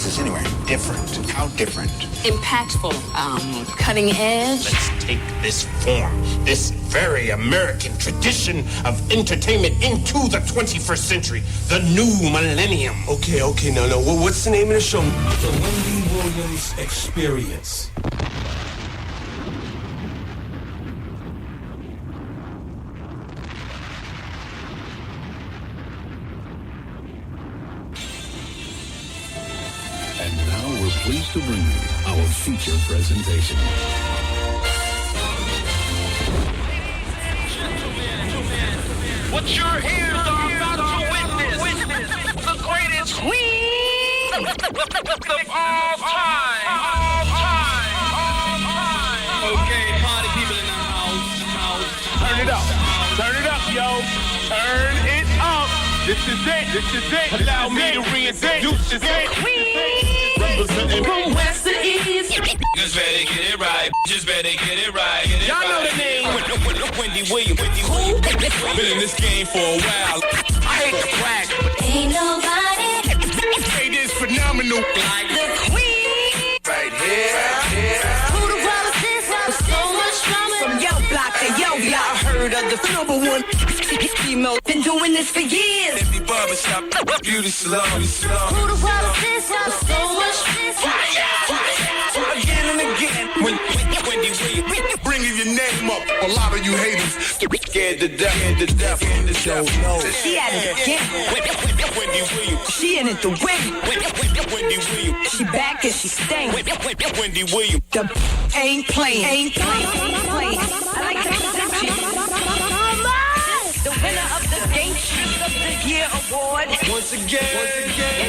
was this anyway? Different. How different? Impactful. Cutting edge. Let's take this form, this very American tradition of entertainment into the 21st century, the new millennium. Okay, no. What's the name of the show? The Wendy Williams Experience. And now we're pleased to bring you our feature presentation. What your ears are about to witness, the greatest queen of all time. Okay, party people in the house. Turn it up, yo. Turn it up. This is it. Allow me to reintroduce this. From west to east. Just better get it right. Y'all know the name. Wendy Williams. Been in this game for a while. I hate to brag. Ain't nobody It is phenomenal. Like the queen. Right here. Who the world is this? So much drama. From yo block to yo block, heard of the number one female. Been doing this for years. Every barbershop, beauty salon. Who the world is this? So much Again and again. Wendy Williams. Bringing your name up. A lot of you haters Scared to death. She at it again. Wendy Williams. She in it to win. Wendy Williams. She back and she staying. Wendy Williams. The ain't playing. I like to present you. The winner of the Game Shoes of the Year award. Once again.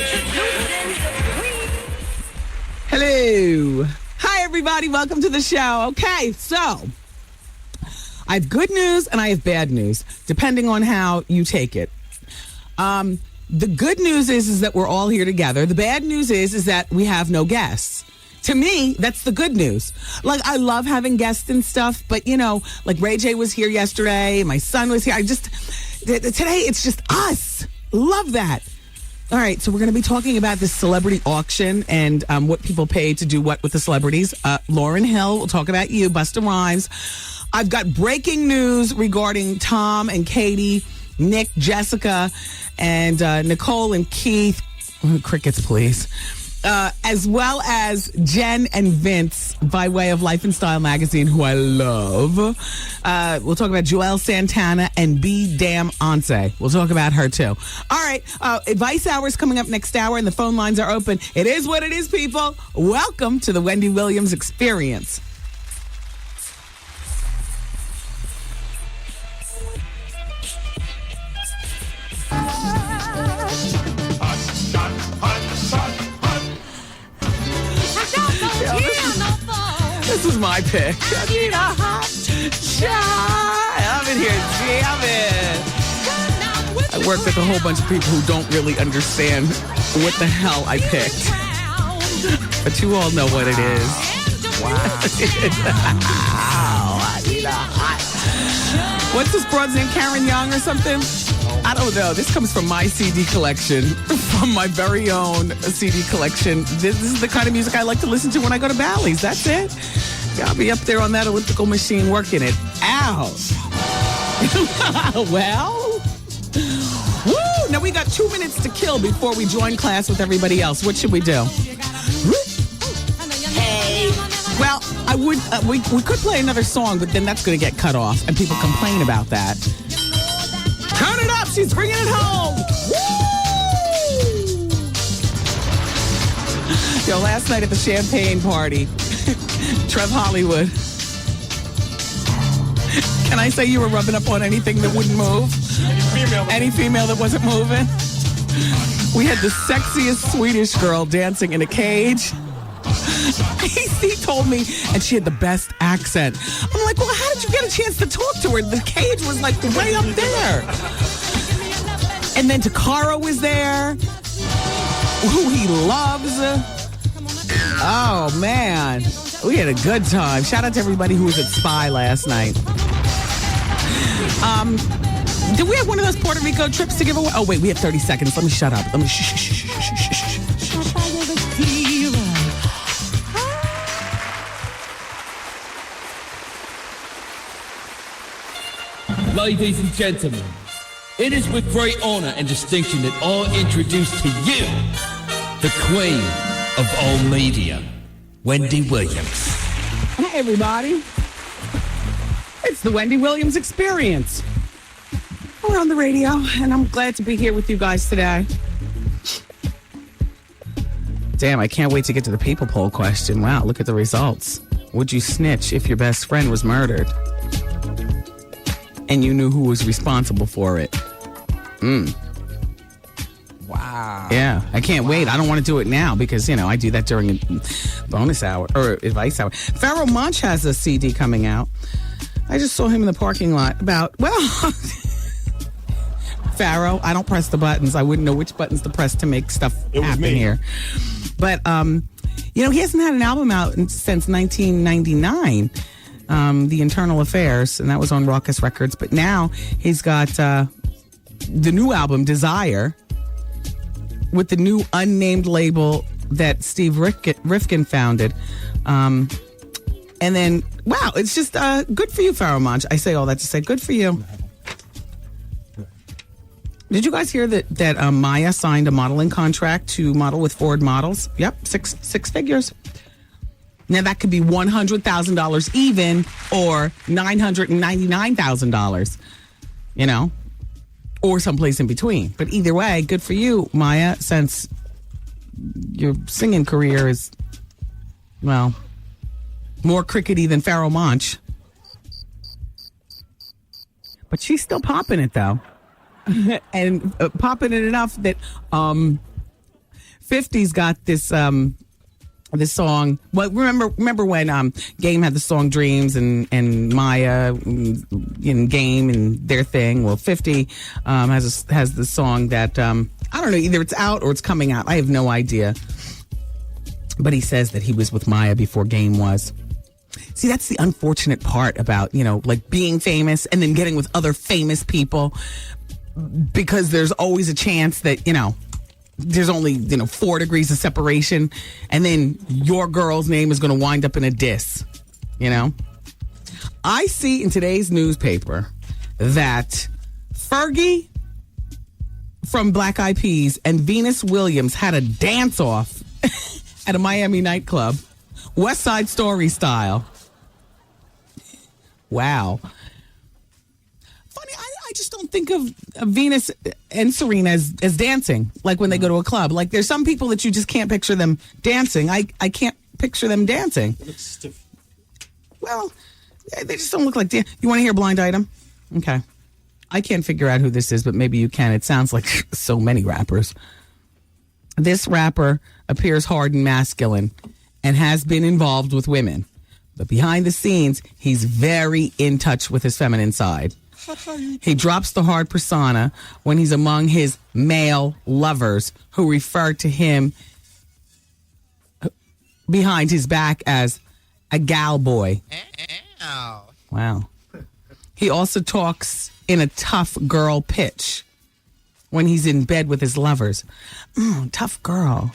Introducing the queen. Hello. Hi, everybody. Welcome to the show. Okay, so I have good news and I have bad news, depending on how you take it. The good news is that we're all here together. The bad news is that we have no guests. To me, that's the good news. Like, I love having guests and stuff, but, you know, like Ray J was here yesterday. My son was here. Today, it's just us. Love that. All right, so we're going to be talking about this celebrity auction and what people pay to do what with the celebrities. Lauryn Hill, we'll talk about you, Busta Rhymes. I've got breaking news regarding Tom and Katie, Nick, Jessica, and Nicole and Keith. Crickets, please. As well as Jen and Vince by way of Life and Style magazine, who I love. We'll talk about Joelle Santana and B. Damn Onse. We'll talk about her too. All right, advice hour is coming up next hour, and the phone lines are open. It is what it is, people. Welcome to the Wendy Williams Experience. This was my pick. I need a hot shot. I'm in here jamming. I work with a whole bunch of people who don't really understand what the hell I picked. But you all know what it is. Wow. I need a hot. What's this broad's name? Karen Young or something? I don't know. This comes from my CD collection, from my very own CD collection. This is the kind of music I like to listen to when I go to Bally's. That's it. I'll be up there on that elliptical machine working it out. Well, woo! Now we got 2 minutes to kill before we join class with everybody else. What should we do? Hey. Well, I would. We could play another song, but then that's going to get cut off, and people complain about that. Turn it up. She's bringing it home. Woo! Yo, last night at the champagne party, Trev Hollywood. Can I say you were rubbing up on anything that wouldn't move? Any female that wasn't moving? We had the sexiest Swedish girl dancing in a cage. He told me, and she had the best accent. I'm like, well, how did you get a chance to talk to her? The cage was like way up there. And then Takara was there, who he loves. Oh, man. We had a good time. Shout out to everybody who was at Spy last night. Did we have one of those Puerto Rico trips to give away? Oh, wait, we have 30 seconds. Let me shut up. Let me shh. ladies and gentlemen, it is with great honor and distinction that I introduce to you the queen of all media, Wendy Williams. Hey, everybody. It's the Wendy Williams Experience. We're on the radio, and I'm glad to be here with you guys today. Damn, I can't wait to get to the people poll question. Wow, look at the results. Would you snitch if your best friend was murdered and you knew who was responsible for it? Wow. Yeah, I can't wait. I don't want to do it now because, I do that during a bonus hour or advice hour. Pharoah Monch has a CD coming out. I just saw him in the parking lot Pharoah, I don't press the buttons. I wouldn't know which buttons to press to make stuff happen here. But, he hasn't had an album out since 1999, The Internal Affairs, and that was on Raucous Records. But now he's got the new album, Desire, with the new unnamed label that Steve Rifkin founded. And then, wow, it's just good for you, Pharoah Monch. I say all that to say good for you. Did you guys hear that Maya signed a modeling contract to model with Ford models? Yep, six figures. Now, that could be $100,000 even or $999,000, or someplace in between. But either way, good for you, Maya, since your singing career is, more crickety than Pharoah Monch. But she's still popping it, though. And popping it enough that 50's got this song. Well, remember when Game had the song Dreams and Maya and Game and their thing. Well, 50 has the song that I don't know, either it's out or it's coming out. I have no idea. But he says that he was with Maya before Game was. See, that's the unfortunate part about like being famous and then getting with other famous people. Because there's always a chance that, there's only, 4 degrees of separation. And then your girl's name is going to wind up in a diss, I see in today's newspaper that Fergie from Black Eyed Peas and Venus Williams had a dance-off at a Miami nightclub. West Side Story style. Wow. I just don't think of Venus and Serena as dancing, like when they go to a club. Like, there's some people that you just can't picture them dancing. I can't picture them dancing. It looks stiff. Well, they just don't look like You want to hear a blind item? Okay. I can't figure out who this is, but maybe you can. It sounds like so many rappers. This rapper appears hard and masculine and has been involved with women. But behind the scenes, he's very in touch with his feminine side. He drops the hard persona when he's among his male lovers who refer to him behind his back as a gal boy. Wow. He also talks in a tough girl pitch when he's in bed with his lovers. Tough girl.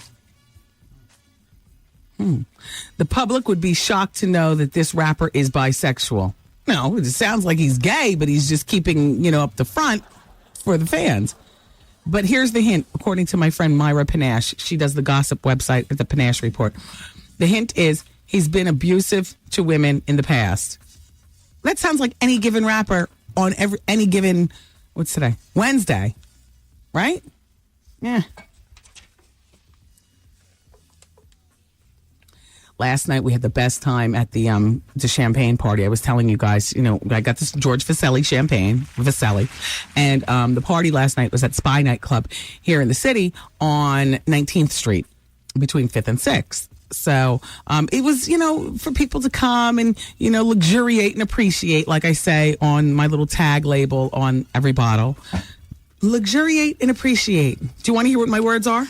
The public would be shocked to know that this rapper is bisexual. No, it sounds like he's gay, but he's just keeping, up the front for the fans. But here's the hint, according to my friend Myra Panache. She does the gossip website at the Panache Report. The hint is he's been abusive to women in the past. That sounds like any given rapper on any given, what's today? Wednesday, right? Yeah. Last night we had the best time at the champagne party. I was telling you guys, I got this George Vaselli champagne, and the party last night was at Spy Nightclub here in the city on 19th Street between 5th and 6th. So it was, for people to come and, luxuriate and appreciate, like I say on my little tag label on every bottle. Luxuriate and appreciate. Do you want to hear what my words are?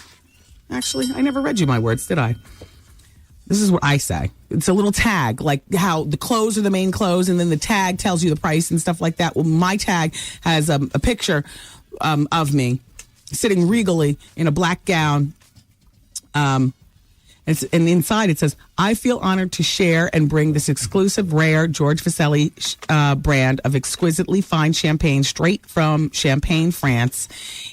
Actually, I never read you my words, did I? This is what I say. It's a little tag, like how the clothes are the main clothes, and then the tag tells you the price and stuff like that. Well, my tag has a picture of me sitting regally in a black gown. And And inside it says, I feel honored to share and bring this exclusive, rare George Vasselli brand of exquisitely fine champagne straight from Champagne, France.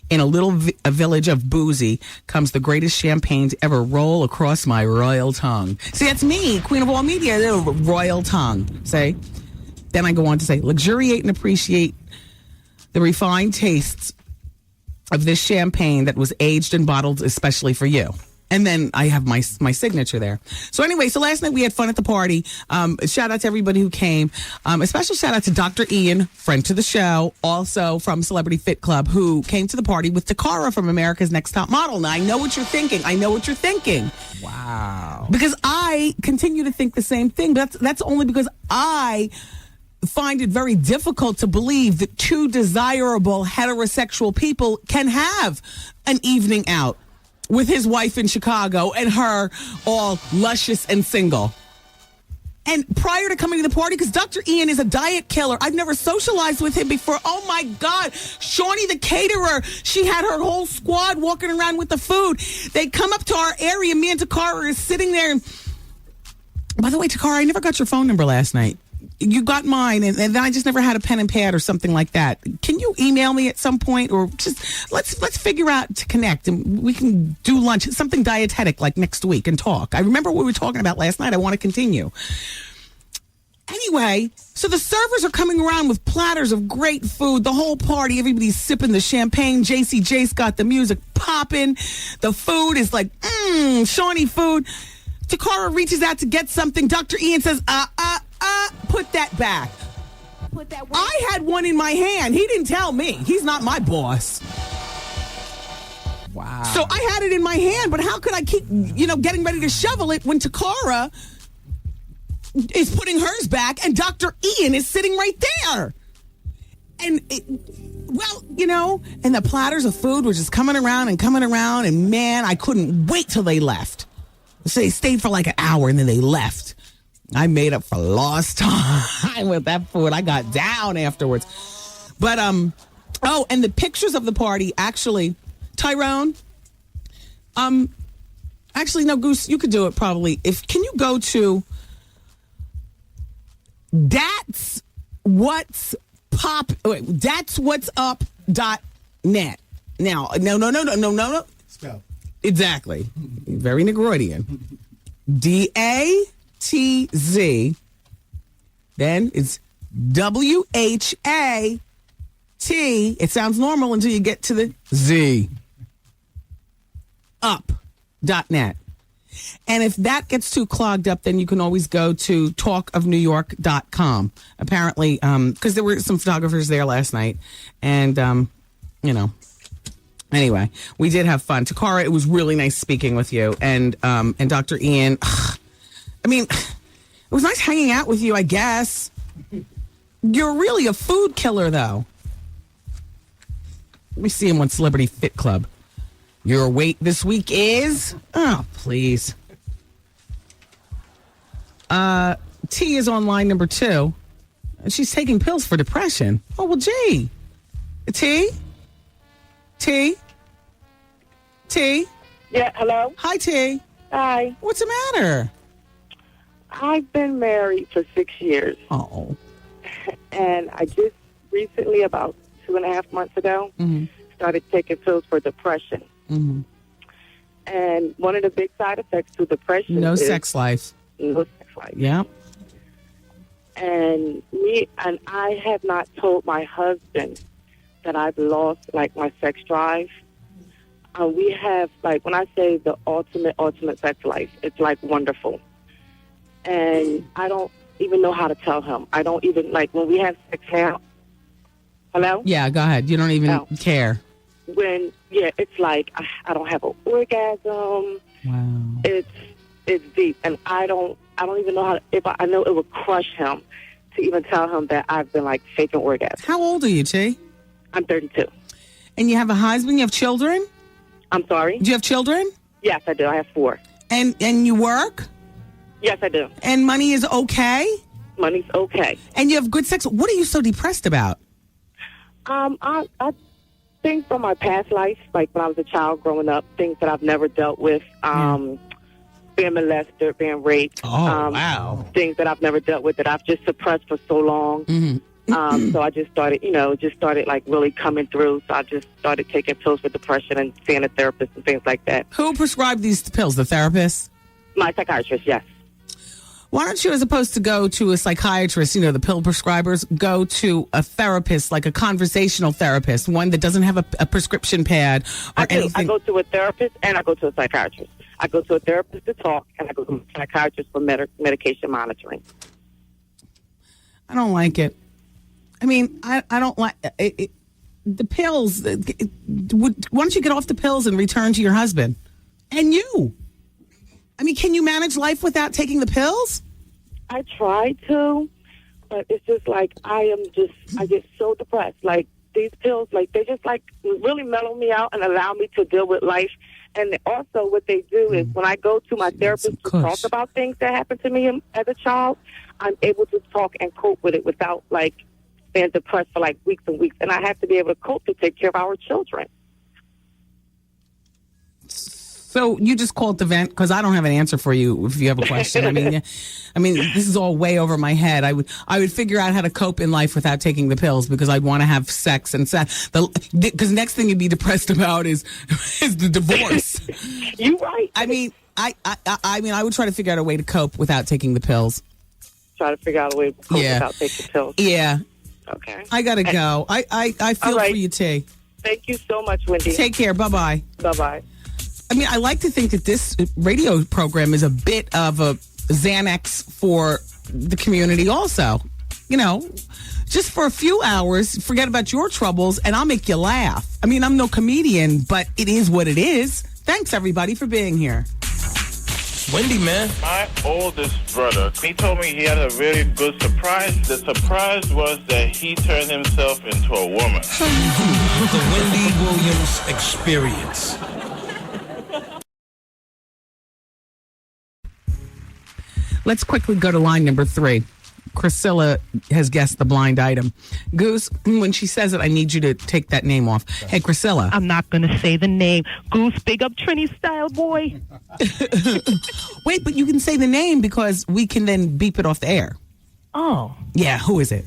In a little a village of Boozy comes the greatest champagne to ever roll across my royal tongue. See, that's me, queen of all media, royal tongue. Say. Then I go on to say, luxuriate and appreciate the refined tastes of this champagne that was aged and bottled especially for you. And then I have my signature there. So anyway, so last night we had fun at the party. Shout out to everybody who came. A special shout out to Dr. Ian, friend to the show, also from Celebrity Fit Club, who came to the party with Takara from America's Next Top Model. Now, I know what you're thinking. Wow. Because I continue to think the same thing. But that's only because I find it very difficult to believe that two desirable heterosexual people can have an evening out with his wife in Chicago and her all luscious and single. And prior to coming to the party, because Dr. Ian is a diet killer, I've never socialized with him before. Oh my God, Shawnee the caterer, she had her whole squad walking around with the food. They come up to our area, me and Takara is sitting there. And by the way, Takara, I never got your phone number last night. You got mine, and then I just never had a pen and pad or something like that. Can you email me at some point, or just let's figure out to connect, and we can do lunch, something dietetic like next week, and talk. I remember what we were talking about last night. I want to continue. Anyway, so the servers are coming around with platters of great food. The whole party, everybody's sipping the champagne. JC Jace got the music popping. The food is like, Shawnee food. Takara reaches out to get something. Dr. Ian says, put that back. I had one in my hand. He didn't tell me. He's not my boss. Wow. So I had it in my hand, but how could I keep, getting ready to shovel it when Takara is putting hers back and Dr. Ian is sitting right there? And, and the platters of food were just coming around, and man, I couldn't wait till they left. So they stayed for like an hour, and then they left. I made up for lost time with that food. I got down afterwards. But, and the pictures of the party, actually, Tyrone, no, Goose, you could do it probably. Can you go to datswhatsup.net. Now, no. Spell. Exactly. Very Negroidian. DATZ. Then it's WHAT. It sounds normal until you get to the Z. Up.net. And if that gets too clogged up, then you can always go to talkofnewyork.com. Apparently, because there were some photographers there last night. And, anyway, we did have fun. Takara, it was really nice speaking with you. And Dr. Ian, it was nice hanging out with you, I guess. You're really a food killer, though. Let me see him on Celebrity Fit Club. Your weight this week is? Oh, please. T is on line number 2. And she's taking pills for depression. Oh, well, gee. T? Yeah, hello? Hi, T. Hi. What's the matter? I've been married for 6 years. Oh. And I just recently, about 2.5 months ago, started taking pills for depression. Mm-hmm. And one of the big side effects to depression No is sex life. No sex life. Yeah. And I have not told my husband that I've lost, my sex drive. We have, when I say the ultimate sex life, it's, wonderful. And I don't even know how to tell him. I don't even, when we have sex now. Hello? Yeah, go ahead. You don't even care. It's like I don't have an orgasm. Wow. It's deep, and I don't even know how. I know it would crush him to even tell him that I've been faking orgasms. How old are you, T? I'm 32. And you have a husband? You have children? I'm sorry. Do you have children? Yes, I do. I have 4. And you work? Yes, I do. And money is okay? Money's okay. And you have good sex? What are you so depressed about? I things from my past life, when I was a child growing up, things that I've never dealt with. being molested, being raped. Wow. Things that I've never dealt with that I've just suppressed for so long. So I just started like really coming through. So I just started taking pills for depression and seeing a therapist and things like that. Who prescribed these pills? The therapist? My psychiatrist, yes. Why don't you, as opposed to go to a psychiatrist, the pill prescribers, go to a therapist, like a conversational therapist, one that doesn't have a prescription pad or anything? I go to a therapist and I go to a psychiatrist. I go to a therapist to talk, and I go to a psychiatrist for medication monitoring. I don't like it. I mean, I don't like it. The pills. Why don't you get off the pills and return to your husband? And you. I mean, can you manage life without taking the pills? I try to, but it's just like I get so depressed. Like these pills, like they just like really mellow me out and allow me to deal with life. And also what they do is when I go to my therapist to talk about things that happened to me as a child, I'm able to talk and cope with it without like being depressed for like weeks and weeks. And I have to be able to cope to take care of our children. So you just called to vent, because I don't have an answer for you if you have a question. I mean, this is all way over my head. I would figure out how to cope in life without taking the pills, because I'd want to have sex and sex. Because next thing you'd be depressed about is the divorce. You're right. I mean, I would try to figure out a way to cope without taking the pills. Try to figure out a way to cope without taking pills. Yeah. Okay. I gotta go. I feel for you, T. Thank you so much, Wendy. Take care. Bye-bye. Bye-bye. I mean, I like to think that this radio program is a bit of a Xanax for the community also. Just for a few hours, forget about your troubles, and I'll make you laugh. I mean, I'm no comedian, but it is what it is. Thanks, everybody, for being here. Wendy, man. My oldest brother, he told me he had a really good surprise. The surprise was that he turned himself into a woman. The Wendy Williams Experience. Let's quickly go to line number 3. Priscilla has guessed the blind item. Goose, when she says it, I need you to take that name off. Hey, Priscilla. I'm not going to say the name. Goose, big up Trini style, boy. Wait, but you can say the name because we can then beep it off the air. Oh. Yeah, who is it?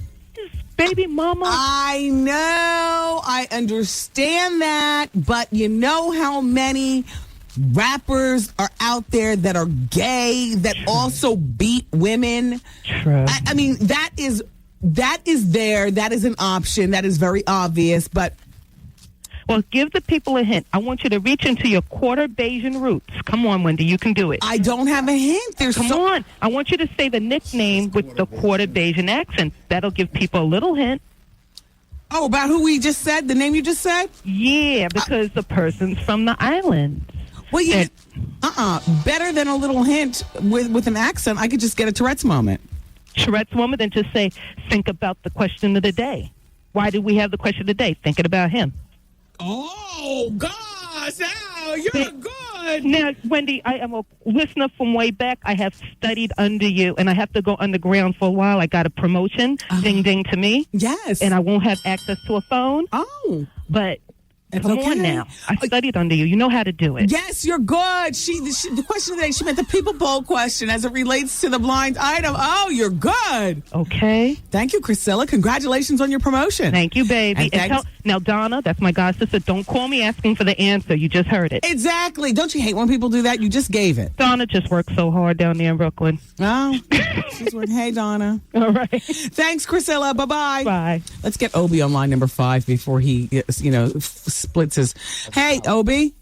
Baby mama. I know. I understand that. But you know how many rappers are out there that are gay that also beat women? True. I mean, that is there. That is an option. That is very obvious. But well, give the people a hint. I want you to reach into your quarter Bayesian roots. Come on, Wendy, you can do it. I don't have a hint. Come on. I want you to say the nickname with the quarter Bayesian accent. That'll give people a little hint. Oh, about who we just said? The name you just said? Yeah, because the person's from the island. Well, better than a little hint with an accent. I could just get a Tourette's moment. Tourette's moment, then just say, think about the question of the day. Why did we have the question of the day? Thinking about him. Oh, gosh. Oh, you're good. Now, Wendy, I am a listener from way back. I have studied under you, and I have to go underground for a while. I got a promotion. Ding, ding to me. Yes. And I won't have access to a phone. Oh. But it's come okay. on now. I studied under you. You know how to do it. Yes, you're good. The question of the day, she meant the people poll question as it relates to the blind item. Oh, you're good. Okay. Thank you, Priscilla. Congratulations on your promotion. Thank you, baby. Now, Donna, that's my god sister. Don't call me asking for the answer. You just heard it. Exactly. Don't you hate when people do that? You just gave it. Donna just works so hard down there in Brooklyn. Oh, she's working. Hey, Donna. All right. Thanks, Priscilla. Bye-bye. Bye. Let's get Obi on line number 5 before he, splits his. Hey, Obi.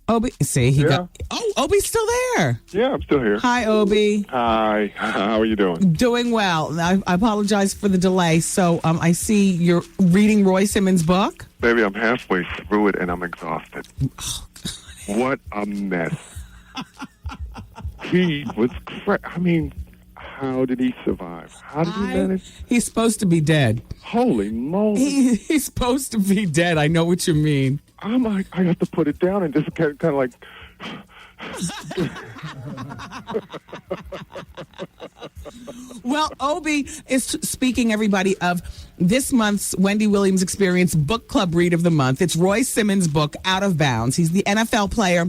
Obi, see, he got. Oh, Obi's still there. Yeah, I'm still here. Hi, Obi. Hi. How are you doing? Doing well. I apologize for the delay. So I see you're reading Roy Simmons' book. Baby, I'm halfway through it and I'm exhausted. What a mess. He was I mean, how did he survive? How did he manage? He's supposed to be dead. Holy moly. He's supposed to be dead. I know what you mean. I'm like, I have to put it down and just kind of like... Well, Obi is speaking, everybody, of this month's Wendy Williams Experience Book Club Read of the Month. It's Roy Simmons' book, Out of Bounds. He's the NFL player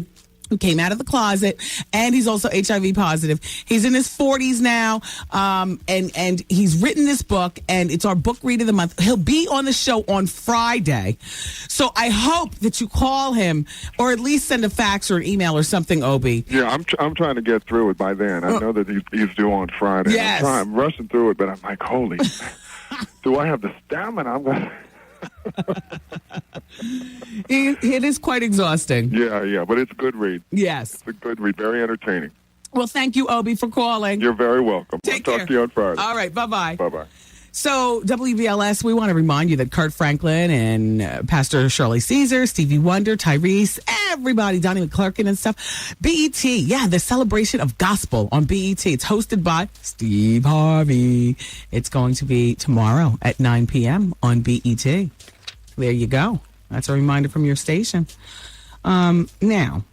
who came out of the closet, and he's also HIV positive. He's in his 40s now, and he's written this book, and it's our book read of the month. He'll be on the show on Friday. So I hope that you call him, or at least send a fax or an email or something, Obi. Yeah, I'm trying to get through it by then. I know that he's due on Friday. Yes. I'm rushing through it, but I'm like, holy, do I have the stamina? I'm going to... It is quite exhausting. Yeah, but it's a good read. Yes. It's a good read. Very entertaining. Well, thank you, Obi, for calling. You're very welcome. Take I'll care. talk to you on Friday. All right, bye-bye. Bye-bye. So, WBLS, we want to remind you that Kurt Franklin and Pastor Shirley Caesar, Stevie Wonder, Tyrese, everybody, Donnie McClurkin and stuff. BET, the celebration of gospel on BET. It's hosted by Steve Harvey. It's going to be tomorrow at 9 p.m. on BET. There you go. That's a reminder from your station. Now,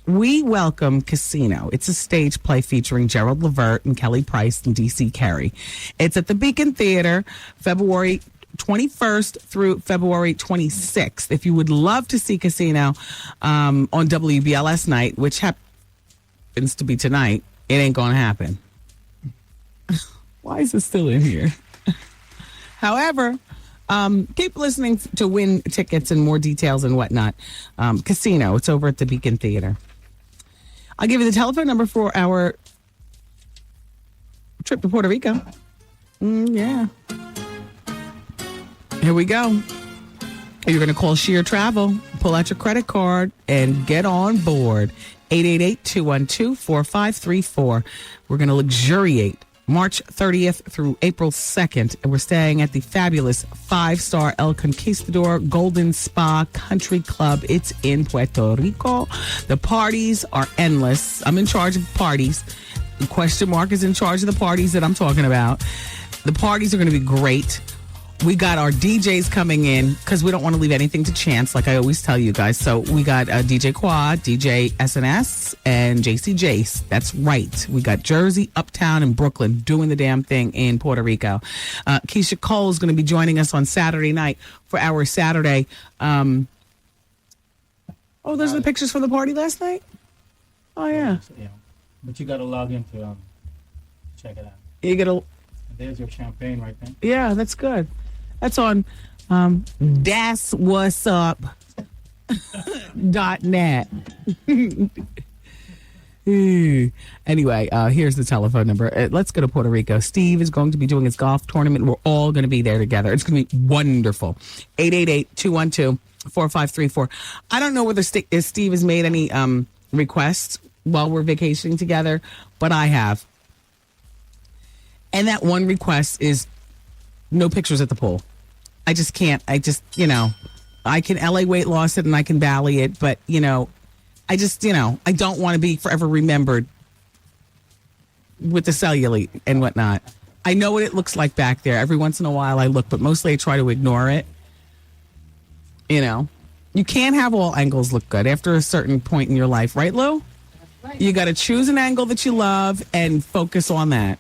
we welcome Casino. It's a stage play featuring Gerald Levert and Kelly Price and D.C. Carey. It's at the Beacon Theater, February 21st through February 26th. If you would love to see Casino on WBLS night, which happens to be tonight, it ain't going to happen. Why is it still in here? However, keep listening to win tickets and more details and whatnot. Casino, it's over at the Beacon Theater. I'll give you the telephone number for our trip to Puerto Rico. Yeah. Here we go. You're going to call Sheer Travel, pull out your credit card, and get on board. 888-212-4534. We're going to luxuriate March 30th through April 2nd, and we're staying at the fabulous 5-star El Conquistador Golden Spa Country Club. It's in Puerto Rico. The parties are endless. I'm in charge of parties. The question mark is in charge of the parties that I'm talking about. The parties are going to be great. We got our DJs coming in because we don't want to leave anything to chance, like I always tell you guys. So we got DJ Quad, DJ SNS, and JC Jace. That's right. We got Jersey, Uptown, and Brooklyn doing the damn thing in Puerto Rico. Keisha Cole is going to be joining us on Saturday night for our Saturday. Those are the pictures from the party last night? Oh, yeah. Yeah. But you got to log in to check it out. You got to... There's your champagne right there. Yeah, that's good. That's on That's What's Up .net. Anyway, here's the telephone number. Let's go to Puerto Rico. Steve is going to be doing his golf tournament. We're all going to be there together. It's going to be wonderful. 888-212-4534. I don't know whether Steve has made any requests while we're vacationing together, but I have. And that one request is no pictures at the pool. I just can't. I can LA weight loss it and I can Bali it, but, I don't want to be forever remembered with the cellulite and whatnot. I know what it looks like back there. Every once in a while I look, but mostly I try to ignore it. You can't have all angles look good after a certain point in your life, right, Lou? Right. You got to choose an angle that you love and focus on that.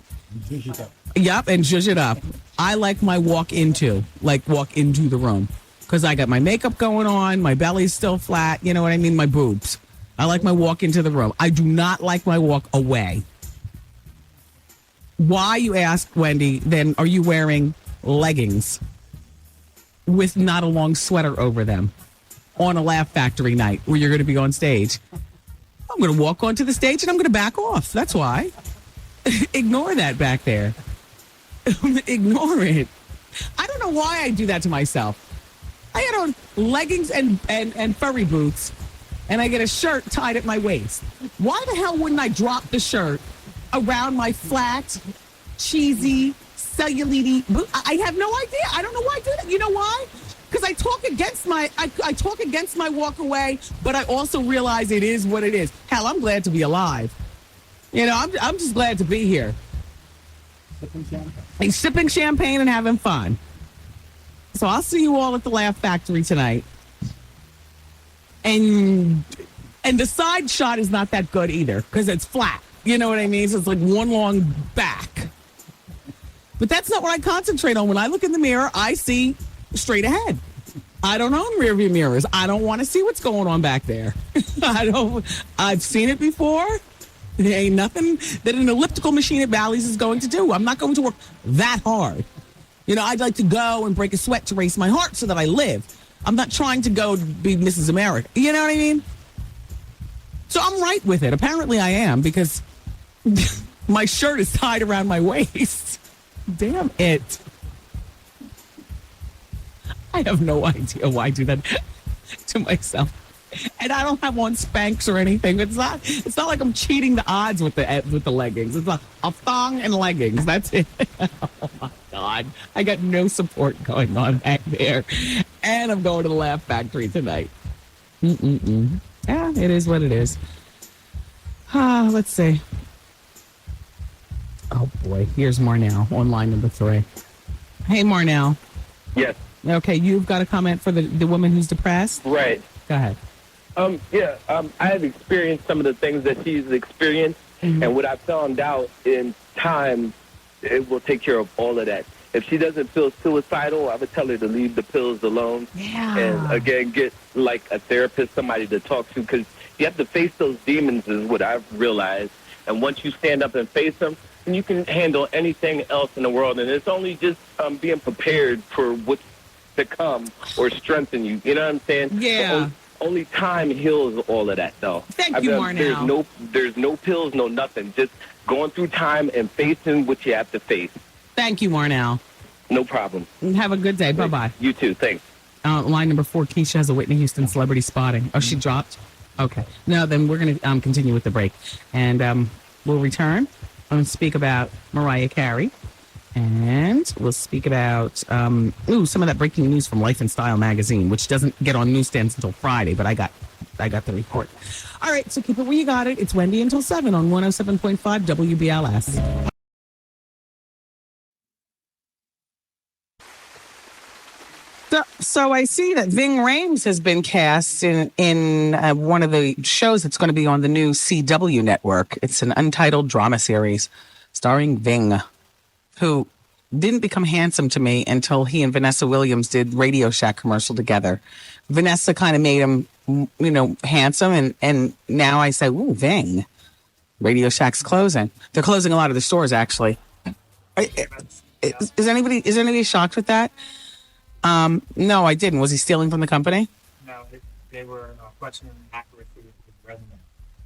Yep, and zhuzh it up. I like my walk into the room because I got my makeup going on, my belly's still flat, you know what I mean, my boobs. I like my walk into the room. I do not like my walk away. Why, you ask, Wendy, then are you wearing leggings with not a long sweater over them on a Laugh Factory night where you're going to be on stage? I'm going to walk onto the stage and I'm going to back off. That's why. Ignore that back there. Ignore it. I don't know why I do that to myself. I had on leggings and furry boots, and I get a shirt tied at my waist. Why the hell wouldn't I drop the shirt around my flat, cheesy, cellulite boot? I have no idea. I don't know why I do that. You know why? Because I talk against my walk away, but I also realize it is what it is. Hell, I'm glad to be alive. I'm just glad to be here. Sipping champagne and having fun. So I'll see you all at the Laugh Factory tonight. And the side shot is not that good either because it's flat. You know what I mean? So it's like one long back. But that's not what I concentrate on. When I look in the mirror, I see straight ahead. I don't own rearview mirrors. I don't want to see what's going on back there. I've seen it before. There ain't nothing that an elliptical machine at Bally's is going to do. I'm not going to work that hard. You know, I'd like to go and break a sweat to race my heart so that I live. I'm not trying to go be Mrs. America. You know what I mean? So I'm right with it. Apparently I am, because my shirt is tied around my waist. Damn it. I have no idea why I do that to myself. And I don't have on Spanx or anything. It's not like I'm cheating the odds with the leggings. It's a thong and leggings. That's it. Oh my God. I got no support going on back there. And I'm going to the Laugh Factory tonight. Yeah, it is what it is. Let's see. Oh boy, here's Marnell on line number 3. Hey, Marnell. Yes. Okay, you've got a comment for the woman who's depressed? Right. Go ahead. I have experienced some of the things that she's experienced, and what I found out in time, it will take care of all of that. If she doesn't feel suicidal, I would tell her to leave the pills alone. Yeah. And, again, get, like, a therapist, somebody to talk to, because you have to face those demons is what I've realized. And once you stand up and face them, then you can handle anything else in the world. And it's only just being prepared for what's to come or strengthen you. You know what I'm saying? Yeah. So only time heals all of that, though. Thank you, Marnell. There's no pills, no nothing. Just going through time and facing what you have to face. Thank you, Marnell. No problem. Have a good day. Bye-bye. You too. Thanks. Line number 4, Keisha has a Whitney Houston celebrity spotting. Oh, she dropped? Okay. No, then we're going to continue with the break. And we'll return and speak about Mariah Carey. And we'll speak about some of that breaking news from Life and Style magazine, which doesn't get on newsstands until Friday, but I got the report. All right, so keep it where you got it. It's Wendy until 7 on 107.5 WBLS. So I see that Ving Rhames has been cast in one of the shows that's going to be on the new CW network. It's an untitled drama series starring Ving, who didn't become handsome to me until he and Vanessa Williams did Radio Shack commercial together. Vanessa kind of made him, handsome, and now I say, ooh, Ving. Radio Shack's closing. They're closing a lot of the stores, actually. Is anybody shocked with that? No, I didn't. Was he stealing from the company? No, they were questioning accuracy of his resume.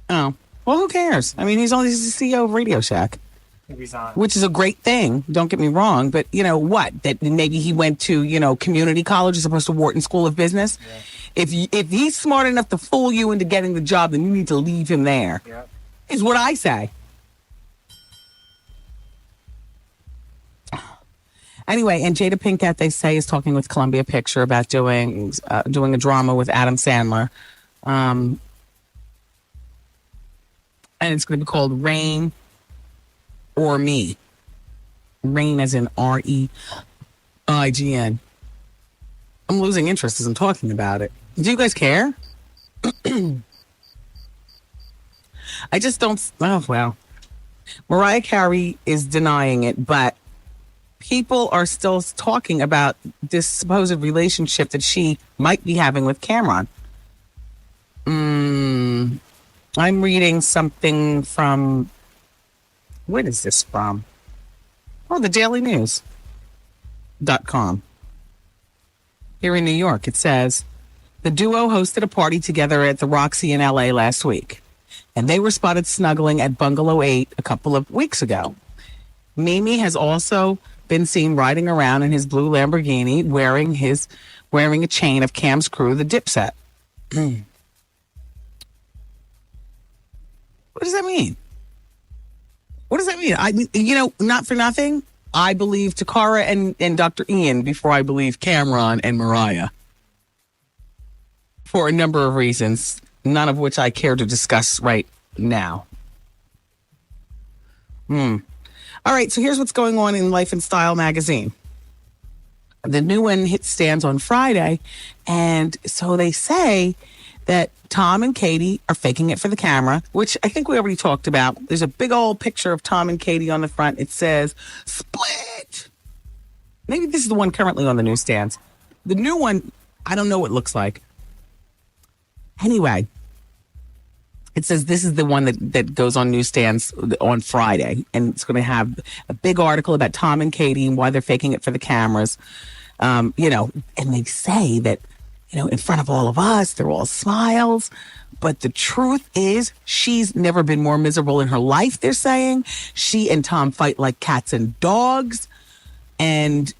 Oh, well, who cares? I mean, he's the CEO of Radio Shack. Which is a great thing. Don't get me wrong, but you know what? That maybe he went to community college as opposed to Wharton School of Business. Yeah. If he's smart enough to fool you into getting the job, then you need to leave him there. Yeah. Is what I say. Anyway, and Jada Pinkett, they say, is talking with Columbia Picture about doing a drama with Adam Sandler, and it's going to be called Rain or Me. Rain as in REIGN. I'm losing interest as I'm talking about it. Do you guys care? I just don't. Oh, well. Mariah Carey is denying it, but people are still talking about this supposed relationship that she might be having with Cameron. I'm reading something from... Where is this from? Oh, the Daily News.com. Here in New York, it says, the duo hosted a party together at the Roxy in LA last week, and they were spotted snuggling at Bungalow 8 a couple of weeks ago. Mimi has also been seen riding around in his blue Lamborghini wearing a chain of Cam's crew, the Dipset. What does that mean? What does that mean? Not for nothing, I believe Takara and Dr. Ian before I believe Cameron and Mariah. For a number of reasons, none of which I care to discuss right now. All right, so here's what's going on in Life and Style magazine. The new one stands on Friday, and so they say that Tom and Katie are faking it for the camera, which I think we already talked about. There's a big old picture of Tom and Katie on the front. It says, Split! Maybe this is the one currently on the newsstands. The new one I don't know what it looks like. Anyway, it says this is the one that goes on newsstands on Friday. And it's going to have a big article about Tom and Katie and why they're faking it for the cameras. And they say that, in front of all of us, they're all smiles. But the truth is, she's never been more miserable in her life, they're saying. She and Tom fight like cats and dogs. And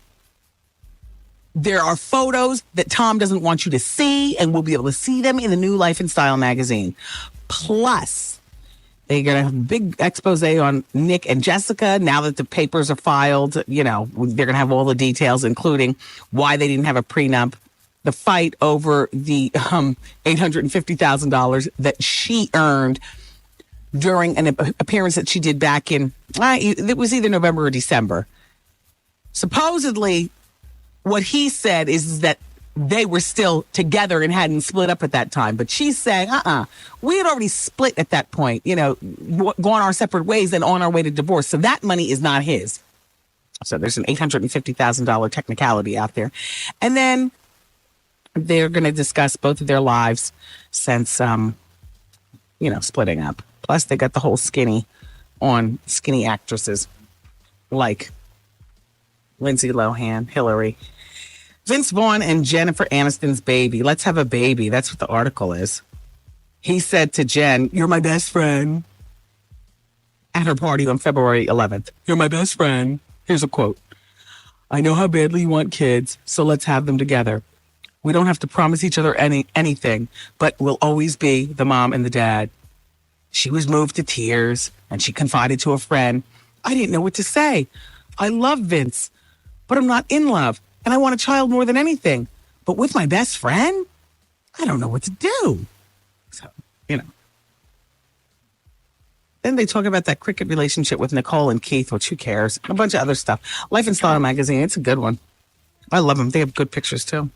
there are photos that Tom doesn't want you to see, and we'll be able to see them in the new Life and Style magazine. Plus, they're going to have a big expose on Nick and Jessica. Now that the papers are filed, they're going to have all the details, including why they didn't have a prenup, the fight over the $850,000 that she earned during an appearance that she did back in, it was either November or December. Supposedly, what he said is that they were still together and hadn't split up at that time. But she's saying, we had already split at that point, gone our separate ways and on our way to divorce. So that money is not his. So there's an $850,000 technicality out there. And then they're going to discuss both of their lives since, splitting up. Plus, they got the whole skinny actresses like Lindsay Lohan, Hillary, Vince Vaughn, and Jennifer Aniston's baby. Let's have a baby. That's what the article is. He said to Jen, "You're my best friend." At her party on February 11th. "You're my best friend." Here's a quote. "I know how badly you want kids, so let's have them together. We don't have to promise each other anything, but we'll always be the mom and the dad." She was moved to tears, and she confided to a friend, "I didn't know what to say. I love Vince, but I'm not in love. And I want a child more than anything. But with my best friend, I don't know what to do." So, Then they talk about that cricket relationship with Nicole and Keith, which who cares? A bunch of other stuff. Life and Style magazine, it's a good one. I love them. They have good pictures, too.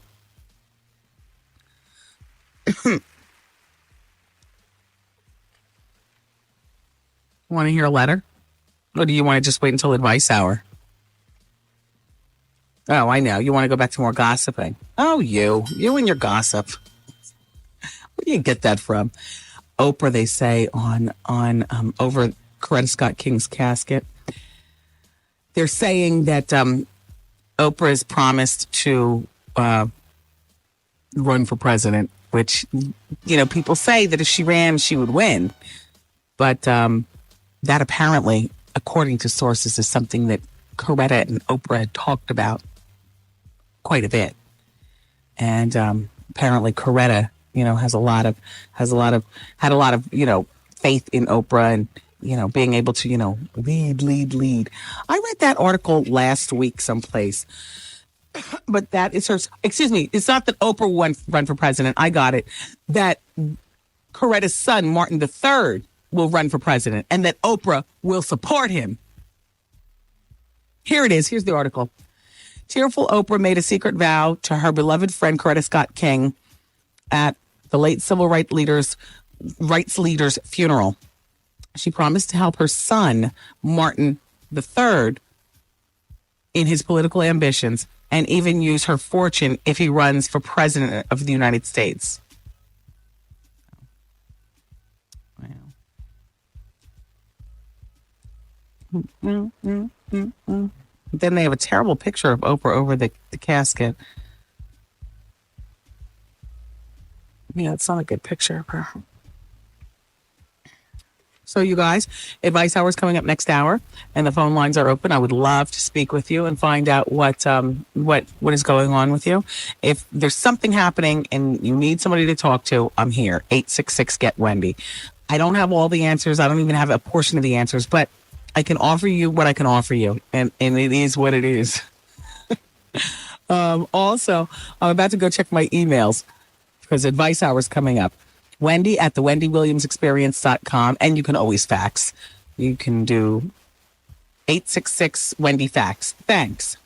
Want to hear a letter? Or do you want to just wait until advice hour? Oh, I know. You want to go back to more gossiping. Oh, you and your gossip. Where do you get that from? Oprah, they say, on over Coretta Scott King's casket. They're saying that Oprah has promised to run for president, which, people say that if she ran, she would win. But that apparently, according to sources, is something that Coretta and Oprah had talked about quite a bit. And apparently Coretta, had a lot of faith in Oprah and, being able to, lead. I read that article last week someplace, but that is her, excuse me, it's not that Oprah won run for president. I got it. That Coretta's son, Martin III, will run for president and that Oprah will support him. Here it is. Here's the article. Tearful Oprah made a secret vow to her beloved friend Coretta Scott King at the late civil rights leader's funeral. She promised to help her son, Martin III, in his political ambitions and even use her fortune if he runs for president of the United States. Then they have a terrible picture of Oprah over the casket. Yeah, it's not a good picture of her. So you guys, advice hour is coming up next hour, and the phone lines are open. I would love to speak with you and find out what is going on with you. If there's something happening and you need somebody to talk to, I'm here. 866-GET-WENDY. I don't have all the answers. I don't even have a portion of the answers, but I can offer you what I can offer you, and it is what it is. Also, I'm about to go check my emails because advice hour is coming up. Wendy at the WendyWilliamsExperience.com, and you can always fax. You can do 866-WENDY-FAX. Thanks.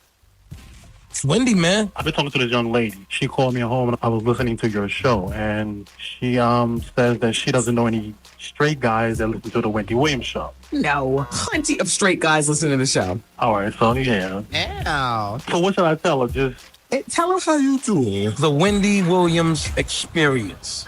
It's Wendy, man. I've been talking to this young lady. She called me at home and I was listening to your show, and she says that she doesn't know any straight guys that listen to the Wendy Williams show. No, plenty of straight guys listen to the show. All right, so yeah. Ow. So what should I tell her? Tell us how you do The Wendy Williams Experience.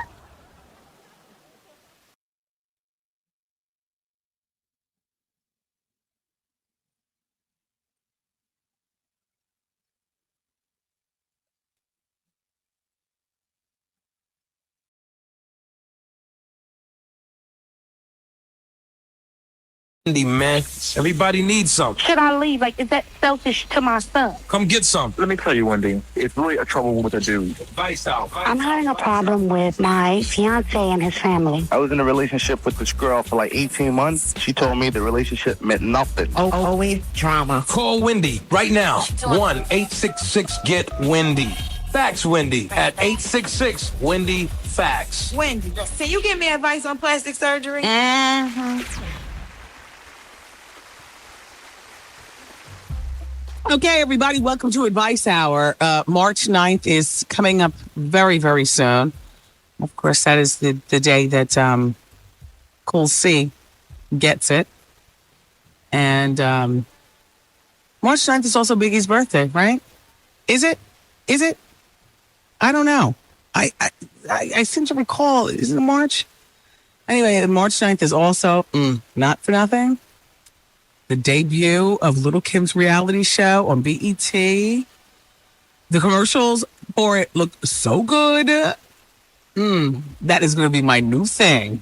Wendy, man. Everybody needs some. Should I leave? Like, is that selfish to my son? Come get some. Let me tell you, Wendy, it's really a trouble with a dude. Vice out. I'm having a problem with my fiance and his family. I was in a relationship with this girl for like 18 months. She told me the relationship meant nothing. Always drama. Call Wendy right now. 1-866-GET-WENDY. Fax Wendy at 866-WENDY-FAX. Wendy, can you give me advice on plastic surgery? Okay, everybody, welcome to Advice Hour. March 9th is coming up very, very soon. Of course, that is the day that Cool C gets it. And March 9th is also Biggie's birthday, right? Is it? Is it? I don't know. I seem to recall, is it March? Anyway, March 9th is also, not for nothing, the debut of Little Kim's reality show on BET. The commercials for it look so good. That is going to be my new thing.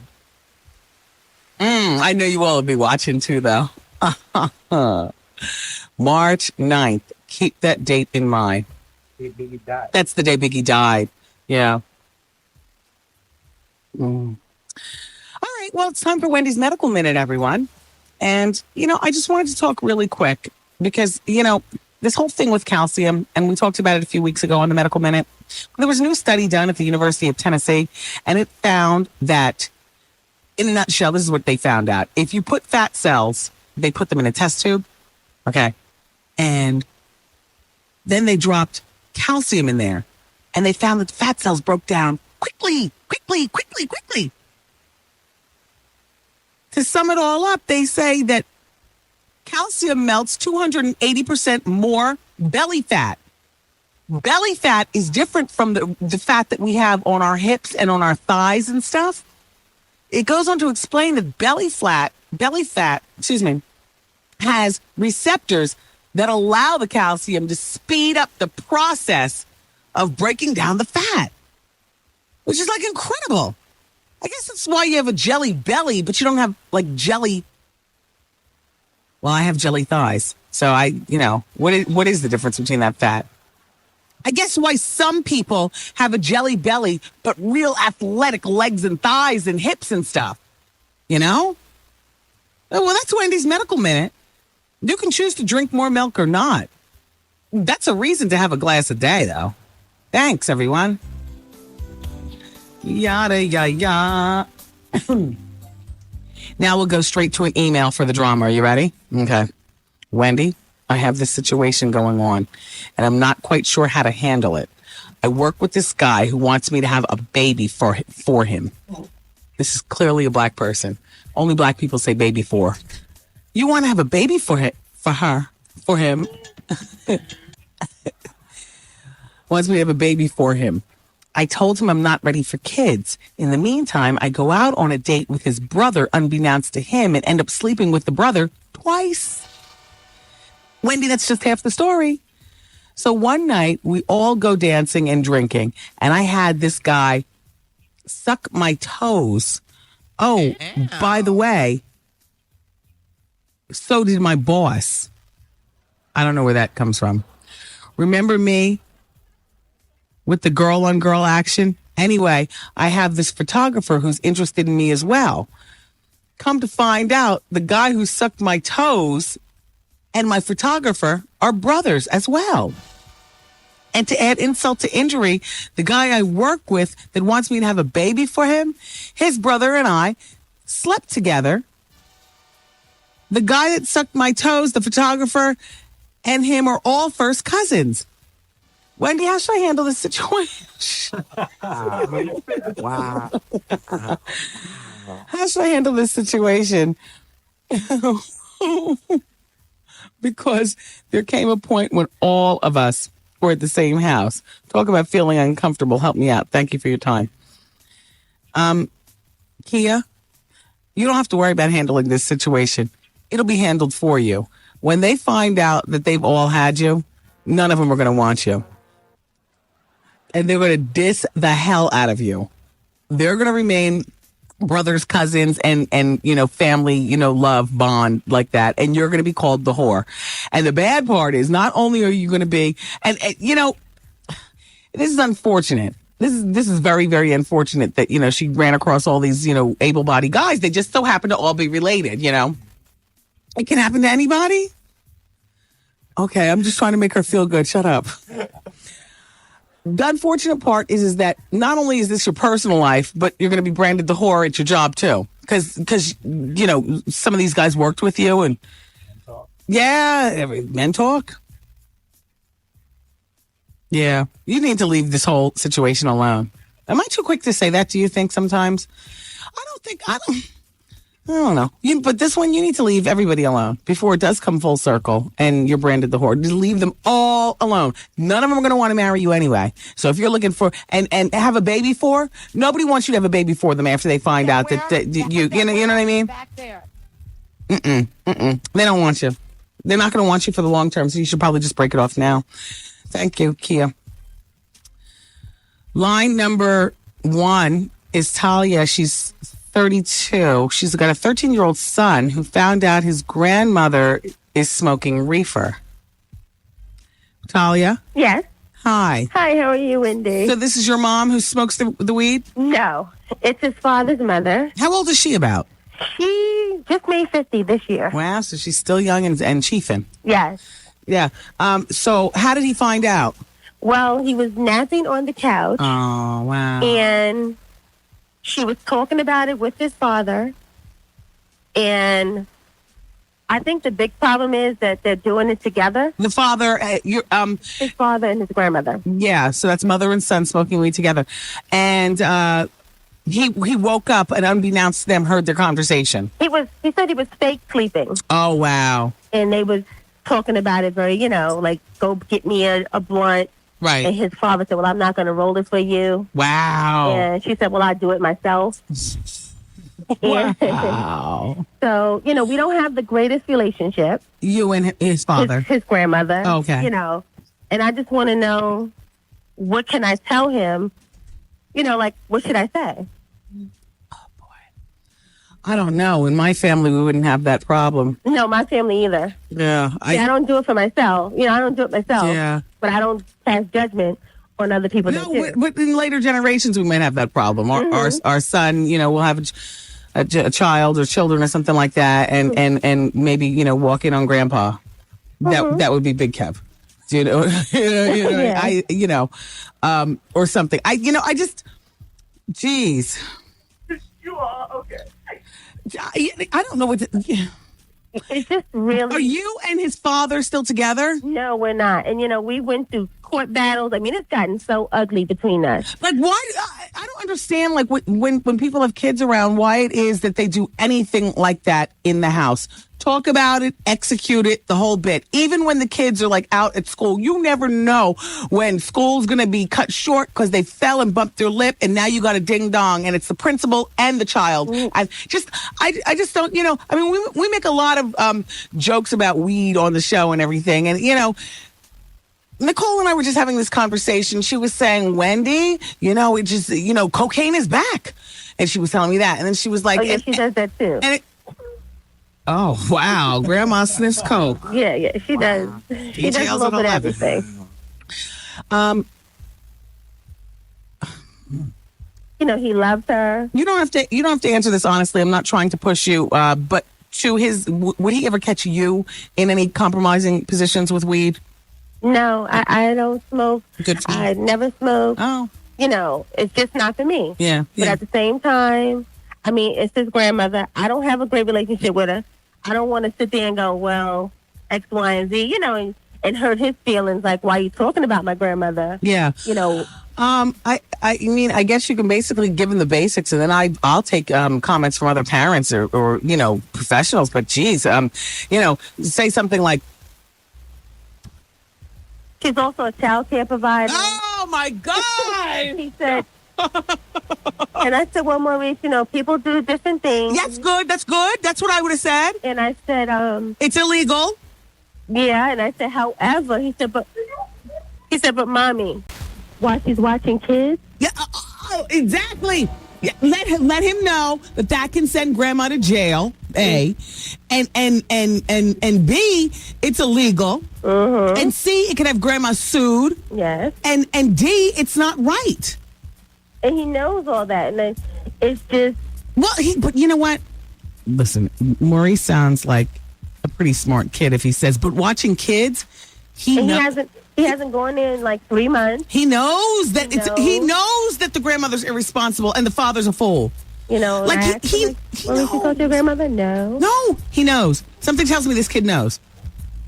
I know you all will be watching too, though. March 9th. Keep that date in mind. Biggie died. That's the day Biggie died. Yeah. All right. Well, it's time for Wendy's Medical Minute, everyone. And, I just wanted to talk really quick because, this whole thing with calcium, and we talked about it a few weeks ago on the Medical Minute. There was a new study done at the University of Tennessee, and it found that, in a nutshell, this is what they found out. If you put fat cells, they put them in a test tube, okay, and then they dropped calcium in there, and they found that the fat cells broke down quickly. To sum it all up, they say that calcium melts 280% more belly fat. Belly fat is different from the fat that we have on our hips and on our thighs and stuff. It goes on to explain that belly fat, has receptors that allow the calcium to speed up the process of breaking down the fat, which is like incredible. I guess that's why you have a jelly belly, but you don't have like jelly. Well, I have jelly thighs. So what is the difference between that fat? I guess why some people have a jelly belly, but real athletic legs and thighs and hips and stuff. Well, that's Wendy's Medical Minute. You can choose to drink more milk or not. That's a reason to have a glass a day, though. Thanks, everyone. Yada, yada. Now we'll go straight to an email for the drama. Are you ready? Okay. Wendy, I have this situation going on, and I'm not quite sure how to handle it. I work with this guy who wants me to have a baby for him. This is clearly a black person. Only black people say baby for. You want to have a baby for him? Wants me to have a baby for him. I told him I'm not ready for kids. In the meantime, I go out on a date with his brother, unbeknownst to him, and end up sleeping with the brother twice. Wendy, that's just half the story. So one night, we all go dancing and drinking, and I had this guy suck my toes. Oh, by the way, so did my boss. I don't know where that comes from. Remember me with the girl-on-girl action? Anyway, I have this photographer who's interested in me as well. Come to find out, the guy who sucked my toes and my photographer are brothers as well. And to add insult to injury, the guy I work with that wants me to have a baby for him, his brother and I slept together. The guy that sucked my toes, the photographer, and him are all first cousins. Wendy, how should I handle this situation? Wow. How should I handle this situation? Because there came a point when all of us or at the same house. Talk about feeling uncomfortable. Help me out. Thank you for your time. Kia, you don't have to worry about handling this situation. It'll be handled for you. When they find out that they've all had you, none of them are going to want you. And they're going to diss the hell out of you. They're going to remain brothers, cousins, and family, love bond like that. And you're going to be called the whore. And the bad part is not only are you going to be, and this is unfortunate. This is very, very unfortunate that, she ran across all these, able-bodied guys. They just so happen to all be related, It can happen to anybody? Okay, I'm just trying to make her feel good. Shut up. The unfortunate part is that not only is this your personal life, but you're going to be branded the whore at your job too. Because some of these guys worked with you and men talk. Yeah, you need to leave this whole situation alone. Am I too quick to say that? Do you think sometimes? I don't know. But this one, you need to leave everybody alone before it does come full circle and you're branded the whore. Just leave them all alone. None of them are going to want to marry you anyway. So if you're looking for and have a baby for, nobody wants you to have a baby for them after they find out that you know what I mean? Back there. They don't want you. They're not going to want you for the long term. So you should probably just break it off now. Thank you, Kia. Line number 1 is Talia. She's 32. She's got a 13-year-old son who found out his grandmother is smoking reefer. Talia? Yes. Hi. Hi, how are you, Wendy? So this is your mom who smokes the weed? No, it's his father's mother. How old is she about? She just made 50 this year. Wow, so she's still young and chiefing. Yes. Yeah. So how did he find out? Well, he was napping on the couch. Oh, wow. And she was talking about it with his father. And I think the big problem is that they're doing it together. The father, his father and his grandmother. Yeah, so that's mother and son smoking weed together. And he woke up and unbeknownst to them heard their conversation. He said he was fake sleeping. Oh, wow. And they was talking about it very, like, go get me a blunt. Right. And his father said, well, I'm not going to roll this for you. Wow. And she said, well, I'll do it myself. Wow. So, we don't have the greatest relationship. You and his father. His grandmother. Okay. And I just want to know, what can I tell him? What should I say? I don't know. In my family, we wouldn't have that problem. No, my family either. Yeah. I don't do it for myself. I don't do it myself. Yeah. But I don't pass judgment on other people. No, but in later generations, we might have that problem. Our son, will have a child or children or something like that, and maybe, walk in on grandpa. That would be Big Kev. Yeah. Or something. Geez. You are okay. I don't know what to... Yeah. It's just really... Are you and his father still together? No, we're not. And, we went through court battles. I mean, it's gotten so ugly between us. Like, why? I don't understand, like, when people have kids around, why it is that they do anything like that in the house. Talk about it, execute it, the whole bit. Even when the kids are, like, out at school, you never know when school's going to be cut short because they fell and bumped their lip, and now you got a ding-dong, and it's the principal and the child. I just don't, we make a lot of jokes about weed on the show and everything, and, Nicole and I were just having this conversation. She was saying, Wendy, it just, cocaine is back. And she was telling me that. And then she was like... Oh, yeah, she does that too. Oh, wow. Grandma sniffs coke. Yeah, she does. She does a little bit of everything. He loves her. You don't have to answer this honestly. I'm not trying to push you, but would he ever catch you in any compromising positions with weed? No, I don't smoke. Good for you. I never smoke. Oh. It's just not for me. Yeah. But at the same time, it's his grandmother. I don't have a great relationship with her. I don't want to sit there and go, well, X, Y, and Z, and hurt his feelings. Like, why are you talking about my grandmother? Yeah. I guess you can basically give him the basics, and then I'll take comments from other parents or professionals. But geez, say something like, She's also a child care provider. Oh, my God. He said, and I said, well, Maurice, people do different things. That's good. That's good. That's what I would have said. And I said, it's illegal. Yeah, and I said, however, he said, but mommy, while she's watching kids. Yeah, exactly. Yeah, let him know that can send grandma to jail. A, and B, it's illegal. And C, it can have grandma sued. Yes. And D, it's not right. And he knows all that, and it's just. Well, but you know what? Listen, Maurice sounds like a pretty smart kid if he says, but watching kids, he hasn't gone in like 3 months. He knows that he knows that the grandmother's irresponsible and the father's a fool. Like he knows. You told your grandmother? No, he knows. Something tells me this kid knows.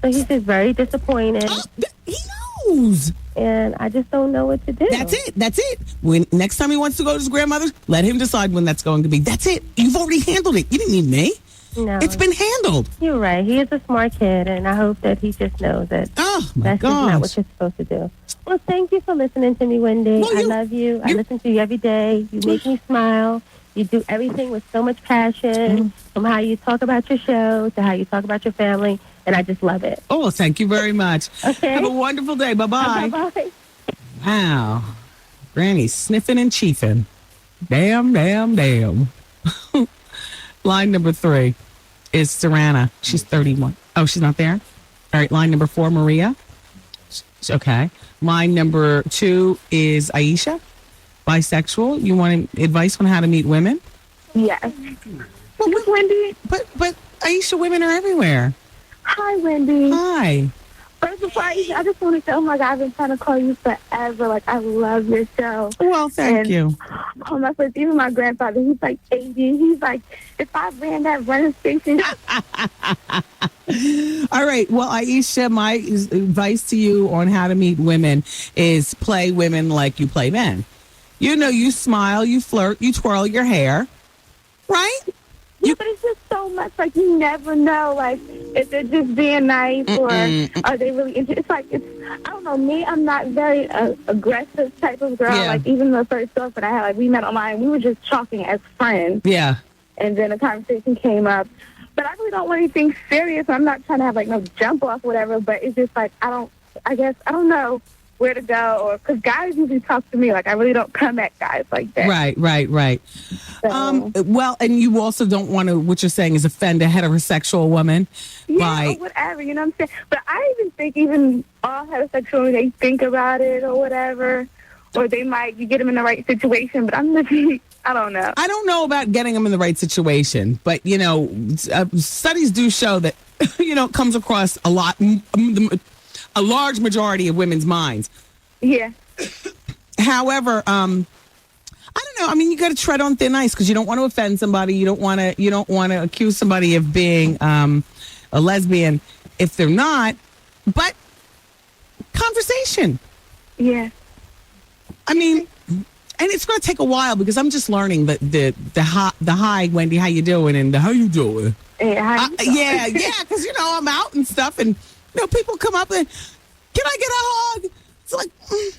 So he's just very disappointed. He knows. And I just don't know what to do. That's it. When next time he wants to go to his grandmother's, let him decide when that's going to be. That's it. You've already handled it. You didn't need me. No. It's been handled. You're right. He is a smart kid, and I hope that he just knows that that's just not what you're supposed to do. Well, thank you for listening to me, Wendy. I love you. I listen to you every day. You make me smile. You do everything with so much passion, from how you talk about your show to how you talk about your family, and I just love it. Oh, thank you very much. Okay. Have a wonderful day. Bye-bye. Bye-bye. Wow. Granny's sniffing and chiefing. Damn. Line number 3 is Serana. She's 31. Oh, she's not there? All right, line number 4, Maria. Okay. Line number 2 is Aisha. Bisexual. You want advice on how to meet women? Yes. Well, Wendy. But Aisha, women are everywhere. Hi, Wendy. Hi. First of all, Aisha, I just want to say, oh my God, I've been trying to call you forever. Like, I love your show. Well, thank you. Oh my goodness, even my grandfather, he's like 80. He's like, if I ran that running station. All right. Well, Aisha, my advice to you on how to meet women is play women like you play men. You smile, you flirt, you twirl your hair, right? Yeah, but it's just so much, like, you never know, like, if they're just being nice or are they really into it. It's like, I don't know, me, I'm not very aggressive type of girl. Yeah. Like, even the first girlfriend I had, like, we met online, we were just talking as friends. Yeah. And then a conversation came up. But I really don't want anything serious. I'm not trying to have, like, no jump off or whatever, but it's just, like, I don't know where to go, or because guys usually talk to me. Like, I really don't come at guys like that. Right. So, well, and you also don't want to, what you're saying is offend a heterosexual woman. Yeah, or whatever, you know what I'm saying? But I even think all heterosexual women, they think about it or whatever, or you get them in the right situation, but I'm just, I don't know. I don't know about getting them in the right situation, but, studies do show that, it comes across a lot, a large majority of women's minds. Yeah. However, I don't know. I mean, you got to tread on thin ice because you don't want to offend somebody. You don't want to accuse somebody of being a lesbian if they're not. But conversation. Yeah. I mean, and it's going to take a while because I'm just learning the hi, Wendy, how you doing, and the how you doing. Yeah. Yeah, because I'm out and stuff, and people come up and, can I get a hug? It's like, okay.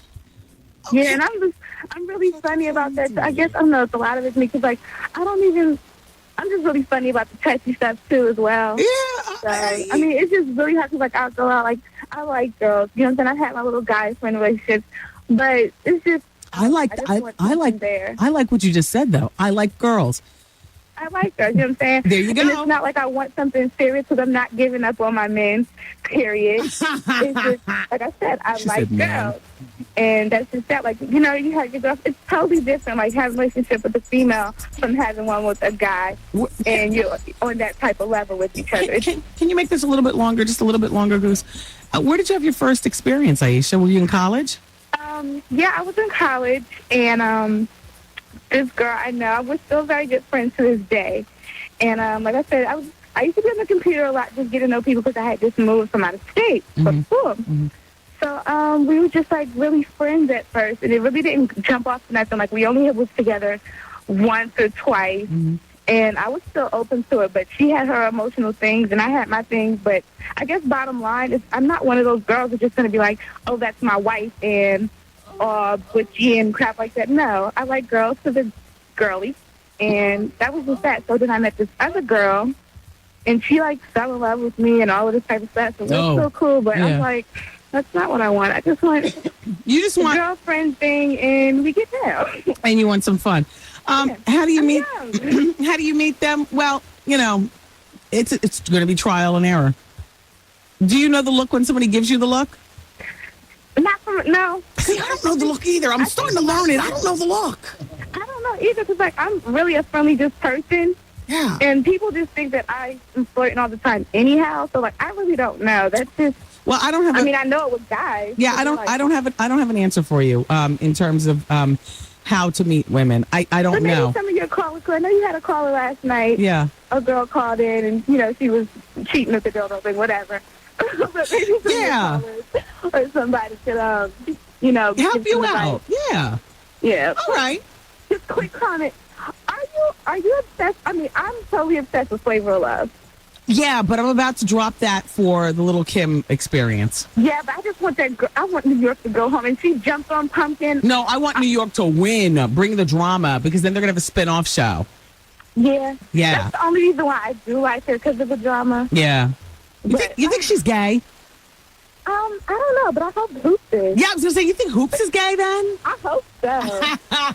Yeah, and I'm really funny about that. So I guess, I don't know, it's a lot of it's me, because, like, I'm just really funny about the touchy stuff, too, as well. Yeah. So, I mean, it's just really hard to, like, I'll go out, like, I like girls. You know what I'm saying? I had my little guy friend relationships, but it's just, I like what you just said, though. I like girls. I like girls, you know what I'm saying? There you go. And it's not like I want something serious because I'm not giving up on my men, period. It's just, like I said, I like girls. And that's just that. Like, you have your girl. It's totally different, like, having a relationship with a female from having one with a guy. And you're on that type of level with each other. Can you make this a little bit longer, just a little bit longer, Goose? Where did you have your first experience, Aisha? Were you in college? Yeah, I was in college, and this girl I know, we're still very good friends to this day. And like I said, I used to be on the computer a lot, just getting to know people because I had just moved from out of state for school. So we were just like really friends at first, and it really didn't jump off to nothing. Like, we only was together once or twice, And I was still open to it, but she had her emotional things, and I had my things. But I guess bottom line is I'm not one of those girls that's just going to be like, oh, that's my wife, and butchy and crap like that. No, I like girls because they're girly, and that was just that. So then I met this other girl, and she, like, fell in love with me and all of this type of stuff. So it was so cool, but I'm like, that's not what I want. I just want a girlfriend thing, and we get down. And you want some fun. How do you meet? How do you meet them? Well, it's going to be trial and error. Do you know the look when somebody gives you the look? No. See, I don't know the look either. I'm starting to learn it. I don't know the look. I don't know either because, like, I'm really a friendly just person. Yeah. And people just think that I am flirting all the time anyhow. So, like, I really don't know. That's just. Well, I don't have. I know it was guys. Yeah, I don't have an answer for you. In terms of how to meet women, I don't but maybe know. Some of your callers. I know you had a caller last night. Yeah. A girl called in, and she was cheating with the dildo thing, whatever. But maybe some of your callers or somebody could, help give you some out. advice. Yeah. All right. Just a quick comment. Are you obsessed? I mean, I'm totally obsessed with Flavor of Love. Yeah, but I'm about to drop that for the Little Kim experience. Yeah, but I just want I want New York to go home, and she jumped on Pumpkin. No, I want New York to win, bring the drama, because then they're gonna have a spin-off show. Yeah. Yeah. That's the only reason why I do like her, because of the drama. Yeah. You think she's gay? I don't know, but I hope Hoops is. Yeah, I was gonna say, you think Hoops is gay then? I hope so.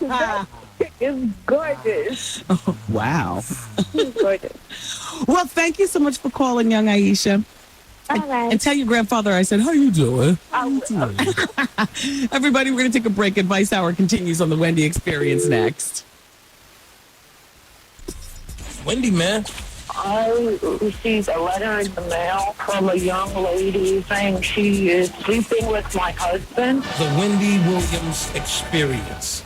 That chick is gorgeous. Oh, wow. She's gorgeous. Well, thank you so much for calling, young Aisha. All right. And tell your grandfather I said, how you doing? I will. Everybody, we're going to take a break. Advice Hour continues on the Wendy Experience next. Wendy, man. I received a letter in the mail from a young lady saying she is sleeping with my husband. The Wendy Williams Experience.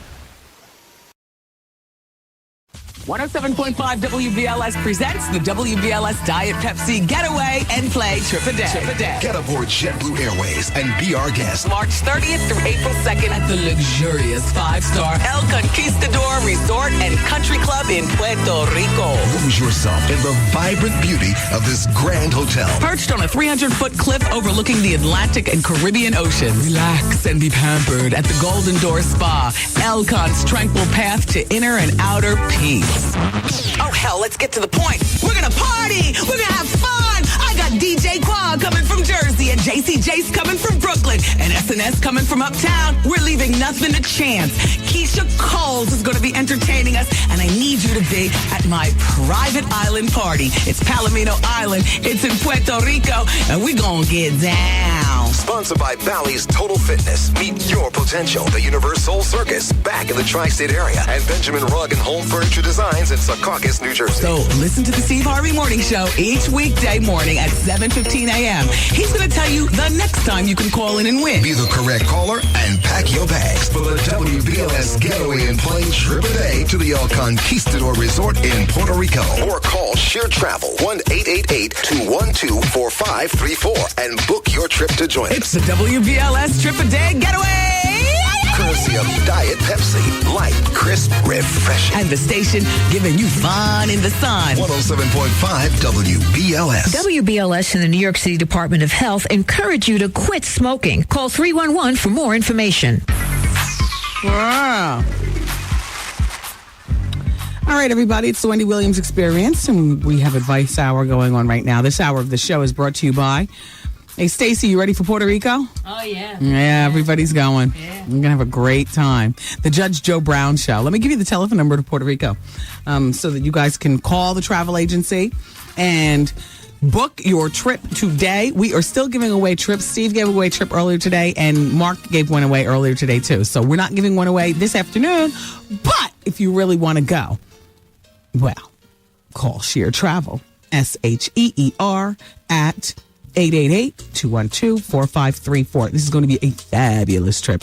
107.5 WBLS presents the WBLS Diet Pepsi Getaway and Play Trip a Day. Get aboard JetBlue Airways and be our guest. March 30th through April 2nd at the luxurious 5-star El Conquistador Resort and Country Club in Puerto Rico. Lose yourself in the vibrant beauty of this grand hotel. Perched on a 300-foot cliff overlooking the Atlantic and Caribbean Ocean. Relax and be pampered at the Golden Door Spa, El Con's tranquil path to inner and outer peace. Oh, hell, let's get to the point. We're going to party. We're going to have fun. I got DJ Quad coming from Jersey and JC Jace coming from Brooklyn and SNS coming from Uptown. We're leaving nothing to chance. Keisha Coles is going to be entertaining us, and I need you to be at my private island party. It's Palomino Island. It's in Puerto Rico, and we're going to get down. Sponsored by Bally's Total Fitness. Meet your potential. The Universal Circus. Back in the tri-state area. And Benjamin Rugg and Home Furniture Designs in Secaucus, New Jersey. So listen to the Steve Harvey Morning Show each weekday morning at 7:15 a.m. He's going to tell you the next time you can call in and win. Be the correct caller and pack your bags for the WBLS Getaway and Play Trip a Day to the El Conquistador Resort in Puerto Rico. Or call Sheer Travel 1-888-212-4534 and book your trip to join us. It's the WBLS Trip a Day Getaway. Courtesy of Diet Pepsi. Light, crisp, refreshing. And the station giving you fun in the sun. 107.5 WBLS. WBLS and the New York City Department of Health encourage you to quit smoking. Call 311 for more information. Wow. All right, everybody, it's the Wendy Williams Experience, and we have Advice Hour going on right now. This hour of the show is brought to you by... Hey, Stacey, you ready for Puerto Rico? Oh, yeah. Yeah, everybody's going. Yeah. We're going to have a great time. The Judge Joe Brown Show. Let me give you the telephone number to Puerto Rico so that you guys can call the travel agency and book your trip today. We are still giving away trips. Steve gave away a trip earlier today, and Mark gave one away earlier today, too. So we're not giving one away this afternoon, but if you really want to go, well, call Sheer Travel, SHEER, at 888-212-4534. This is going to be a fabulous trip.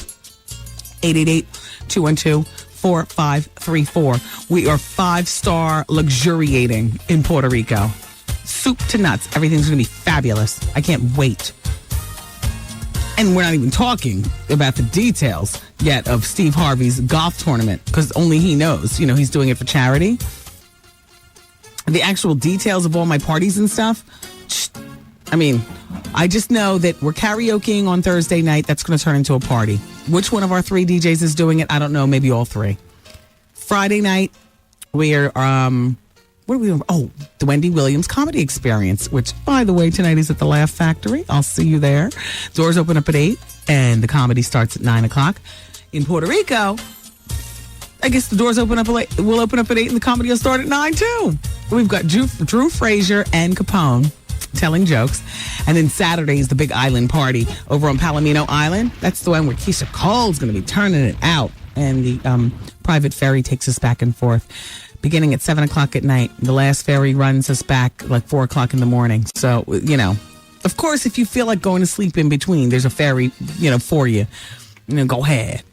888-212-4534. We are 5-star luxuriating in Puerto Rico. Soup to nuts. Everything's going to be fabulous. I can't wait. And we're not even talking about the details yet of Steve Harvey's golf tournament, because only he knows. You know, he's doing it for charity. the actual details of all my parties and stuff, I mean, I just know that we're karaokeing on Thursday night. That's going to turn into a party. Which one of our 3 DJs is doing it? I don't know. Maybe all 3. Friday night, we're, what are we doing? Oh, the Wendy Williams Comedy Experience, which, by the way, tonight is at the Laugh Factory. I'll see you there. Doors open up at 8, and the comedy starts at 9 o'clock. In Puerto Rico, I guess the doors open up will open up at 8, and the comedy will start at 9, too. We've got Drew Frazier and Capone telling jokes. And then Saturday is the big island party over on Palomino Island. That's the one where Keisha Cole's going to be turning it out. And the private ferry takes us back and forth beginning at 7 o'clock at night. The last ferry runs us back like 4 o'clock in the morning. So, you know, of course, if you feel like going to sleep in between, there's a ferry, you know, for you. You know, go ahead.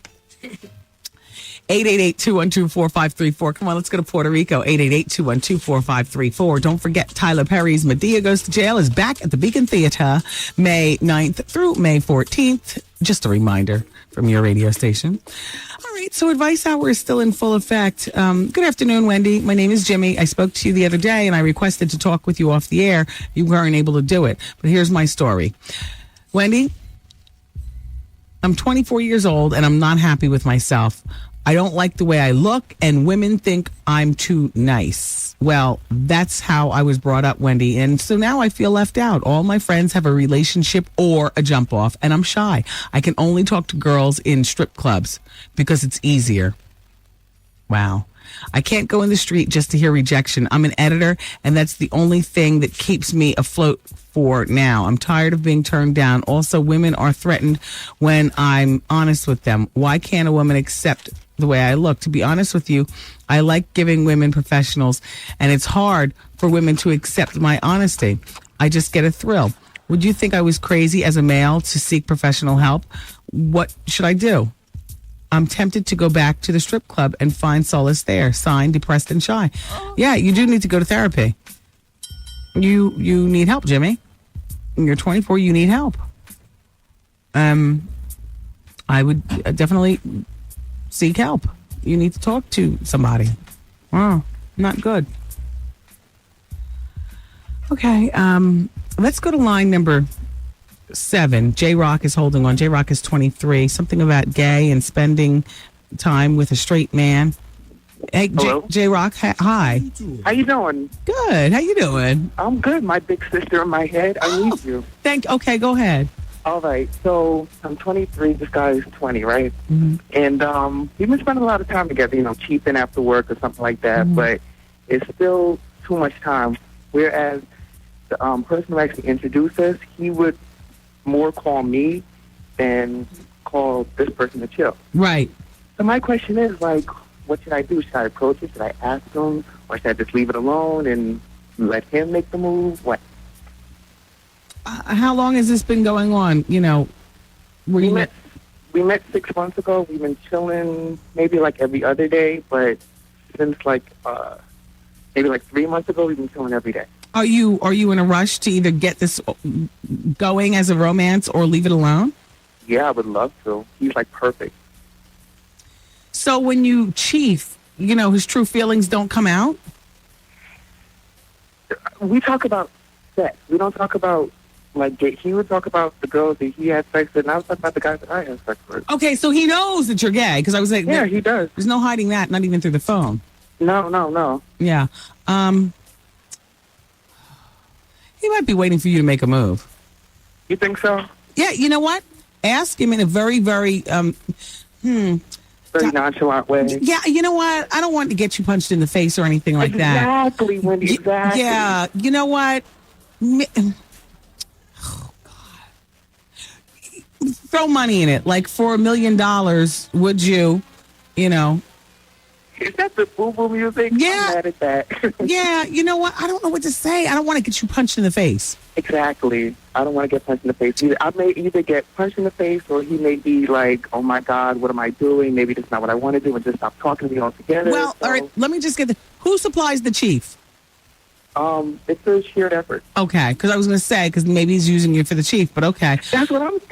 888-212-4534. Come on, let's go to Puerto Rico. 888-212-4534. Don't forget, Tyler Perry's Medea Goes to Jail is back at the Beacon Theater May 9th through May 14th. Just a reminder from your radio station. All right, so Advice Hour is still in full effect. Good afternoon, Wendy. My name is Jimmy. I spoke to you the other day, and I requested to talk with you off the air. You weren't able to do it, but here's my story. Wendy, I'm 24 years old, and I'm not happy with myself. I don't like the way I look, and women think I'm too nice. Well, that's how I was brought up, Wendy, and so now I feel left out. All my friends have a relationship or a jump off, and I'm shy. I can only talk to girls in strip clubs because it's easier. Wow. I can't go in the street just to hear rejection. I'm an editor, and that's the only thing that keeps me afloat for now. I'm tired of being turned down. Also, women are threatened when I'm honest with them. Why can't a woman accept the way I look? To be honest with you, I like giving women professionals, and it's hard for women to accept my honesty. I just get a thrill. Would you think I was crazy as a male to seek professional help? What should I do? I'm tempted to go back to the strip club and find solace there. Signed, Depressed and Shy. Yeah, you do need to go to therapy. You need help, Jimmy. You're 24, you need help. I would definitely seek help. You need to talk to somebody. Wow, not good. Okay, let's go to line number 7. J-Rock is holding on. J-Rock is 23. Something about gay and spending time with a straight man. Hey, J-Rock, hi. How you doing? Good. How you doing? I'm good. My big sister in my head. I need you. Okay, go ahead. All right. So I'm 23. This guy is 20, right? Mm-hmm. And we've been spending a lot of time together, you know, cheaping after work or something like that. Mm-hmm. But it's still too much time. Whereas the person who actually introduced us, he would more call me than call this person to chill. Right. So my question is, like, what should I do? Should I approach it? Should I ask him? Or should I just leave it alone and let him make the move? What? How long has this been going on? You know, we met 6 months ago. We've been chilling maybe like every other day, but since like maybe like 3 months ago, we've been chilling every day. Are you in a rush to either get this going as a romance or leave it alone? Yeah, I would love to. He's like perfect. So when you chief, you know, his true feelings don't come out? We talk about sex. We don't talk about, like, he would talk about the girls that he had sex with, and I was talking about the guys that I had sex with. Okay, so he knows that you're gay, because I was like... Yeah, he does. There's no hiding that, not even through the phone. No. Yeah. He might be waiting for you to make a move. You think so? Yeah, you know what? Ask him in a very, very... very nonchalant way. Yeah, you know what? I don't want to get you punched in the face or anything like that. Exactly, Wendy, exactly. Yeah, you know what? Oh, God. Throw money in it. Like, for $1 million, would you, you know... Is that the boo-boo music? Yeah. I'm mad at that. Yeah, you know what? I don't know what to say. I don't want to get you punched in the face. Exactly. I don't want to get punched in the face either. I may either get punched in the face, or he may be like, oh my God, what am I doing? Maybe that's not what I want to do, and just stop talking to me altogether. Well, all right, let me just get who supplies the chief? It's a shared effort. Okay, because I was going to say, because maybe he's using you for the chief, but okay. That's what I was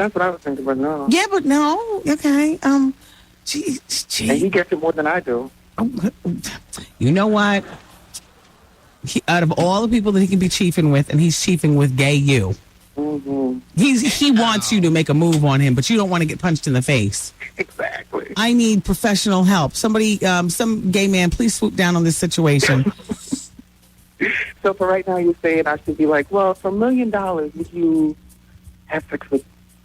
thinking, but no. Yeah, but no. Okay. Gee. And he gets it more than I do. You know what? out of all the people that he can be chiefing with, and he's chiefing with gay you. He wants you to make a move on him, but you don't want to get punched in the face. Exactly. I need professional help. Somebody, some gay man, please swoop down on this situation. So for right now, you're saying I should be like, well, for $1 million, would you have sex with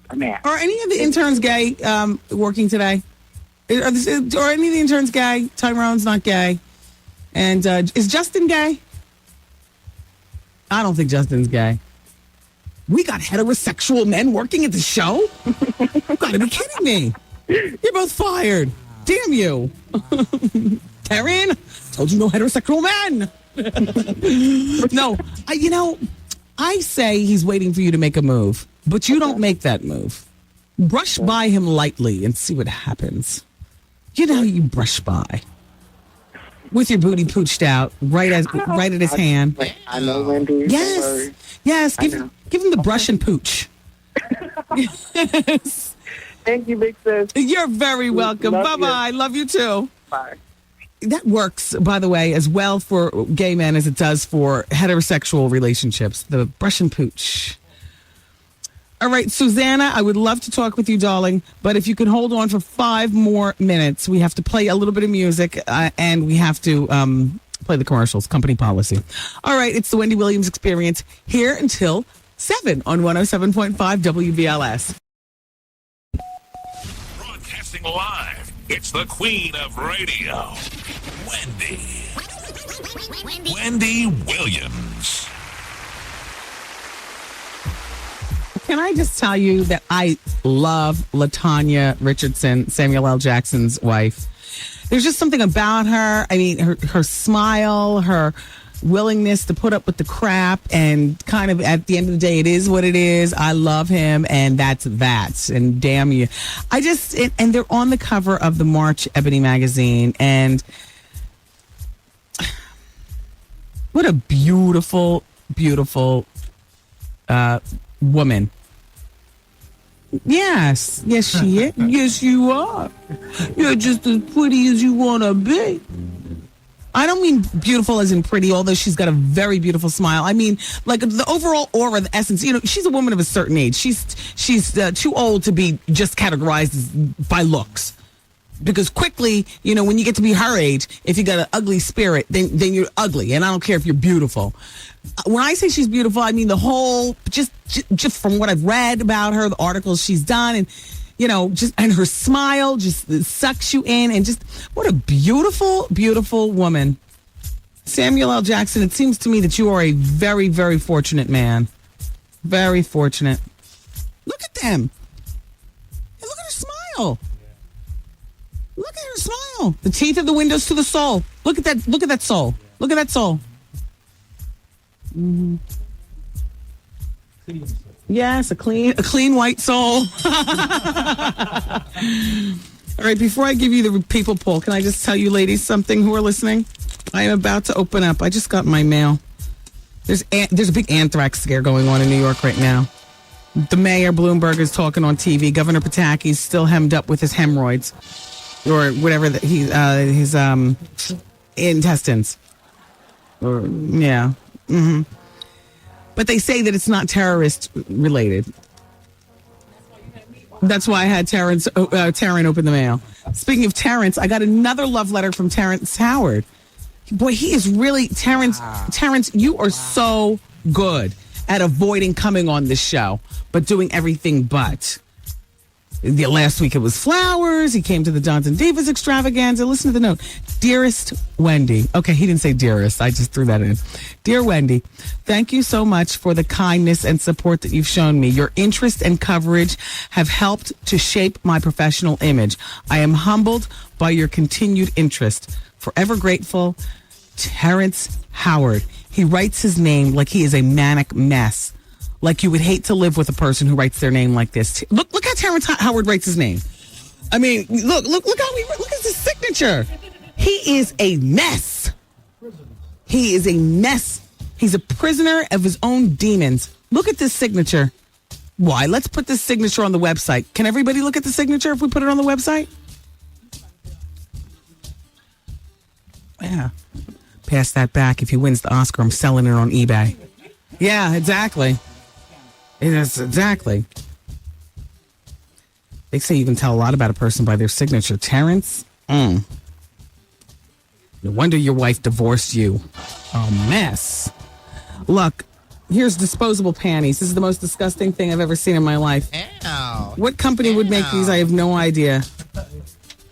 a man? Are any of the interns gay working today? Are any of the interns gay? Tyrone's not gay. And is Justin gay? I don't think Justin's gay. We got heterosexual men working at the show? You gotta be kidding me. You're both fired. Damn you. Taryn, told you no heterosexual men. No, I say he's waiting for you to make a move, but you don't make that move. Brush by him lightly and see what happens. You know, you brush by with your booty pooched out right at his hand. I know, Wendy. Yes. Give him the brush and pooch. Yes. Thank you, big sis. You're very welcome. Bye-bye. Love you too. Bye. That works, by the way, as well for gay men as it does for heterosexual relationships. The brush and pooch. All right, Susanna, I would love to talk with you, darling, but if you can hold on for 5 more minutes, we have to play a little bit of music and we have to play the commercials, company policy. All right, it's the Wendy Williams Experience here until 7 on 107.5 WBLS. Broadcasting live, it's the queen of radio, Wendy Williams. Can I just tell you that I love LaTanya Richardson, Samuel L. Jackson's wife. There's just something about her. I mean, her smile, her willingness to put up with the crap, and kind of at the end of the day, it is what it is. I love him, and that's that. And damn you. And they're on the cover of the March Ebony magazine, and what a beautiful, beautiful woman. Yes, she is. Yes, you are. You're just as pretty as you want to be. I don't mean beautiful as in pretty, although she's got a very beautiful smile. I mean, like the overall aura, the essence. You know, she's a woman of a certain age. She's too old to be just categorized by looks. Because quickly, you know, when you get to be her age, if you got an ugly spirit, then you're ugly. And I don't care if you're beautiful. When I say she's beautiful, I mean the whole, just from what I've read about her, the articles she's done, and, you know, and her smile just sucks you in. And just what a beautiful, beautiful woman. Samuel L. Jackson, it seems to me that you are a very, very fortunate man. Very fortunate. Look at them. And look at her smile. Look at her smile. The teeth are the windows to the soul. Look at that. Look at that soul. Look at that soul. Mm-hmm. Yes, a clean white soul. All right, before I give you the people poll, can I just tell you ladies something who are listening? I am about to open up. I just got my mail. There's a big anthrax scare going on in New York right now. The mayor, Bloomberg, is talking on TV. Governor Pataki's still hemmed up with his hemorrhoids. Or whatever his intestines. Or yeah. Mm-hmm. But they say that it's not terrorist related. That's why I had Taryn open the mail. Speaking of Terrence, I got another love letter from Terrence Howard. Boy, he is really Terrence, you are so good at avoiding coming on this show, but doing everything but. Last week it was flowers. He came to the Dons and Divas extravaganza. Listen to the note. Dearest Wendy. Okay, he didn't say dearest. I just threw that in. Dear Wendy, thank you so much for the kindness and support that you've shown me. Your interest and coverage have helped to shape my professional image. I am humbled by your continued interest. Forever grateful, Terrence Howard. He writes his name like he is a manic mess. Like you would hate to live with a person who writes their name like this. Look how Terrence Howard writes his name. I mean, look at his signature. He is a mess. He is a mess. He's a prisoner of his own demons. Look at this signature. Why? Let's put this signature on the website. Can everybody look at the signature if we put it on the website? Yeah. pass that back. If he wins the Oscar, I'm selling it on eBay. Yeah, exactly. It is exactly. They say you can tell a lot about a person by their signature. Terrence? No wonder your wife divorced you. A mess. Look, here's disposable panties. This is the most disgusting thing I've ever seen in my life. What company would make these? I have no idea.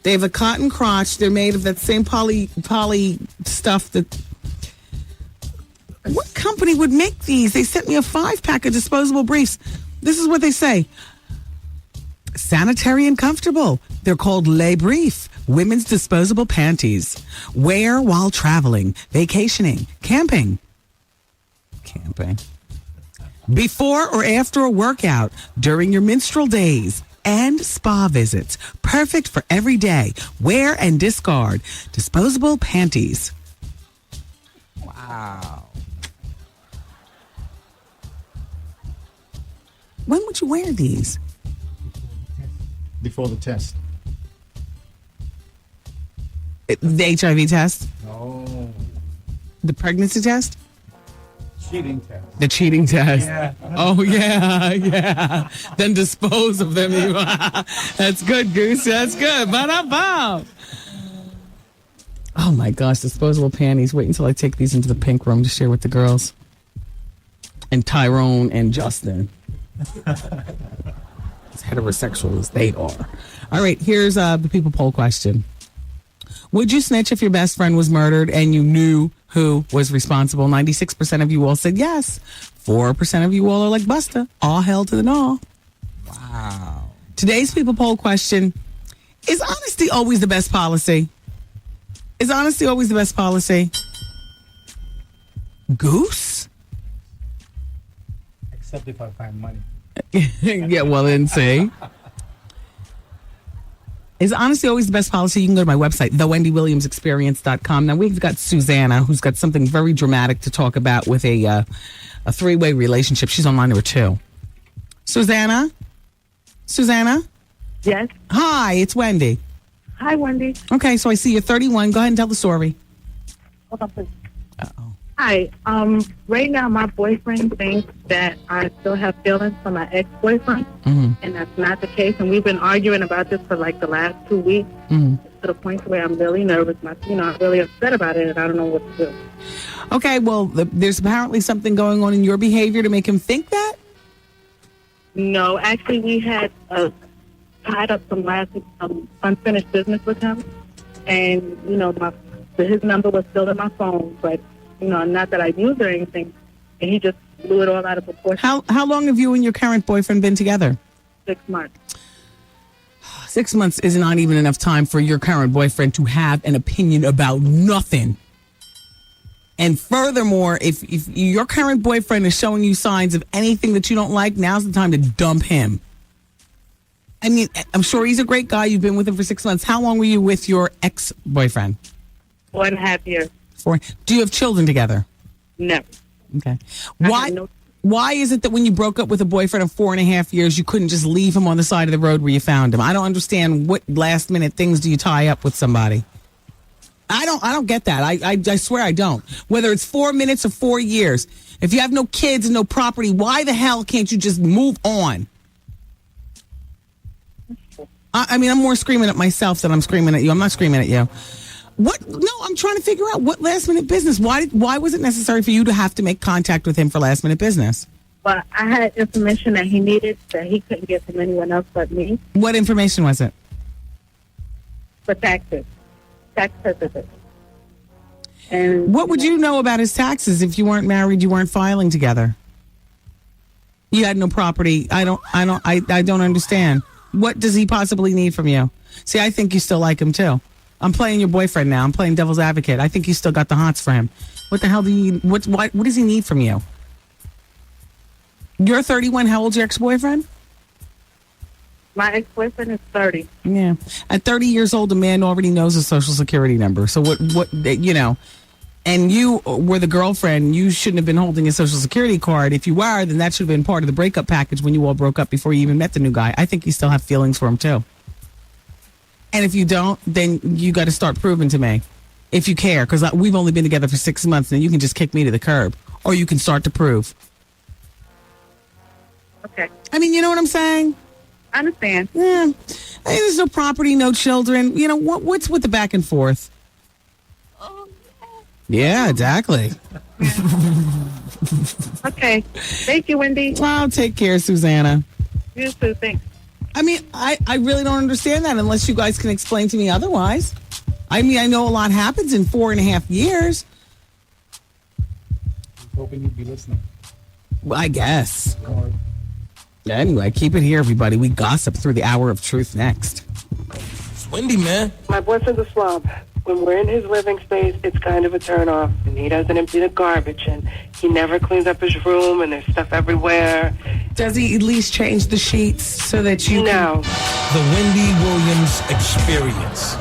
They have a cotton crotch. They're made of that same poly stuff that... What company would make these? They sent me a 5-pack of disposable briefs. This is what they say. Sanitary and comfortable. They're called Le Brief. Women's disposable panties. Wear while traveling, vacationing, camping. Before or after a workout, during your menstrual days, and spa visits. Perfect for every day. Wear and discard. Disposable panties. Wow. When would you wear these? Before the test. The HIV test? No. The pregnancy test? Cheating test. The cheating test. Yeah. Oh, yeah. Then dispose of them. That's good, Goose. That's good. Ba-da-ba. Oh, my gosh. Disposable panties. Wait until I take these into the pink room to share with the girls. And Tyrone and Justin. As heterosexual as they are. All right. Here's the people poll question. Would you snitch if your best friend was murdered and you knew who was responsible? 96% of you all said yes. 4% of you all are like Busta. All hell to the no. Wow. Today's people poll question. Is honesty always the best policy? Is honesty always the best policy? Goose? Except if I find money. Yeah, well then see. Is honesty always the best policy? You can go to my website, thewendywilliamsexperience.com. Now, we've got Susanna, who's got something very dramatic to talk about with a three-way relationship. She's on line number 2. Susanna? Susanna? Yes. Hi, it's Wendy. Hi, Wendy. Okay, so I see you're 31. Go ahead and tell the story. Hold on, please. Hi. Right now, my boyfriend thinks that I still have feelings for my ex-boyfriend, and that's not the case. And we've been arguing about this for like the last 2 weeks, to the point where I'm really nervous. I'm really upset about it, and I don't know what to do. Okay, well, there's apparently something going on in your behavior to make him think that? No, actually, we had tied up some unfinished business with him, and his number was still in my phone, but. Not that I used or anything, and he just blew it all out of proportion. How long have you and your current boyfriend been together? 6 months. 6 months is not even enough time for your current boyfriend to have an opinion about nothing. And furthermore, if your current boyfriend is showing you signs of anything that you don't like, now's the time to dump him. I mean, I'm sure he's a great guy. You've been with him for 6 months. How long were you with your ex-boyfriend? 4.5 years. Do you have children together? No. Okay. Why is it that when you broke up with a boyfriend of 4.5 years, you couldn't just leave him on the side of the road where you found him? I don't understand. What last minute things do you tie up with somebody? I don't get that. I swear I don't. Whether it's 4 minutes or 4 years, if you have no kids and no property, why the hell can't you just move on? I mean, I'm more screaming at myself than I'm screaming at you. I'm not screaming at you. What? No, I'm trying to figure out what last minute business. Why was it necessary for you to have to make contact with him for last minute business? Well, I had information that he needed that he couldn't get from anyone else but me. What information was it? For taxes. Tax purposes. And what would you know about his taxes if you weren't married, you weren't filing together? You had no property. I don't understand. What does he possibly need from you? See, I think you still like him too. I'm playing your boyfriend now. I'm playing devil's advocate. I think you still got the hots for him. What the hell do you? What does he need from you? You're 31. How old's your ex-boyfriend? My ex-boyfriend is 30. Yeah, at 30 years old, a man already knows his social security number. So what? And you were the girlfriend. You shouldn't have been holding his social security card. If you were, then that should have been part of the breakup package when you all broke up before you even met the new guy. I think you still have feelings for him too. And if you don't, then you got to start proving to me. if you care, because we've only been together for 6 months, and you can just kick me to the curb, or you can start to prove. Okay. I mean, you know what I'm saying? I understand. Yeah. Hey, there's no property, no children. You know, what's with the back and forth? Yeah, exactly. Okay. Thank you, Wendy. Well, take care, Susanna. You too. Thanks. I mean, I really don't understand that unless you guys can explain to me otherwise. I mean, I know a lot happens in 4.5 years. Hoping you'd be listening. Well, I guess. Anyway, keep it here, everybody. We gossip through the hour of truth next. It's Wendy, man. My boyfriend's a slob. When we're in his living space, it's kind of a turn-off. And he doesn't empty the garbage, and he never cleans up his room, and there's stuff everywhere. Does he at least change the sheets so that you No. The Wendy Williams Experience.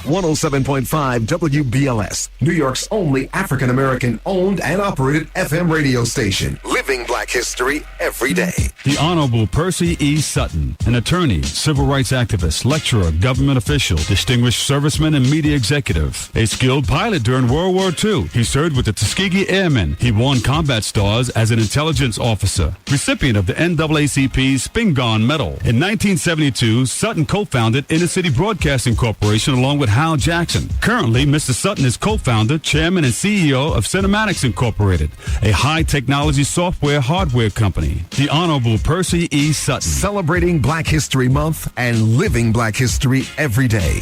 107.5 WBLS, New York's only African-American owned and operated FM radio station. Living Black history every day. The Honorable Percy E. Sutton, an attorney, civil rights activist, lecturer, government official, distinguished serviceman, and media executive. A skilled pilot during World War II. He served with the Tuskegee Airmen. He won combat stars as an intelligence officer. Recipient of the NAACP's Spingarn Medal. In 1972, Sutton co-founded Inner City Broadcasting Corporation along with Hal Jackson. Currently, Mr. Sutton is co-founder, chairman, and CEO of Cinematics Incorporated, a high-technology software hardware company. The Honorable Percy E. Sutton. Celebrating Black History Month and living Black history every day.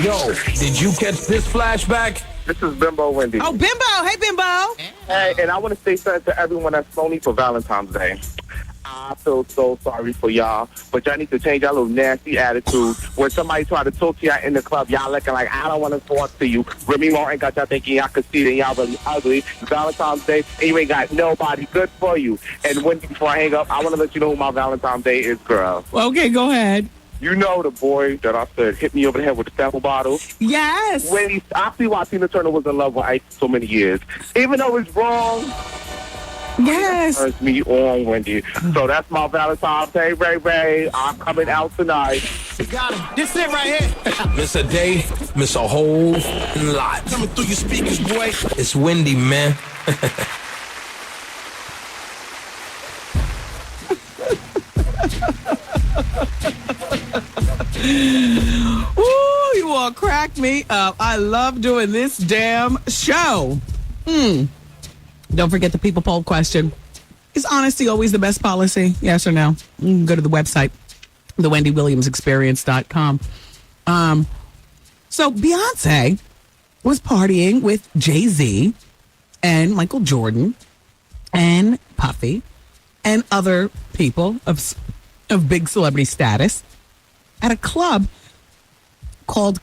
Yo, did you catch this flashback? This is Bimbo Wendy. Oh, Bimbo. Hey, Bimbo. Hey, and I want to say something to everyone that's phony for Valentine's Day. I feel so sorry for y'all, but y'all need to change y'all little nasty attitude. When somebody try to talk to y'all in the club, y'all looking like, I don't want to talk to you. Remy Martin got y'all thinking y'all could see that y'all really ugly. Valentine's Day, and you ain't got nobody good for you. And Wendy, before I hang up, I want to let you know who my Valentine's Day is, girl. Okay, go ahead. You know the boy that I said hit me over the head with the sample bottle? Yes. Wendy, I see why Tina Turner was in love with Ike for so many years. Even though it's wrong, yes, turns me on, Wendy. So that's my Valentine's Day, baby. I'm coming out tonight. You got him. This it right here. Miss a day, miss a whole lot. Coming through your speakers, boy. It's Wendy, man. Ooh, you all crack me up. I love doing this damn show. Don't forget the people poll question. Is honesty always the best policy? Yes or no? You can go to the website, thewendywilliamsexperience.com. So Beyonce was partying with Jay-Z and Michael Jordan and Puffy and other people of big celebrity status at a club called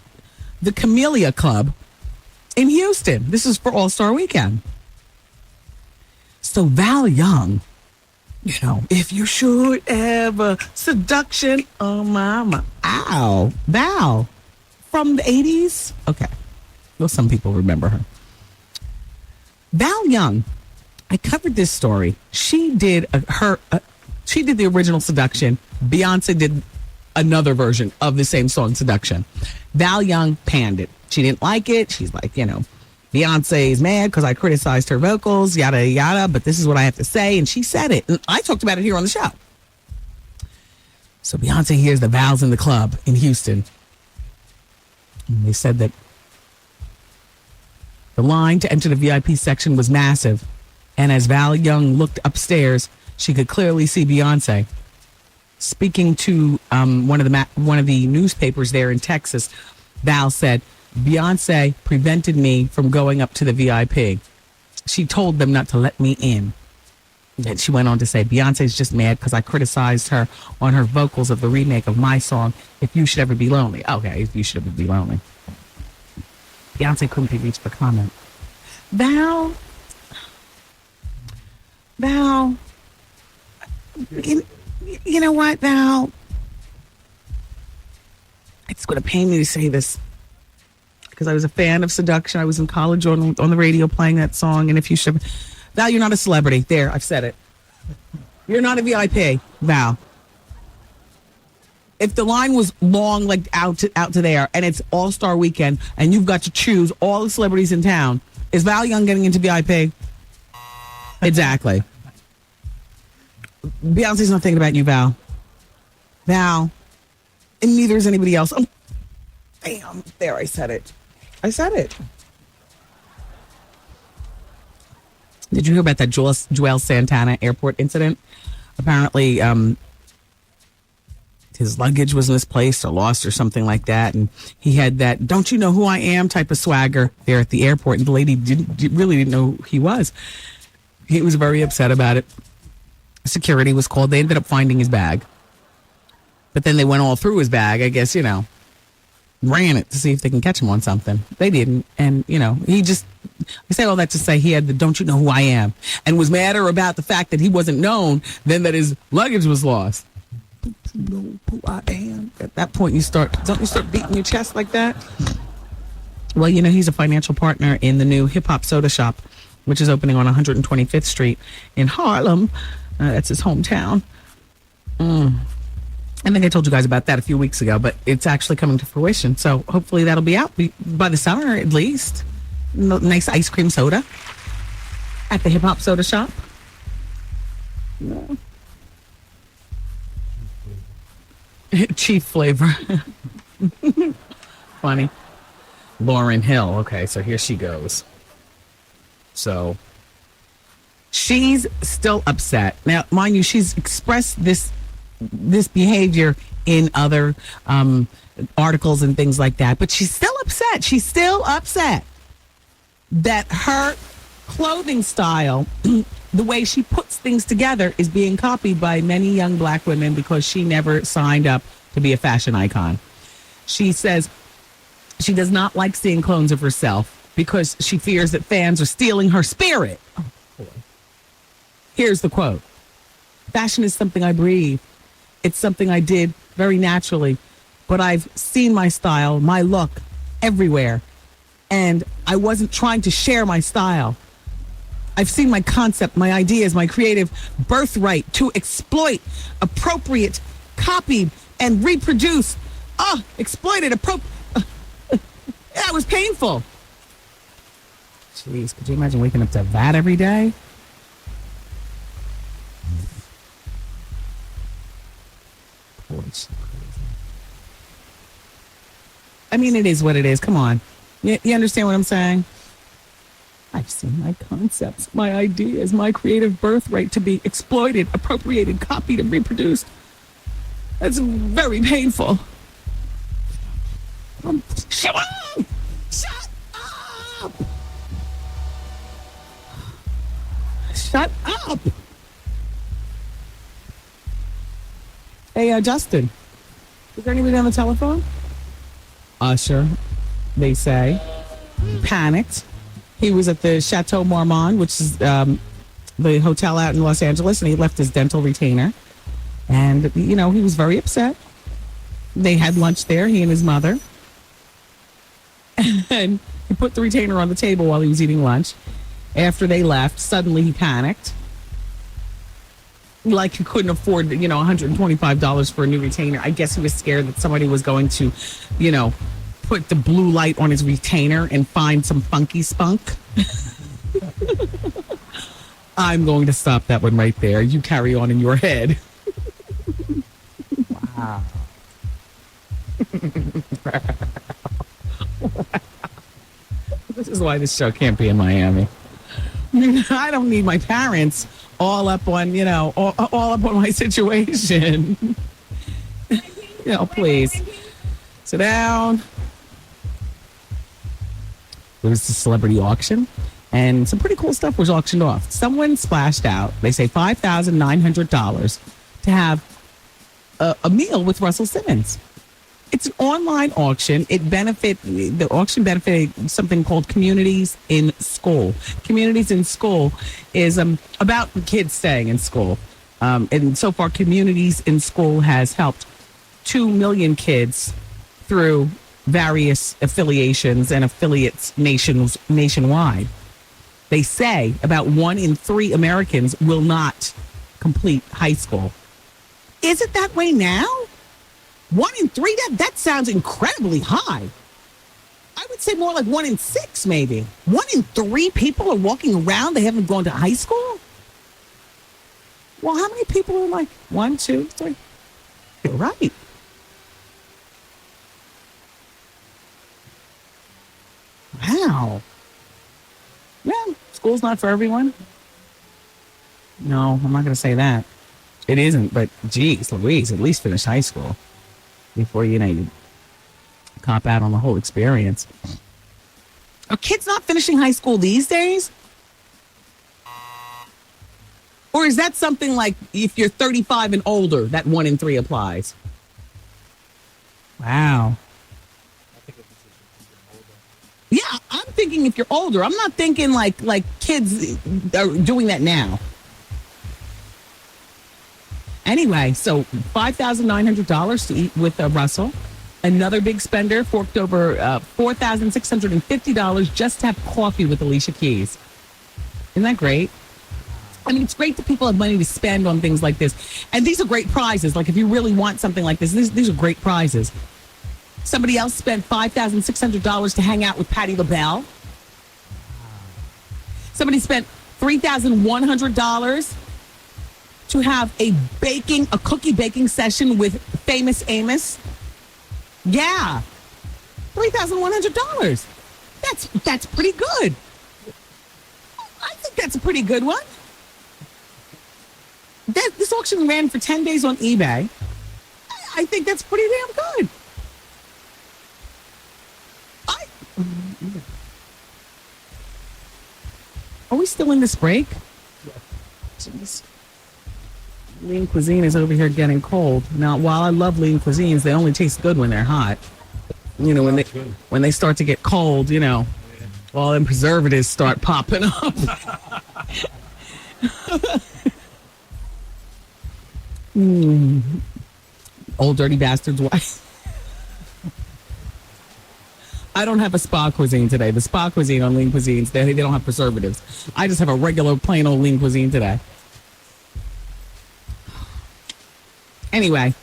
the Camellia Club in Houston. This is for All-Star Weekend. So Val Young, you know, if you should ever seduction, oh mama, ow, Val from the 80s. Okay, well, some people remember her. Val Young, I covered this story. She did she did the original Seduction. Beyonce did another version of the same song, Seduction. Val Young panned it. She didn't like it. She's like, you know, Beyonce's mad because I criticized her vocals, yada, yada, but this is what I have to say. And she said it. And I talked about it here on the show. So Beyonce hears the Val's in the club in Houston. And they said that the line to enter the VIP section was massive. And as Val Young looked upstairs, she could clearly see Beyonce. Speaking to one of the newspapers there in Texas, Val said, Beyonce prevented me from going up to the VIP. She told them not to let me in. And she went on to say, Beyonce's just mad because I criticized her on her vocals of the remake of my song, If You Should Ever Be Lonely. Okay, If You Should Ever Be Lonely. Beyonce couldn't be reached for comment. Val, you know what, Val? It's going to pain me to say this. because I was a fan of Seduction. I was in college on the radio playing that song. And if you should, Val, you're not a celebrity. There, I've said it. You're not a VIP, Val. If the line was long, like out to there, and it's All-Star Weekend, and you've got to choose all the celebrities in town, is Val Young getting into VIP? Exactly. Beyonce's not thinking about you, Val. Val. And neither is anybody else. Oh, bam. There, I said it. Did you hear about that Joel Santana airport incident? Apparently, his luggage was misplaced or lost or something like that. And he had that, don't you know who I am type of swagger there at the airport. And the lady really didn't know who he was. He was very upset about it. Security was called. They ended up finding his bag. But then they went all through his bag, I guess, ran it to see if they can catch him on something. They didn't. And, I say all that to say he had the don't you know who I am, and was madder about the fact that he wasn't known than that his luggage was lost. Don't you know who I am? At that point, don't you start beating your chest like that? Well, he's a financial partner in the new hip hop soda shop, which is opening on 125th Street in Harlem. That's his hometown. I think I told you guys about that a few weeks ago, but it's actually coming to fruition. So hopefully that'll be out by the summer at least. Nice ice cream soda at the hip hop soda shop. No. Chief flavor. Funny. Lauryn Hill. Okay, so here she goes. So she's still upset. Now, mind you, she's expressed this behavior in other articles and things like that, but she's still upset. She's still upset that her clothing style, the way she puts things together, is being copied by many young black women because she never signed up to be a fashion icon. She says she does not like seeing clones of herself because she fears that fans are stealing her spirit. Oh, boy. Here's the quote. Fashion is something I breathe. It's something I did very naturally, but I've seen my style, my look everywhere, and I wasn't trying to share my style. I've seen my concept, my ideas, my creative birthright to exploit, appropriate, copied, and reproduce. Exploited, that was painful. Jeez, could you imagine waking up to that every day? I mean, it is what it is. Come on. You understand what I'm saying? I've seen my concepts, my ideas, my creative birthright to be exploited, appropriated, copied, and reproduced. That's very painful. Shut up! Shut up! Shut up! Hey, Justin, is there anybody on the telephone? Usher, they say, panicked. He was at the Chateau Marmont, which is the hotel out in Los Angeles, and he left his dental retainer. And, he was very upset. They had lunch there, he and his mother. And he put the retainer on the table while he was eating lunch. After they left, suddenly he panicked. Like he couldn't afford, $125 for a new retainer. I guess he was scared that somebody was going to, put the blue light on his retainer and find some funky spunk. I'm going to stop that one right there. You carry on in your head. Wow. This is why this show can't be in Miami. I don't need my parents all up on, all up on my situation. Please. Sit down. There was the celebrity auction, and some pretty cool stuff was auctioned off. Someone splashed out, they say, $5,900 to have a meal with Russell Simmons. It's an online auction. The auction benefited something called Communities in School. Communities in School is about kids staying in school. And so far, Communities in School has helped 2 million kids through various affiliations and affiliates nationwide. They say about 1 in 3 Americans will not complete high school. Is it that way now? 1 in 3? That sounds incredibly high. I would say more like 1 in 6, maybe. 1 in 3 people are walking around. They haven't gone to high school? Well, how many people are like 1, 2, 3? You're right. Wow. Well, school's not for everyone. No, I'm not going to say that. It isn't, but geez, Louise, at least finish high school before, you cop out on the whole experience. Are kids not finishing high school these days? Or is that something like if you're 35 and older, that 1 in 3 applies? Wow. Yeah, I'm thinking if you're older. I'm not thinking like kids are doing that now. Anyway, so $5,900 to eat with Russell. Another big spender forked over $4,650 just to have coffee with Alicia Keys. Isn't that great? I mean, it's great that people have money to spend on things like this. And these are great prizes. Like, if you really want something like this, these are great prizes. Somebody else spent $5,600 to hang out with Patti LaBelle. Somebody spent $3,100 to have a cookie baking session with Famous Amos. Yeah. $3,100. That's pretty good. I think that's a pretty good one. This auction ran for 10 days on eBay. I think that's pretty damn good. Are we still in this break? Jeez. Lean cuisine is over here getting cold. Now, while I love lean cuisines, they only taste good when they're hot. When they start to get cold, all them preservatives start popping up. Old dirty bastard's wife. I don't have a spa cuisine today. The spa cuisine on lean cuisines, they don't have preservatives. I just have a regular plain old lean cuisine today. Anyway,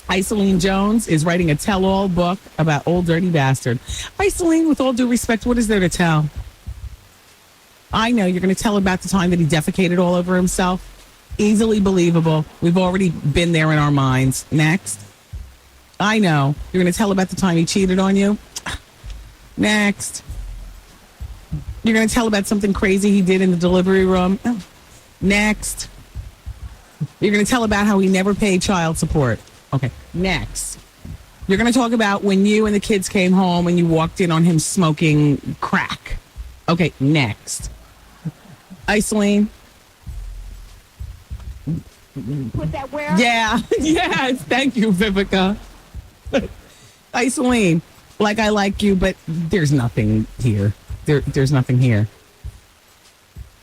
Isoline Jones is writing a tell-all book about Old Dirty Bastard. Isoline, with all due respect, what is there to tell? I know you're going to tell about the time that he defecated all over himself. Easily believable. We've already been there in our minds. Next. I know. You're going to tell about the time he cheated on you. Next. You're going to tell about something crazy he did in the delivery room. Next. You're going to tell about how he never paid child support. Okay. Next. You're going to talk about when you and the kids came home and you walked in on him smoking crack. Okay. Next. Isoline. Put that where? Yeah. Yes. Thank you, Vivica. Isoline, like I like you, but there's nothing here. There's nothing here.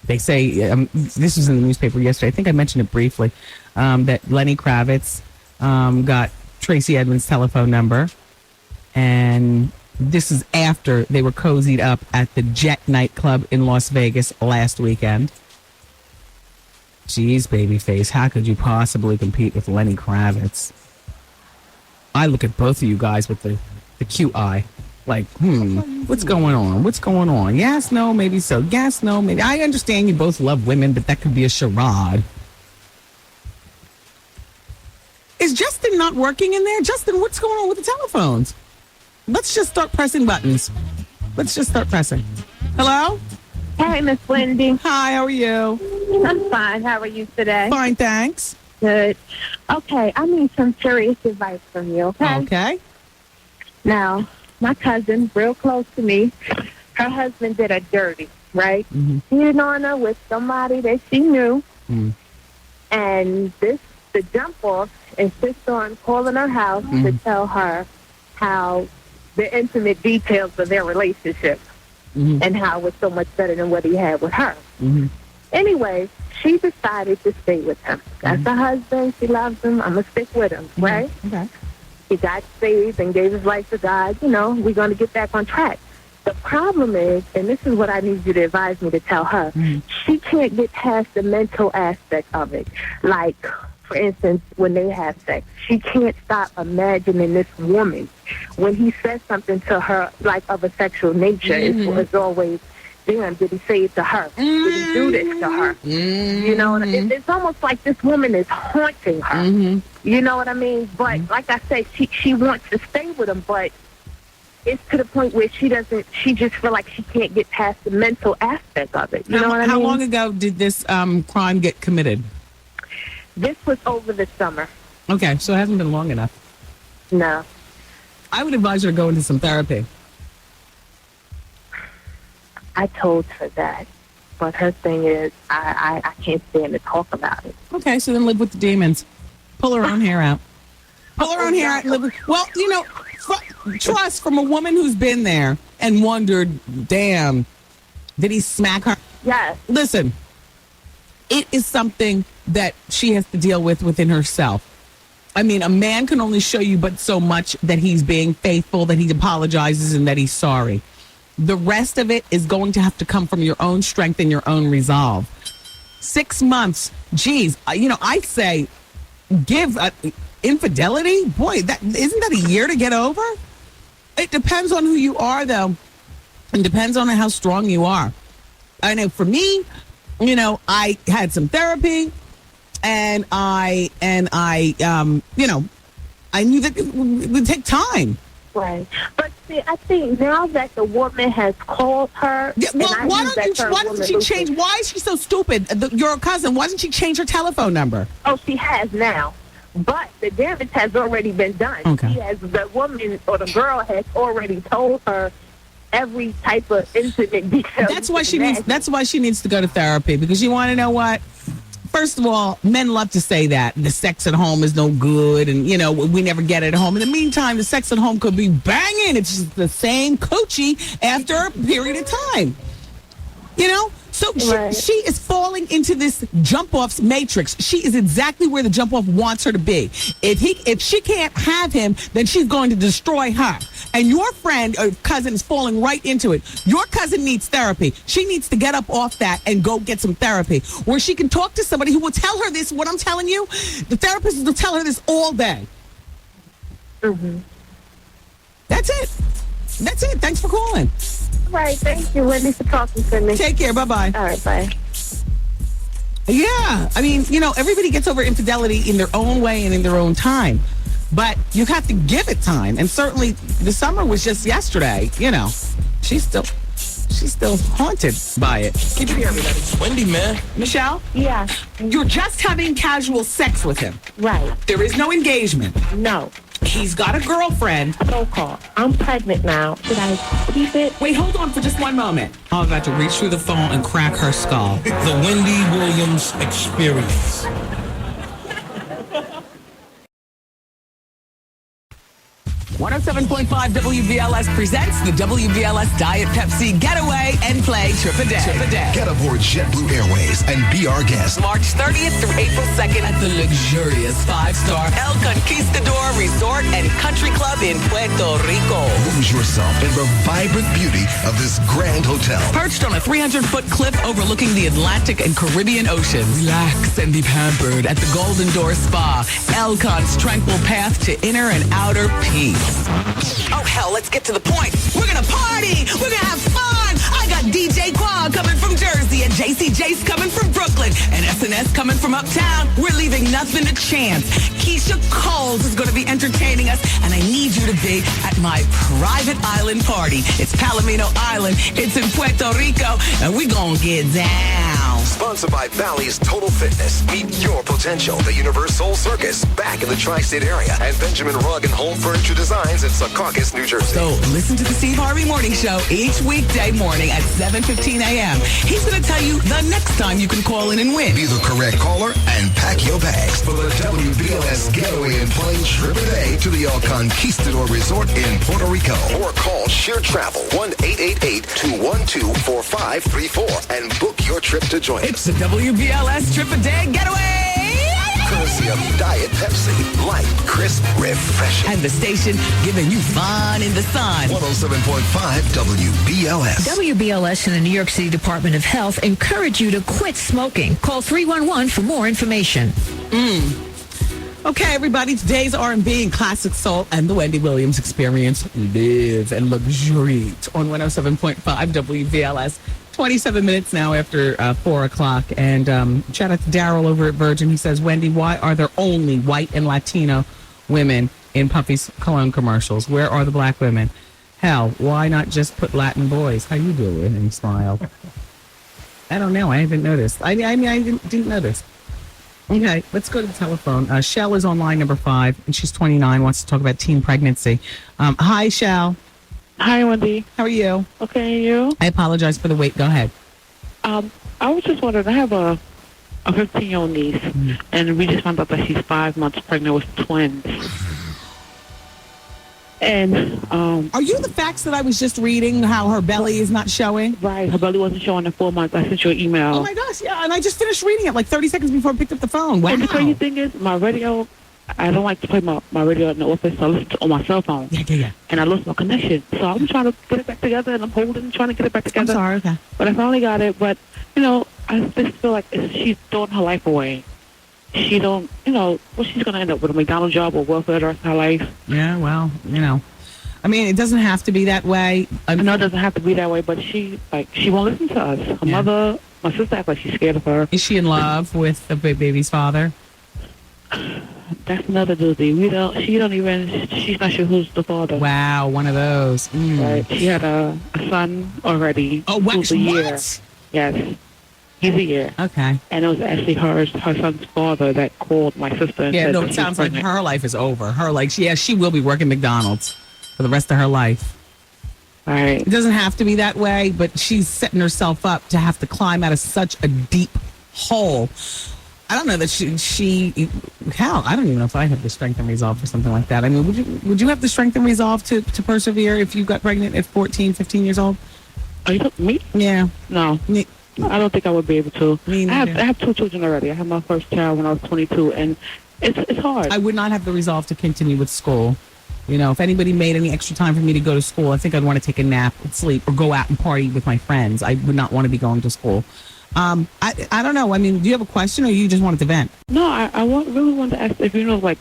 They say, this was in the newspaper yesterday, I think I mentioned it briefly, that Lenny Kravitz got Tracy Edmonds' telephone number. And this is after they were cozied up at the Jet nightclub in Las Vegas last weekend. Jeez, babyface, how could you possibly compete with Lenny Kravitz? I look at both of you guys with the cute eye. Like, what's going on? What's going on? Yes, no, maybe so. Yes, no, maybe. I understand you both love women, but that could be a charade. Is Justin not working in there? Justin, what's going on with the telephones? Let's just start pressing buttons. Let's just start pressing. Hello? Hey, Miss Wendy. Hi, how are you? I'm fine. How are you today? Fine, thanks. Good. Okay, I need some serious advice from you, okay? Okay. Now, my cousin, real close to me, her husband did her dirty, right? Mm-hmm. Cheated on her with somebody that she knew. Mm. And the jump off insists on calling her house to tell her how the intimate details of their relationship and how it was so much better than what he had with her. Anyway, she decided to stay with him. That's her husband. She loves him. I'm going to stick with him, right? Okay. He got saved and gave his life to God. You know, we're going to get back on track. The problem is, and this is what I need you to advise me to tell her, she can't get past the mental aspect of it. Like, for instance, when they have sex, she can't stop imagining this woman. When he says something to her, like of a sexual nature, it's always, damn, did he say it to her? Did he do this to her? You know, it's almost like this woman is haunting her. You know what I mean? But like I said, she wants to stay with him, but it's to the point where she just feel like she can't get past the mental aspect of it. You know what I mean? How long ago did this crime get committed? This was over the summer. Okay, so it hasn't been long enough. No. I would advise her to go into some therapy. I told her that. But her thing is, I can't stand to talk about it. Okay, so then live with the demons. Pull her own hair out. Pull her own hair out and live with... Well, you know, trust from a woman who's been there and wondered, damn, did he smack her? Yes. Listen, it is something that she has to deal with within herself. I mean, a man can only show you but so much that he's being faithful, that he apologizes, and that he's sorry. The rest of it is going to have to come from your own strength and your own resolve. 6 months, geez, you know, I say give infidelity. Boy, that isn't that a year to get over? It depends on who you are, though, and depends on how strong you are. I know for me, you know, I had some therapy, and I you know, I knew that it would take time. Right. But see, I think now that the woman has called her... Yeah, well, why doesn't she change... Why is she so stupid? Your cousin, why doesn't she change her telephone number? Oh, she has now. But the damage has already been done. Okay. The woman or the girl has already told her every type of incident detail. That's why she needs to go to therapy, because you want to know what? First of all, men love to say that the sex at home is no good, and you know we never get it at home. In the meantime, the sex at home could be banging. It's just the same coochie after a period of time. You know, so she is falling into this jump-off matrix. She is exactly where the jump-off wants her to be. If she can't have him, then she's going to destroy her. And your friend or cousin is falling right into it. Your cousin needs therapy. She needs to get up off that and go get some therapy where she can talk to somebody who will tell her this, what I'm telling you. The therapist will tell her this all day. That's it. That's it. Thanks for calling. Right. Thank you, Wendy, for talking to me. Take care. Bye-bye. All right. Bye. Yeah. I mean, you know, everybody gets over infidelity in their own way and in their own time. But you have to give it time. And certainly the summer was just yesterday. You know, she's still haunted by it. Keep it here, everybody. Wendy, man. Michelle? Yeah. You're just having casual sex with him. Right. There is no engagement. No. He's got a girlfriend. So-called. I'm pregnant now. Should I keep it? Wait, hold on for just one moment. I'm about to reach through the phone and crack her skull. The Wendy Williams Experience. .5 WBLS presents the WBLS Diet Pepsi Getaway and Play Trip a Day. Get aboard JetBlue Airways and be our guest. March 30th through April 2nd at the luxurious 5-star El Conquistador Resort and Country Club in Puerto Rico. Lose yourself in the vibrant beauty of this grand hotel. Perched on a 300-foot cliff overlooking the Atlantic and Caribbean Oceans. Relax and be pampered at the Golden Door Spa, Elcon's tranquil path to inner and outer peace. Oh, hell, let's get to the point. We're going to party. We're going to have fun. I got DJ Quad coming from Jersey and JC Jace coming from Brooklyn and SNS coming from Uptown. We're leaving nothing to chance. Keisha Coles is going to be entertaining us, and I need you to be at my private island party. It's Palomino Island. It's in Puerto Rico, and we're going to get down. Sponsored by Bally's Total Fitness. Meet your potential. The Universal Circus, back in the tri-state area. And Benjamin Rugg and Home Furniture Designs in Secaucus, New Jersey. So listen to the Steve Harvey Morning Show each weekday morning at 7:15 a.m. He's going to tell you the next time you can call in and win. Be the correct caller and pack your bags for the WBLS Getaway and Plane Trip a Day to the El Conquistador Resort in Puerto Rico. Or call Sheer Travel 1-888-212-4534 and book your trip to join us. It's the WBLS Trip a Day Getaway. courtesy of Diet Pepsi. Light, crisp, refreshing. And the station giving you fun in the sun. 107.5 WBLS. WBLS and the New York City Department of Health encourage you to quit smoking. Call 311 for more information. Okay, everybody, today's R&B and classic soul and the Wendy Williams Experience. Live and luxuriate on 107.5 WVLS. 27 minutes now after 4 o'clock. And shout out to Daryl over at Virgin. He says, Wendy, why are there only white and Latino women in Puffy's cologne commercials? Where are the black women? Hell, why not just put Latin boys? How you doing? And he smiled. I don't know. I haven't noticed. I didn't notice. Okay, let's go to the telephone. Shell is on line number 5, and she's 29, wants to talk about teen pregnancy. Hi, Shell. Hi, Wendy. How are you? Okay, and you? I apologize for the wait. Go ahead. I was just wondering, I have a 15-year-old niece, and we just found out that she's 5 months pregnant with twins. And are you the facts that I was just reading, how her belly is not showing? Right, her belly wasn't showing in 4 months. I sent you an email. Oh my gosh, yeah, and I just finished reading it like 30 seconds before I picked up the phone. Wow. And the crazy thing is, my radio, I don't like to play my radio in the office, so I listen to on my cell phone. Yeah. And I lost my connection. So I'm trying to get it back together, and I'm holding, trying to get it back together. I'm sorry, okay. But I finally got it, but, I just feel like she's throwing her life away. She don't, she's going to end up with a McDonald's job or welfare the rest of her life. Yeah, well, I mean, it doesn't have to be that way. I know it doesn't have to be that way, but she won't listen to us. Her mother, my sister acts like she's scared of her. Is she in love with the baby's father? That's another doozy. She's not sure who's the father. Wow, one of those. Right. She had a son already. Oh, what? Who's a year. Yes. He's a year. Okay. And it was actually her son's father that called my sister and said it sounds like her life is over. She will be working McDonald's for the rest of her life. All right. It doesn't have to be that way, but she's setting herself up to have to climb out of such a deep hole. I don't know that I don't even know if I have the strength and resolve for something like that. I mean, would you have the strength and resolve to persevere if you got pregnant at 14, 15 years old? Are you me? Yeah. No. I don't think I would be able to. I have 2 children already. I had my first child when I was 22, and it's hard. I would not have the resolve to continue with school. If anybody made any extra time for me to go to school, I think I'd want to take a nap and sleep or go out and party with my friends. I would not want to be going to school. I don't know. I mean, do you have a question or you just wanted to vent? No, I really wanted to ask if you know, like,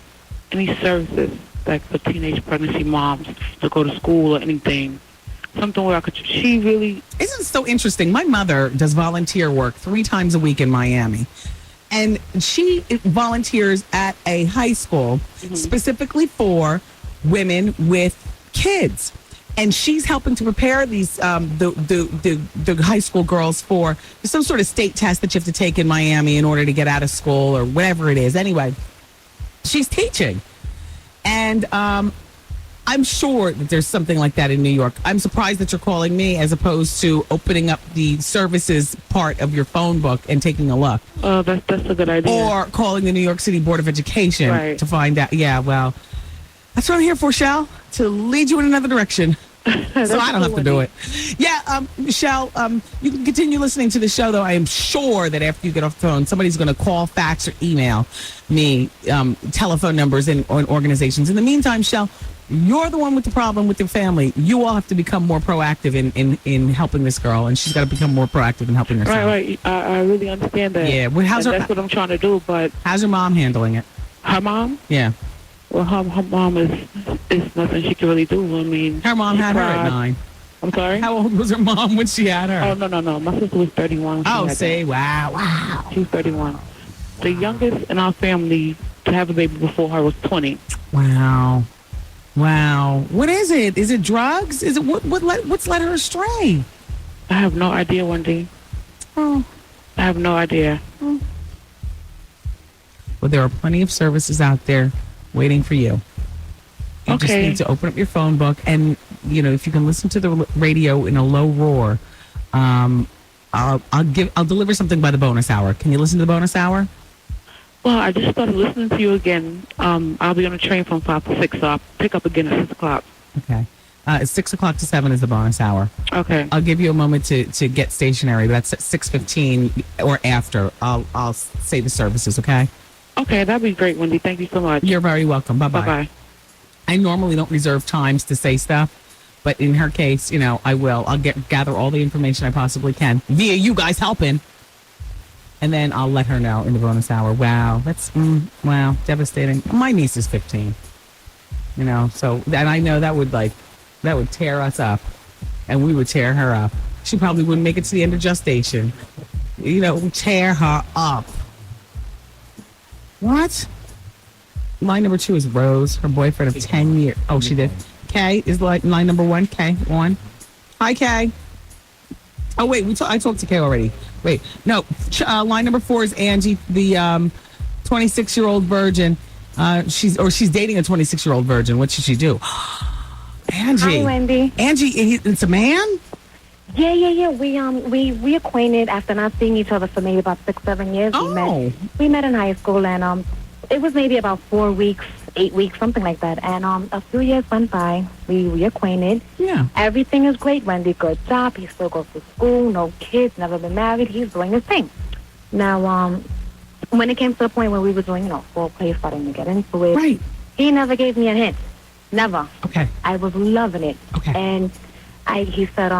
any services like for teenage pregnancy moms to go to school or anything. Something where she really... Isn't it so interesting? My mother does volunteer work 3 times a week in Miami. And she volunteers at a high school specifically for women with kids. And she's helping to prepare these the high school girls for some sort of state test that you have to take in Miami in order to get out of school or whatever it is. Anyway, she's teaching. And I'm sure that there's something like that in New York. I'm surprised that you're calling me as opposed to opening up the services part of your phone book and taking a look. Oh, that's a good idea. Or calling the New York City Board of Education to find out. Yeah, well, that's what I'm here for, Shell, to lead you in another direction. So I don't have to do it. Yeah, Michelle, you can continue listening to the show, though. I am sure that after you get off the phone, somebody's going to call, fax, or email me telephone numbers and organizations. In the meantime, Michelle, you're the one with the problem with your family. You all have to become more proactive in helping this girl, and she's got to become more proactive in helping herself. Right. I really understand that. Yeah, well, that's what I'm trying to do, but... How's your mom handling it? Her mom? Yeah. Well, her mom is nothing she can really do. I mean, her mom had her at 9. I'm sorry? How old was her mom when she had her? Oh, no. My sister was 31. Oh, see? Wow. She was 31. The youngest in our family to have a baby before her was 20. Wow. What is it? Is it drugs? Is it what's led her astray? I have no idea, Wendy. Oh. I have no idea. Oh. Well, there are plenty of services out there waiting for you. You just need to open up your phone book, and if you can listen to the radio in a low roar, I'll deliver something by the bonus hour. Can you listen to the bonus hour? Well, I just started listening to you again. I'll be on a train from 5 to 6, so I'll pick up again at 6 o'clock. Okay. It's 6 o'clock to 7 is the bonus hour. Okay. I'll give you a moment to get stationary. That's at 6:15 or after. I'll say the services. Okay. Okay, that'd be great, Wendy. Thank you so much. You're very welcome. Bye-bye. Bye-bye. I normally don't reserve times to say stuff, but in her case, I will. I'll gather all the information I possibly can via you guys helping, and then I'll let her know in the bonus hour. Wow, that's devastating. My niece is 15, so and I know that would tear us up, and we would tear her up. She probably wouldn't make it to the end of gestation. Tear her up. What? Line number 2 is Rose, her boyfriend of 10 years. Oh, she did. Kay is line number 1. Kay, 1. Hi, Kay. Oh, wait, I talked to Kay already. Wait, no. Line number 4 is Angie, the 26-year-old virgin. She's dating a 26-year-old virgin. What should she do? Angie. Hi, Wendy. Angie, it's a man? Yeah. We acquainted after not seeing each other for maybe about 6-7 years. Oh. We met in high school, and it was maybe about 4 weeks, 8 weeks, something like that. And a few years went by. We reacquainted. Yeah. Everything is great, Wendy. Good job. He still goes to school. No kids. Never been married. He's doing his thing. Now, when it came to the point where we were doing, foreplay, starting to get into it, right. He never gave me a hint. Never. Okay. I was loving it. Okay. And he said,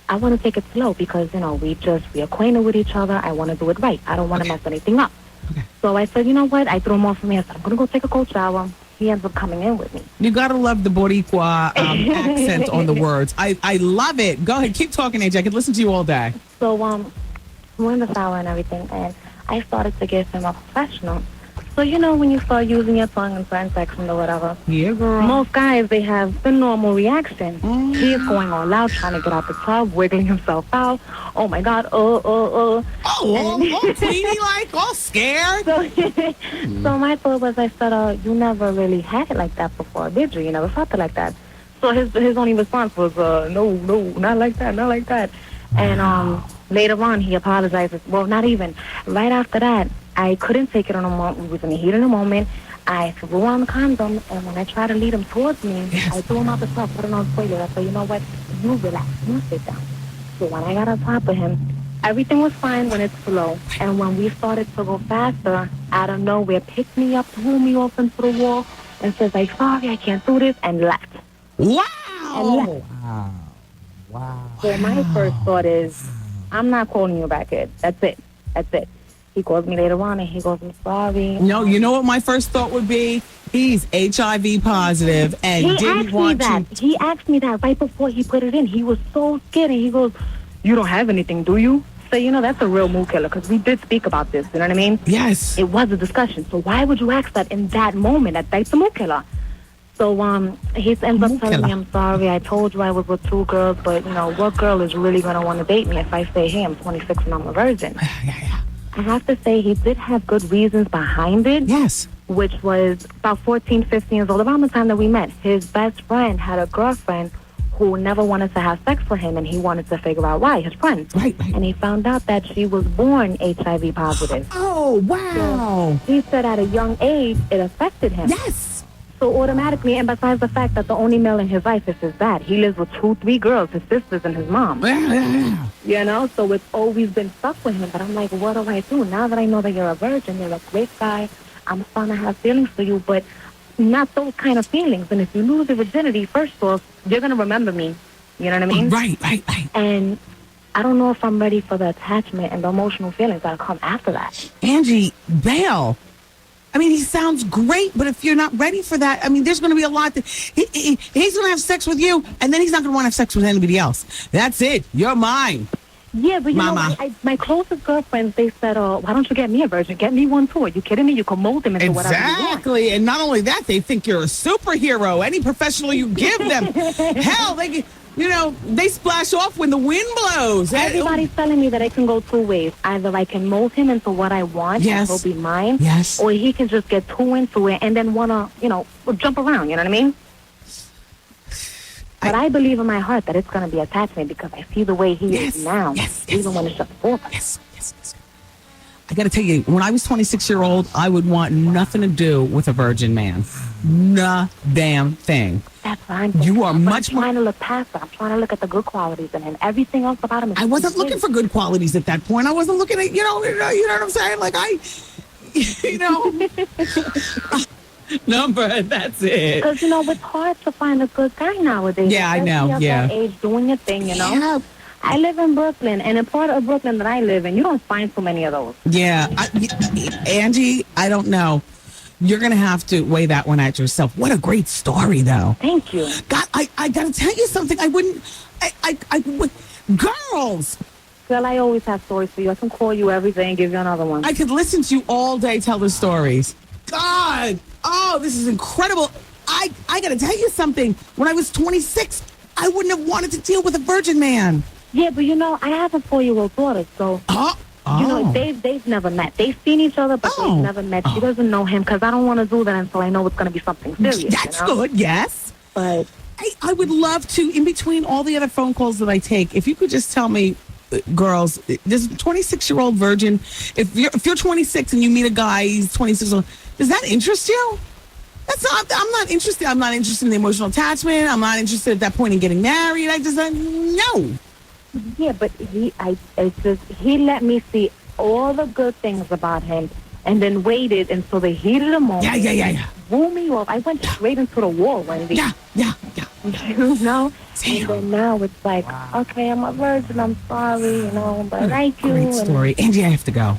I want to take it slow because, we acquainted with each other. I want to do it right. I don't want to mess anything up. Okay. So I said, you know what? I threw him off for me. I said, I'm going to go take a cold shower. He ends up coming in with me. You got to love the Boricua accent on the words. I love it. Go ahead. Keep talking, AJ. I could listen to you all day. So we're in the shower and everything, and I started to give him a professional. So, when you start using your tongue in certain sections or whatever, yeah, girl. Most guys, they have the normal reaction. He is going all out, trying to get out the tub, wiggling himself out. Oh, my God. Oh, Queenie, all scared. So my thought was, I said, you never really had it like that before, did you? You never felt it like that. So his only response was, no, not like that, not like that. And later on, he apologizes. Well, not even. Right after that, I couldn't take it on a moment. We was in the heat of the moment. I threw on the condom, and when I tried to lead him towards me, I threw him out the tub, put it on the toilet. I said, you know what? You relax. You sit down. So when I got on top of him, everything was fine when it's slow. And when we started to go faster, out of nowhere, picked me up, threw me off into the wall, and says, sorry, I can't do this, and left. Wow. And left. Wow. So my first thought is, I'm not calling you back in. That's it. He calls me later on and he goes, I'm sorry. No, you know what my first thought would be? He's HIV positive and he didn't want to. He asked me that right before he put it in. He was so scared and he goes, you don't have anything, do you? So, that's a real mood killer because we did speak about this, you know what I mean? Yes. It was a discussion. So why would you ask that in that moment? That's a mood killer. So he ends up telling me, I'm sorry, I told you I was with 2 girls, but, what girl is really going to want to date me if I say, hey, I'm 26 and I'm a virgin? Yeah. I have to say he did have good reasons behind it. Yes. Which was about 14, 15 years old, around the time that we met. His best friend had a girlfriend who never wanted to have sex with him, and he wanted to figure out why, his friend. Right. And he found out that she was born HIV positive. Oh, wow. So he said at a young age, it affected him. Yes. So automatically, and besides the fact that the only male in his life is his dad, he lives with 2, 3 girls, his sisters and his mom. Yeah. So it's always been stuck with him. But I'm like, what do I do? Now that I know that you're a virgin, you're a great guy, I'm starting to have feelings for you, but not those kind of feelings. And if you lose your virginity, first off, you're going to remember me. You know what I mean? Right. And I don't know if I'm ready for the attachment and the emotional feelings that come after that. Angie, bail. I mean, he sounds great, but if you're not ready for that, I mean, there's going to be a lot that he's going to have sex with you, and then he's not going to want to have sex with anybody else. That's it. You're mine. Yeah, but Mama. My closest girlfriends, they said, why don't you get me a virgin? Get me one too. Are you kidding me? You can mold them into whatever you want. Exactly. And not only that, they think you're a superhero. Any professional you give them. Hell, they splash off when the wind blows. Everybody's telling me that I can go 2 ways. Either I can mold him into what I want, and he'll be mine, or he can just get too into it and then want to, jump around, you know what I mean? But I believe in my heart that it's going to be attachment because I see the way he is now, even when it's just 4. Yes. I got to tell you, when I was 26-year-old, I would want nothing to do with a virgin man. No damn thing. That's fine. You are much more. I'm trying to look past that. I'm trying to look at the good qualities in him. Everything else about him is I wasn't looking for good qualities at that point. I wasn't looking at, you know what I'm saying? Like, you know, number. That's it. Because, you know, it's hard to find a good guy nowadays. Yeah, I know. Especially at Yeah. that age, doing your thing, you know. Yeah. I live in Brooklyn, and in part of Brooklyn that I live in, you don't find so many of those. Yeah. Angie, I don't know. You're going to have to weigh that one out yourself. What a great story, though. Thank you. God, I got to tell you something. I would, girls. Girl, I always have stories for you. I can call you every day and give you another one. I could listen to you all day tell the stories. God. Oh, this is incredible. I got to tell you something. When I was 26, I wouldn't have wanted to deal with a virgin man. Yeah, but you know, I have a 4-year-old daughter, so you know, they've never met. They've seen each other, but they've never met. She doesn't know him because I don't want to do that until I know it's going to be something serious. That's you know? good, yes. But I would love to, in between all the other phone calls that I take, if you could just tell me, girls, this 26-year-old virgin, if you're 26 and you meet a guy, he's 26, does that interest you? I'm not interested. I'm not interested in the emotional attachment. I'm not interested at that point in getting married. I just no. Yeah, but he let me see all the good things about him, and then waited until the heat of the moment. Yeah. Blew me off. I went straight into the wall, Wendy. Yeah. You know? And then now it's like, okay, I'm a virgin. I'm sorry, you know, but I like you. Great story. Angie, I have to go.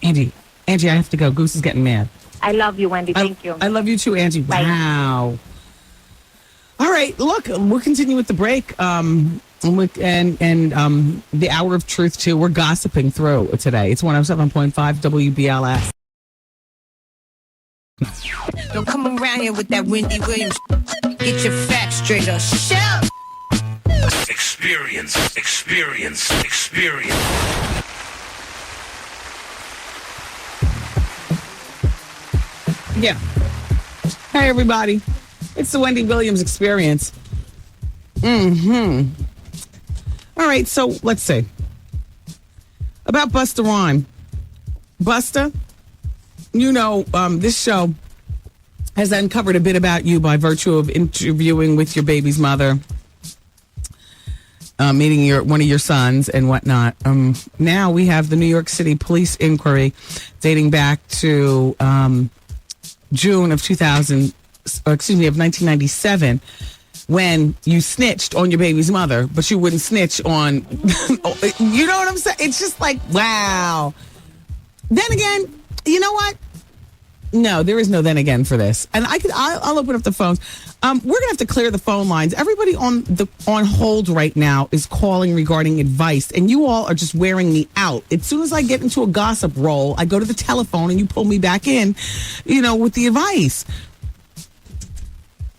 Angie, I have to go. Goose is getting mad. I love you, Wendy. Thank you. I love you too, Angie. Bye. Wow. All right, look, we'll continue with the break. And the hour of truth too. We're gossiping through today. It's 107.5 WBLS. Don't come around here with that Wendy Williams. Get your facts straight up. Shout. Experience. Yeah. Hey, everybody. It's the Wendy Williams Experience. All right, so let's see. About Busta Rhyme. Busta, you know, this show has uncovered a bit about you by virtue of interviewing with your baby's mother, meeting one of your sons and whatnot. Now we have the New York City police inquiry dating back to June of 1997, when you snitched on your baby's mother, but you wouldn't snitch on, you know what I'm saying? It's just like, wow. Then again, you know what? No, there is no then again for this. And I'll open up the phones. We're gonna have to clear the phone lines. Everybody on hold right now is calling regarding advice, and you all are just wearing me out. As soon as I get into a gossip roll, I go to the telephone and you pull me back in, you know, with the advice.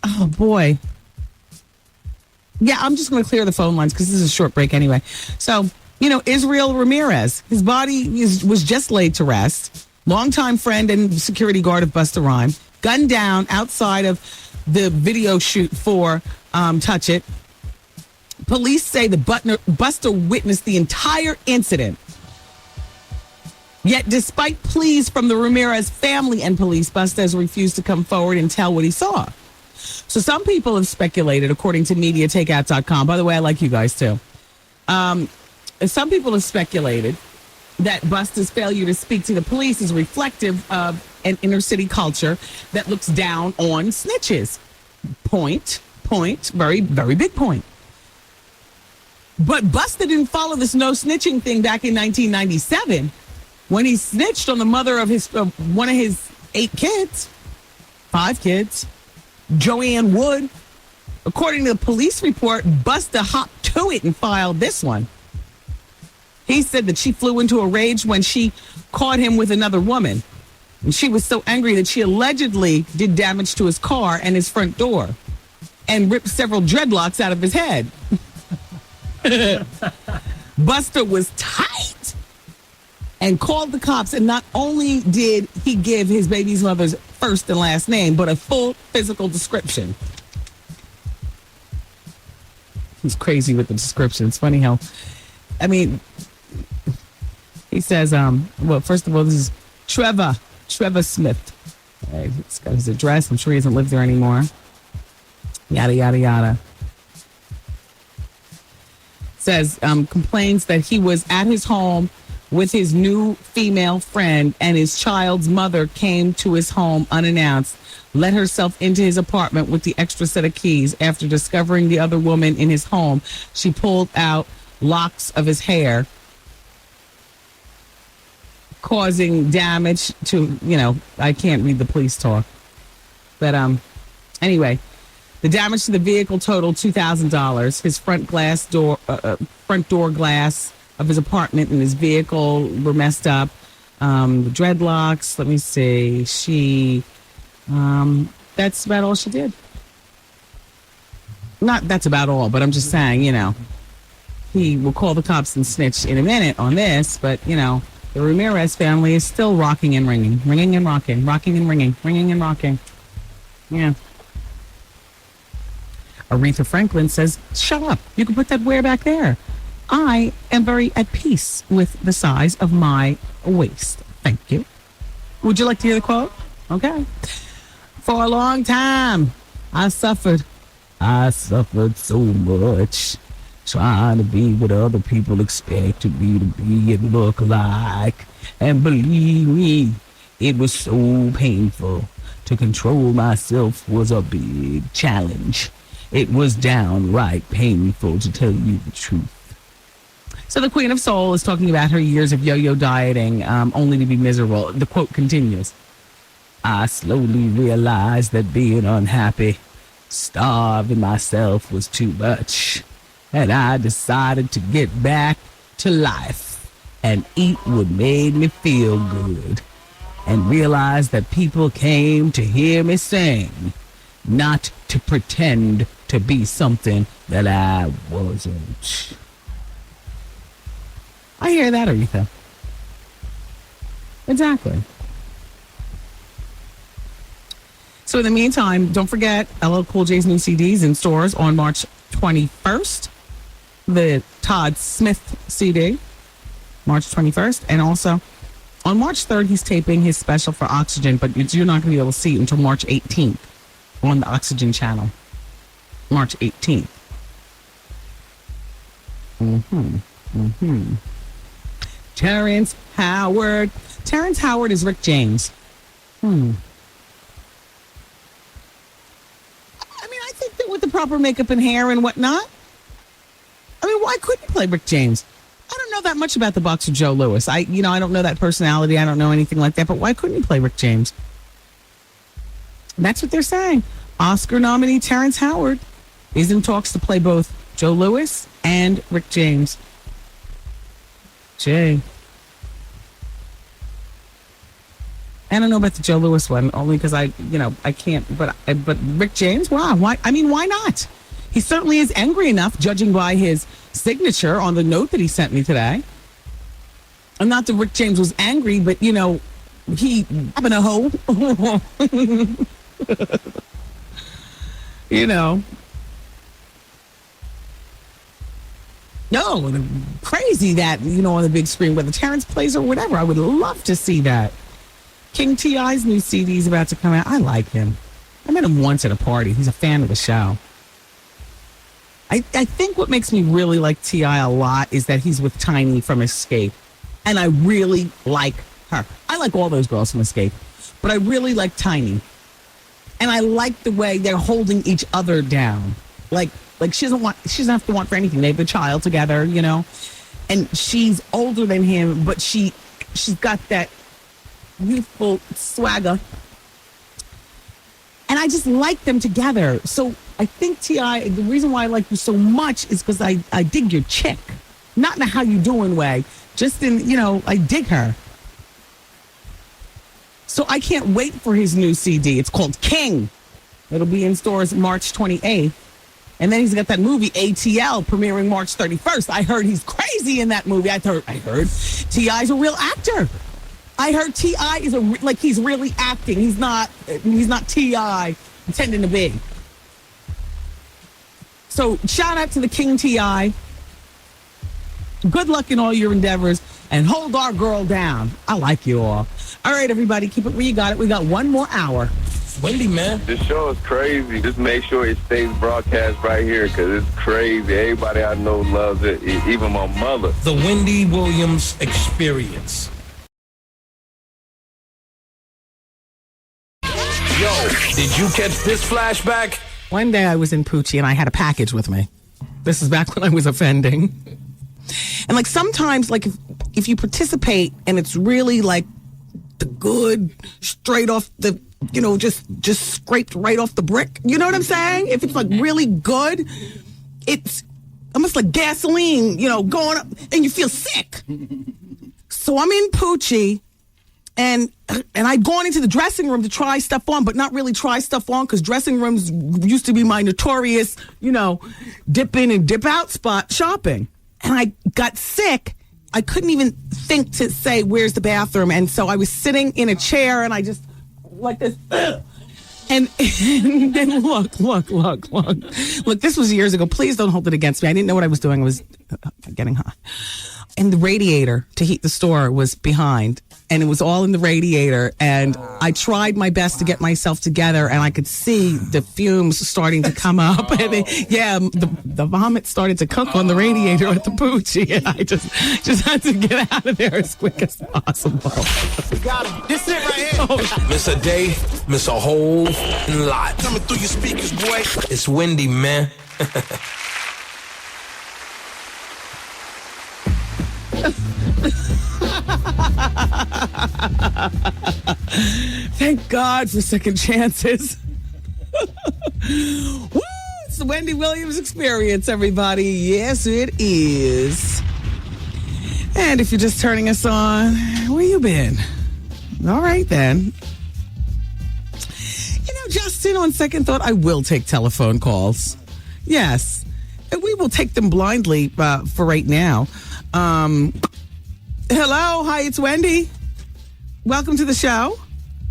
Oh boy. Yeah, I'm just going to clear the phone lines because this is a short break anyway. So, you know, Israel Ramirez, his body was just laid to rest. Longtime friend and security guard of Busta Rhyme, gunned down outside of the video shoot for Touch It. Police say the Busta witnessed the entire incident. Yet, despite pleas from the Ramirez family and police, Busta has refused to come forward and tell what he saw. So some people have speculated, according to MediaTakeout.com. By the way, I like you guys too. Some people have speculated that Busta's failure to speak to the police is reflective of an inner city culture that looks down on snitches. Point, very, very big point. But Busta didn't follow this no snitching thing back in 1997 when he snitched on the mother of one of his 5 kids. Joanne Wood. According to the police report, Busta hopped to it and filed this one. He said that she flew into a rage when she caught him with another woman. And she was so angry that she allegedly did damage to his car and his front door and ripped several dreadlocks out of his head. Busta was tight and called the cops, and not only did he give his baby's mother's first and last name, but a full physical description. He's crazy with the description. It's funny how, I mean, he says, well, first of all, this is Trevor Smith. Right, he's got his address. I'm sure he doesn't live there anymore. Yada, yada, yada. Says, complains that he was at his home with his new female friend, and his child's mother came to his home unannounced, let herself into his apartment with the extra set of keys. After discovering the other woman in his home, she pulled out locks of his hair, causing damage to, I can't read the police talk. But anyway, the damage to the vehicle totaled $2,000. His front door glass of his apartment and his vehicle were messed up. The dreadlocks, let me see. That's about all she did. Not that's about all, but I'm just saying, he will call the cops and snitch in a minute on this, but, the Ramirez family is still rocking and ringing and rocking, rocking and ringing and rocking. Yeah. Aretha Franklin says, shut up. You can put that where back there. I am very at peace with the size of my waist. Thank you. Would you like to hear the quote? Okay. For a long time, I suffered so much trying to be what other people expected me to be and look like. And believe me, it was so painful. To control myself was a big challenge. It was downright painful, to tell you the truth. So the Queen of Soul is talking about her years of yo-yo dieting, only to be miserable. The quote continues. I slowly realized that being unhappy, starving myself was too much. And I decided to get back to life and eat what made me feel good. And realized that people came to hear me sing, not to pretend to be something that I wasn't. I hear that, Aretha. Exactly. So in the meantime, don't forget LL Cool J's new CDs in stores on March 21st. The Todd Smith CD, March 21st. And also on March 3rd, he's taping his special for Oxygen, but you're not going to be able to see it until March 18th on the Oxygen channel. March 18th. Terrence Howard. Terrence Howard is Rick James. I mean, I think that with the proper makeup and hair and whatnot, I mean, why couldn't he play Rick James? I don't know that much about the boxer Joe Louis. I don't know that personality. I don't know anything like that. But why couldn't he play Rick James? That's what they're saying. Oscar nominee Terrence Howard is in talks to play both Joe Louis and Rick James. Jay. I don't know about the Joe Louis one, only because I can't. But Rick James, wow, why? I mean, why not? He certainly is angry enough, judging by his signature on the note that he sent me today. And not that Rick James was angry, but he having a hoe. No, crazy that, on the big screen, whether Terrence plays or whatever. I would love to see that. King T.I.'s new CD is about to come out. I like him. I met him once at a party. He's a fan of the show. I think what makes me really like T.I. a lot is that he's with Tiny from Escape. And I really like her. I like all those girls from Escape. But I really like Tiny. And I like the way they're holding each other down. Like she doesn't have to want for anything. They have a child together, And she's older than him, but she's got that youthful swagger. And I just like them together. So I think T.I., the reason why I like you so much is because I dig your chick. Not in a how you doing way. Just in, I dig her. So I can't wait for his new CD. It's called King. It'll be in stores March 28th. And then he's got that movie ATL premiering March 31st. I heard he's crazy in that movie. I heard T.I.'s a real actor. I heard T.I. is he's really acting. He's not T.I. pretending to be. So shout out to the King T.I. Good luck in all your endeavors and hold our girl down. I like you all. All right, everybody, keep it where you got it. We got one more hour. Wendy, man. This show is crazy. Just make sure it stays broadcast right here because it's crazy. Everybody I know loves it, even my mother. The Wendy Williams Experience. Yo, did you catch this flashback? One day I was in Poochie and I had a package with me. This is back when I was offending. And like sometimes, like if you participate and it's really like the good, straight off the, you know, just scraped right off the brick. You know what I'm saying? If it's like really good, it's almost like gasoline, you know, going up and you feel sick. So I'm in Poochie and I'd gone into the dressing room to try stuff on, but not really try stuff on because dressing rooms used to be my notorious, you know, dip in and dip out spot shopping. And I got sick. I couldn't even think to say, where's the bathroom? And so I was sitting in a chair and I just, like this, and look, this was years ago. Please don't hold it against me. I didn't know what I was doing. I was getting hot. And the radiator to heat the store was behind. And it was all in the radiator. And I tried my best to get myself together. And I could see the fumes starting to come up. And the vomit started to cook on the radiator at the Poochie. And I just had to get out of there as quick as possible. Got him. This it right here. Miss a day, miss a whole lot. Coming through your speakers, boy. It's Wendy, man. Thank God for second chances. Woo! It's the Wendy Williams Experience, everybody. Yes, it is. And if you're just turning us on, where you been? All right, then. You know, Justin, on second thought, I will take telephone calls. Yes. And we will take them blindly for right now. Hello. Hi, it's Wendy. Welcome to the show.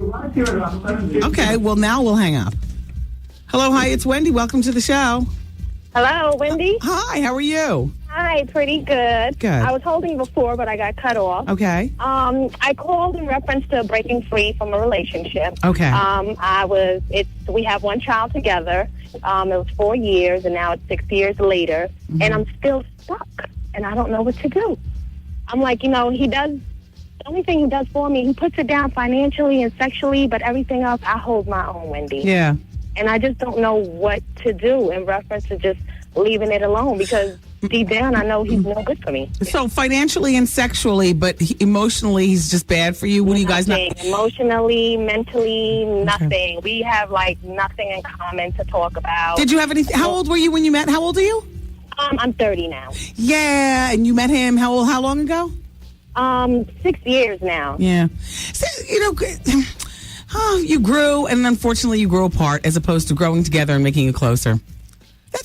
Okay, well, now we'll hang up. Hello. Hi, it's Wendy. Welcome to the show. Hello, Wendy. Hi, how are you? Hi, pretty good. Good. I was holding before, but I got cut off. Okay. I called in reference to breaking free from a relationship. Okay. We have one child together. It was 4 years, and now it's 6 years later, and I'm still stuck, and I don't know what to do. I'm like, you know, the only thing he does for me, he puts it down financially and sexually, but everything else, I hold my own, Wendy. Yeah. And I just don't know what to do in reference to just leaving it alone because deep down I know he's no good for me. So financially and sexually, but emotionally he's just bad for you? What do you guys know? Emotionally, mentally, nothing. Okay. We have like nothing in common to talk about. Did you have anything? How old were you when you met? How old are you? I'm 30 now. Yeah, and you met him how long ago? 6 years now. Yeah. So, you know, you grew, and unfortunately you grew apart as opposed to growing together and making you closer.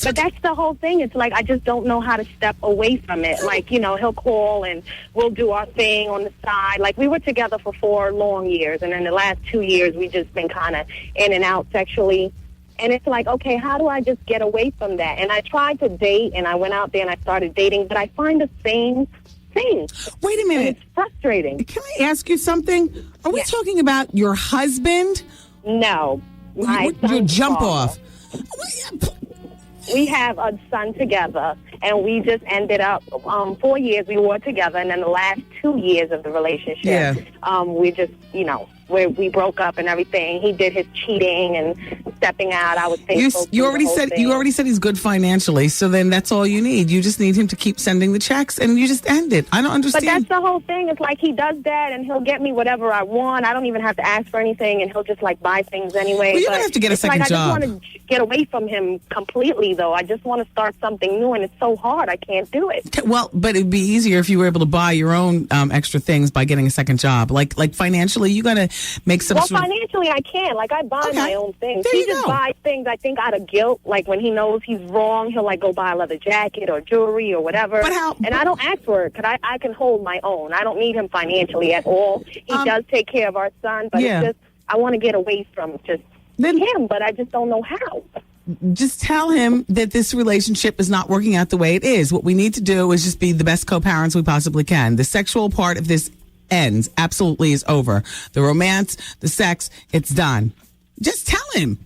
But that's the whole thing. It's like I just don't know how to step away from it. Like, you know, he'll call and we'll do our thing on the side. Like, we were together for 4 long years, and in the last 2 years we've just been kind of in and out sexually. And it's like, okay, how do I just get away from that? And I tried to date, and I went out there and I started dating, but I find the same thing. Wait a minute. And it's frustrating. Can I ask you something? Are we talking about your husband? No. Your jump off. We have a son together, and we just ended up 4 years we were together, and then the last 2 years of the relationship, we just, you know, we broke up and everything. He did his cheating and stepping out. I was faithful. You already said he's good financially, so then that's all you need. You just need him to keep sending the checks, and you just end it. I don't understand. But that's the whole thing. It's like he does that, and he'll get me whatever I want. I don't even have to ask for anything, and he'll just like buy things anyway. Well, you don't have to get a second job. I just want to get away from him completely, though. I just want to start something new, and it's so hard. I can't do it. Well, but it'd be easier if you were able to buy your own extra things by getting a second job. Like financially, you got to make some. Well, financially, I can. Like, I buy my own things. There he you just go. buys things, I think, out of guilt. Like, when he knows he's wrong, he'll, like, go buy a leather jacket or jewelry or whatever. But how? And I don't ask for it because I can hold my own. I don't need him financially at all. He does take care of our son, but it's just, I want to get away from just him, but I just don't know how. Just tell him that this relationship is not working out the way it is. What we need to do is just be the best co-parents we possibly can. The sexual part of this ends, absolutely is over. The romance, the sex, it's done. Just tell him.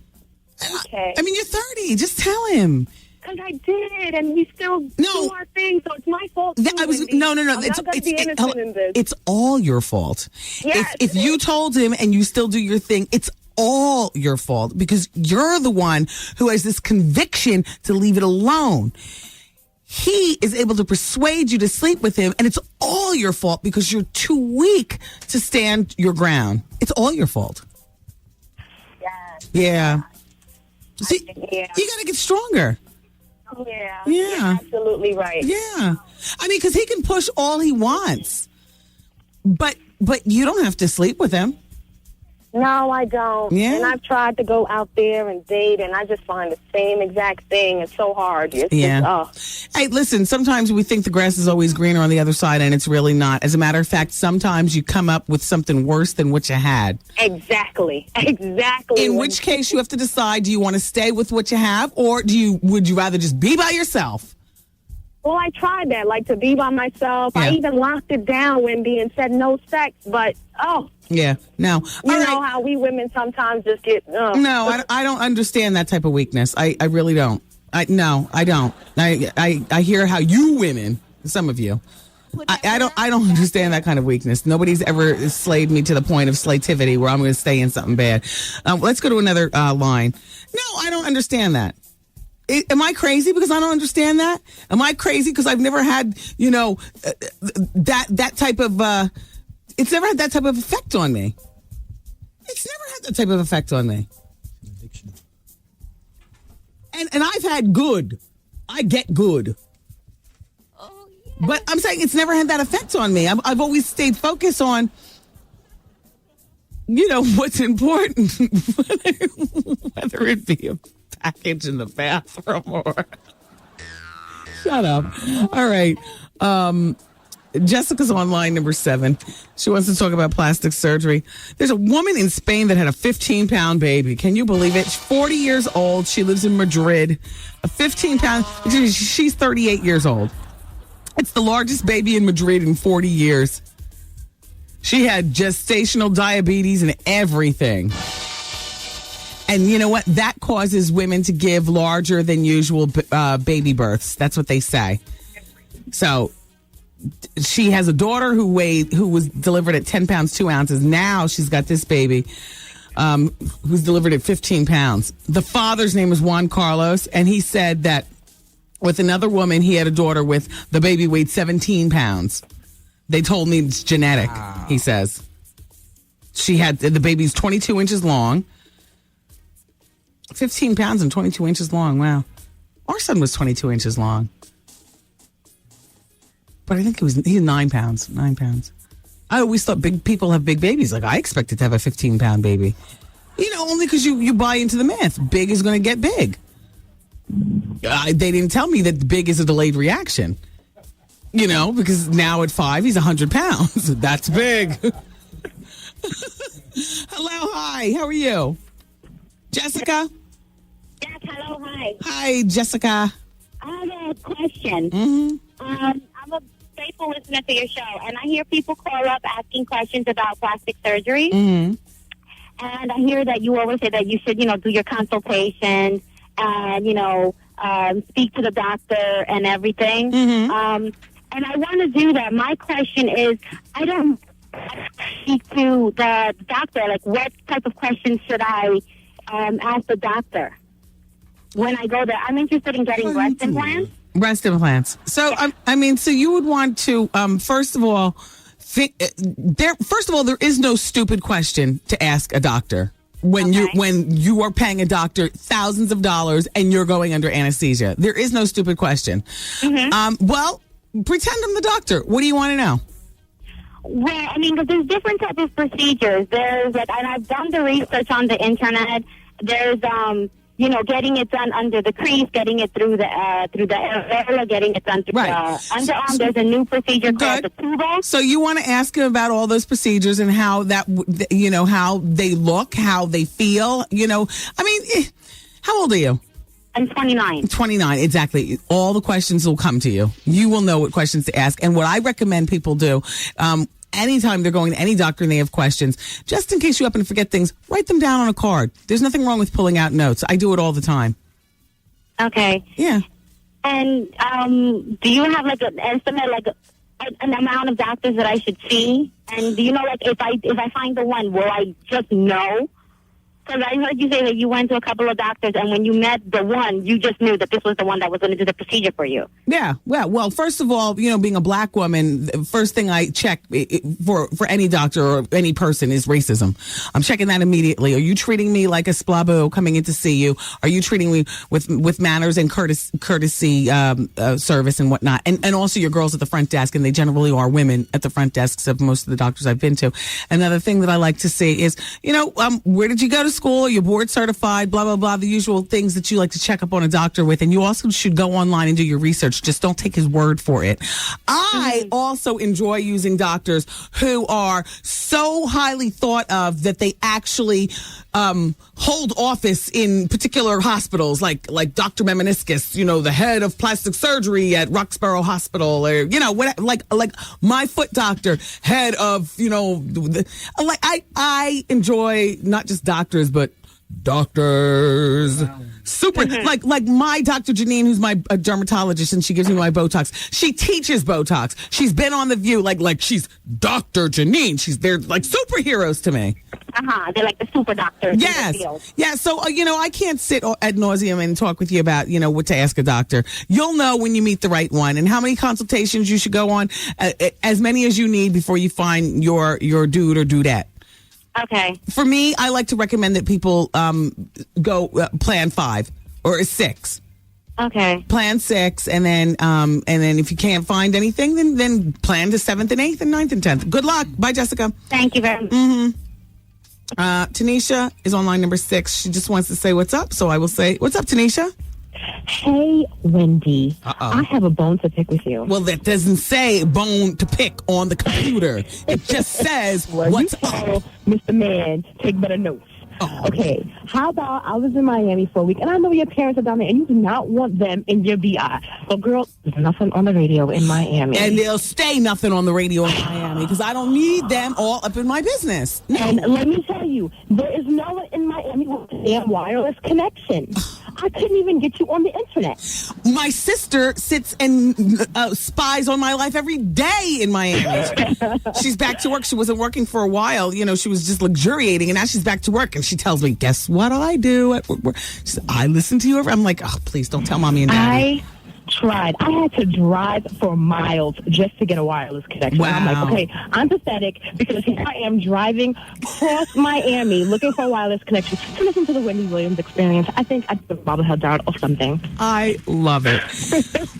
Okay. I mean, you're 30. Just tell him. Because I did, and we still do our thing, so it's my fault. Too, No. I'm not going to be innocent in this. It's all your fault. Yes, if you told him and you still do your thing, it's all your fault because you're the one who has this conviction to leave it alone. He is able to persuade you to sleep with him, and it's all your fault because you're too weak to stand your ground. It's all your fault. Yeah. See, you got to get stronger. Yeah. Yeah. You're absolutely right. Yeah. I mean, because he can push all he wants, but you don't have to sleep with him. No, I don't. Yeah. And I've tried to go out there and date, and I just find the same exact thing. It's so hard. It's just, Hey, listen, sometimes we think the grass is always greener on the other side, and it's really not. As a matter of fact, sometimes you come up with something worse than what you had. Exactly. In which case, you have to decide, do you want to stay with what you have, or would you rather just be by yourself? Well, I tried that, like to be by myself. Yeah. I even locked it down, Wendy, and said no sex, but, Yeah, no. you know how we women sometimes just get... No, I don't understand that type of weakness. I really don't. I don't. I hear how you women, some of you, I don't understand that kind of weakness. Nobody's ever slayed me to the point of slativity where I'm going to stay in something bad. Let's go to another line. No, I don't understand that. Am I crazy because I don't understand that? Am I crazy because I've never had, that type of... it's never had that type of effect on me. It's never had that type of effect on me. Addiction. And I've had good. I get good. Oh, yeah. But I'm saying it's never had that effect on me. I've always stayed focused on, what's important. Whether it be a package in the bathroom or... Shut up. All right. Jessica's on line number 7. She wants to talk about plastic surgery. There's a woman in Spain that had a 15-pound baby. Can you believe it? She's 40 years old. She lives in Madrid. A 15-pound... She's 38 years old. It's the largest baby in Madrid in 40 years. She had gestational diabetes and everything. And you know what? That causes women to give larger than usual baby births. That's what they say. So... she has a daughter who was delivered at 10 pounds, 2 ounces. Now she's got this baby who's delivered at 15 pounds. The father's name is Juan Carlos, and he said that with another woman, he had a daughter with the baby weighed 17 pounds. They told me it's genetic, he says. The baby's 22 inches long. 15 pounds and 22 inches long. Wow. Our son was 22 inches long. But I think he's 9 pounds. 9 pounds. I always thought big people have big babies. Like, I expected to have a 15-pound baby. Only because you buy into the math. Big is going to get big. They didn't tell me that big is a delayed reaction. Because now at 5, he's 100 pounds. That's big. Hello, hi. How are you? Jessica? Yes, hello, hi. Hi, Jessica. I have a question. Mm-hmm. I'm a faithful listener to your show, and I hear people call up asking questions about plastic surgery. Mm-hmm. And I hear that you always say that you should, do your consultation and, speak to the doctor and everything. Mm-hmm. And I want to do that. My question is, I don't speak to the doctor. Like, what type of questions should I ask the doctor when I go there? I'm interested in getting breast implants. Breast implants. So, so you would want to, first of all, there is no stupid question to ask a doctor when you are paying a doctor thousands of dollars and you're going under anesthesia. There is no stupid question. Mm-hmm. Well, pretend I'm the doctor. What do you want to know? Well, because there's different types of procedures. There's and I've done the research on the internet. There's getting it done under the crease, getting it through the areola, getting it done through the underarm. There's a new procedure called the tubo. So you want to ask him about all those procedures and how how they look, how they feel. How old are you? I'm 29. 29, exactly. All the questions will come to you. You will know what questions to ask. And what I recommend people do, anytime they're going to any doctor and they have questions, just in case you happen to forget things, write them down on a card. There's nothing wrong with pulling out notes. I do it all the time. Okay. Yeah. And do you have like an estimate, like an amount of doctors that I should see? And do you know, like, if I find the one, will I just know? Because I heard you say that you went to a couple of doctors, and when you met the one, you just knew that this was the one that was going to do the procedure for you. Yeah. Well, first of all, being a black woman, the first thing I check for any doctor or any person is racism. I'm checking that immediately. Are you treating me like a splabo coming in to see you? Are you treating me with manners and courtesy service and whatnot? And also your girls at the front desk, and they generally are women at the front desks of most of the doctors I've been to. Another thing that I like to see is, where did you go to school? You're board certified, blah, blah, blah, the usual things that you like to check up on a doctor with. And you also should go online and do your research. Just don't take his word for it. I also enjoy using doctors who are so highly thought of that they actually hold office in particular hospitals, like Dr. Memeniscus, the head of plastic surgery at Roxborough Hospital, or, like my foot doctor, head of, I enjoy not just doctors, but doctors. Wow. Super. Like my Dr. Janine, who's my dermatologist, and she gives me my Botox. She teaches Botox. She's been on The View. Like she's Dr. Janine. They're like superheroes to me. They're like the super doctors. Yes. In the field. Yeah. So, I can't sit ad nauseum and talk with you about, what to ask a doctor. You'll know when you meet the right one and how many consultations you should go on, as many as you need before you find your dude or dudette. Okay. For me, I like to recommend that people go plan 5 or 6. Okay. Plan 6, and then if you can't find anything, then plan the 7th and 8th and 9th and 10th. Good luck. Bye, Jessica. Thank you very much. Mm-hmm. Tanisha is on line number 6. She just wants to say what's up, so I will say, what's up, Tanisha? Hey, Wendy. Uh-oh. I have a bone to pick with you. Well, that doesn't say bone to pick on the computer. It just says what's up. Mr. Man, take better notes. Oh. Okay, how about I was in Miami for a week, and I know your parents are down there, and you do not want them in your BI. But, girl, there's nothing on the radio in Miami. And there'll stay nothing on the radio in Miami, because I don't need them all up in my business. No. And let me tell you, there is no one in Miami with a damn wireless connection. I couldn't even get you on the internet. My sister sits and spies on my life every day in Miami. She's back to work. She wasn't working for a while. She was just luxuriating, and now she's back to work. And she tells me, guess what I do at work? She said, I listen to you. I'm like, oh, please don't tell mommy and daddy. I tried. I had to drive for miles just to get a wireless connection. Wow. I'm like, okay, I'm pathetic because here I am driving across Miami looking for a wireless connection to listen to the Wendy Williams Experience. I think I took a bobblehead dart or something. I love it.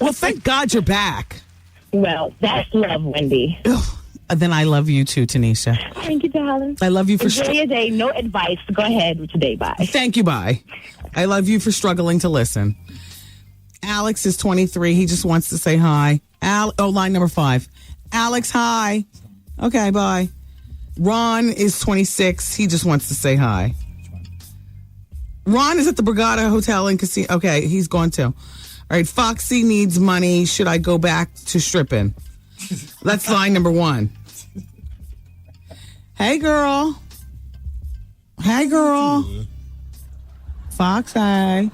Well, thank God you're back. Well, that's love, Wendy. Then I love you too, Tanisha. Thank you, darling. I love you for enjoy your day. No advice. Go ahead with your day. Bye. Thank you. Bye. I love you for struggling to listen. Alex is 23. He just wants to say hi. Line number 5. Alex, hi. Okay, bye. Ron is 26. He just wants to say hi. Ron is at the Borgata Hotel and Casino. Okay, he's gone too. All right, Foxy needs money. Should I go back to stripping? That's line number 1. Hey, girl. Hey, girl. Foxy.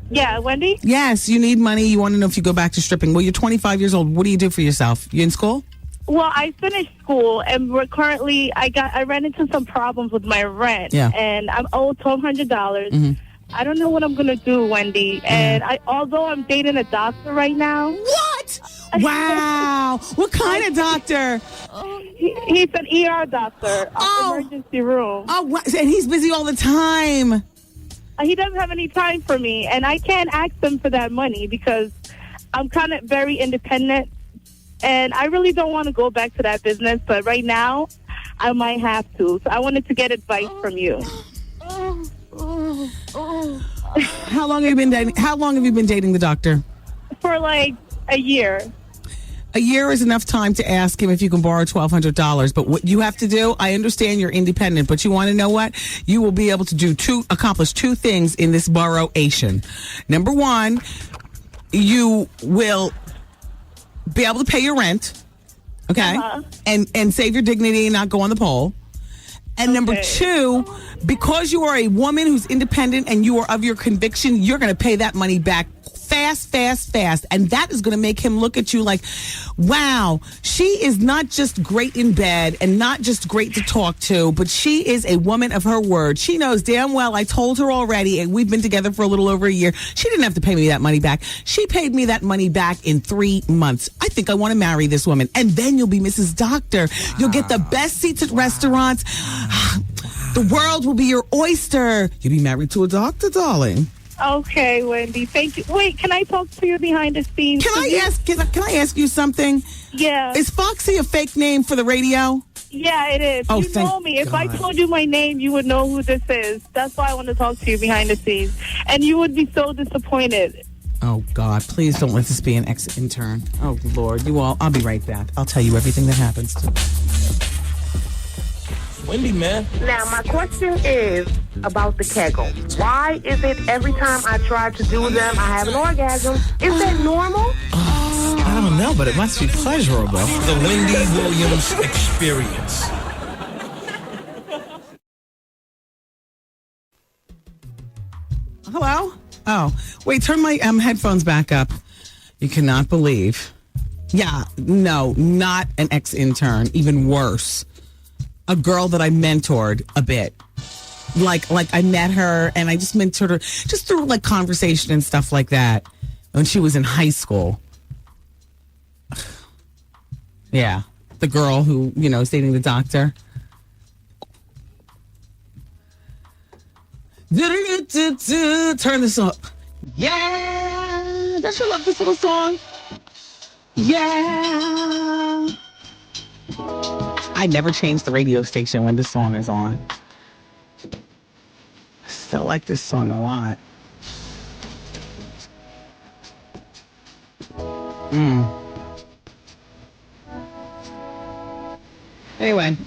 Yeah, Wendy? Yes, you need money. You want to know if you go back to stripping. Well, you're 25 years old. What do you do for yourself? You in school? Well, I finished school, and we're currently, I ran into some problems with my rent, and I'm owed $1,200. Mm-hmm. I don't know what I'm going to do, Wendy. And although I'm dating a doctor right now. What? Wow. What kind of doctor? He's an ER doctor, emergency room. Oh, and he's busy all the time. He doesn't have any time for me, and I can't ask him for that money because I'm kind of very independent, and I really don't want to go back to that business, but right now, I might have to. So I wanted to get advice from you. How long have you been dating the doctor? For like a year. A year is enough time to ask him if you can borrow $1,200. But what you have to do, I understand you're independent, but you want to know what? You will be able to accomplish 2 things in this borrow-ation. Number 1, you will be able to pay your rent. Okay? And save your dignity and not go on the pole. And number two, because you are a woman who's independent and you are of your conviction, you're going to pay that money back fast. And that is going to make him look at you like, wow, she is not just great in bed and not just great to talk to, but she is a woman of her word. She knows damn well I told her already, and we've been together for a little over a year. She didn't have to pay me that money back. She paid me that money back in 3 months. I think I want to marry this woman. And then you'll be Mrs. Doctor. You'll get the best seats at restaurants. The world will be your oyster. You'll be married to a doctor, darling. Okay, Wendy. Thank you. Wait, can I talk to you behind the scenes? Can I ask you something? Yeah. Is Foxy a fake name for the radio? Yeah, it is. Oh, you know me. If I told you my name, you would know who this is. That's why I want to talk to you behind the scenes. And you would be so disappointed. Oh, God. Please don't let this be an ex-intern. Oh, Lord. I'll be right back. I'll tell you everything that happens to me. Wendy, man. Now, my question is about the Kegel. Why is it every time I try to do them, I have an orgasm? Is that normal? I don't know, but it must be pleasurable. The Wendy Williams Experience. Hello? Oh, wait, turn my headphones back up. You cannot believe. Yeah, no, not an ex-intern. Even worse. A girl that I mentored a bit. Like I met her and I just mentored her just through like conversation and stuff like that when she was in high school. Yeah. The girl who, is dating the doctor. Turn this up. Yeah. Don't you love this little song? Yeah. I never change the radio station when this song is on. I still like this song a lot. Anyway,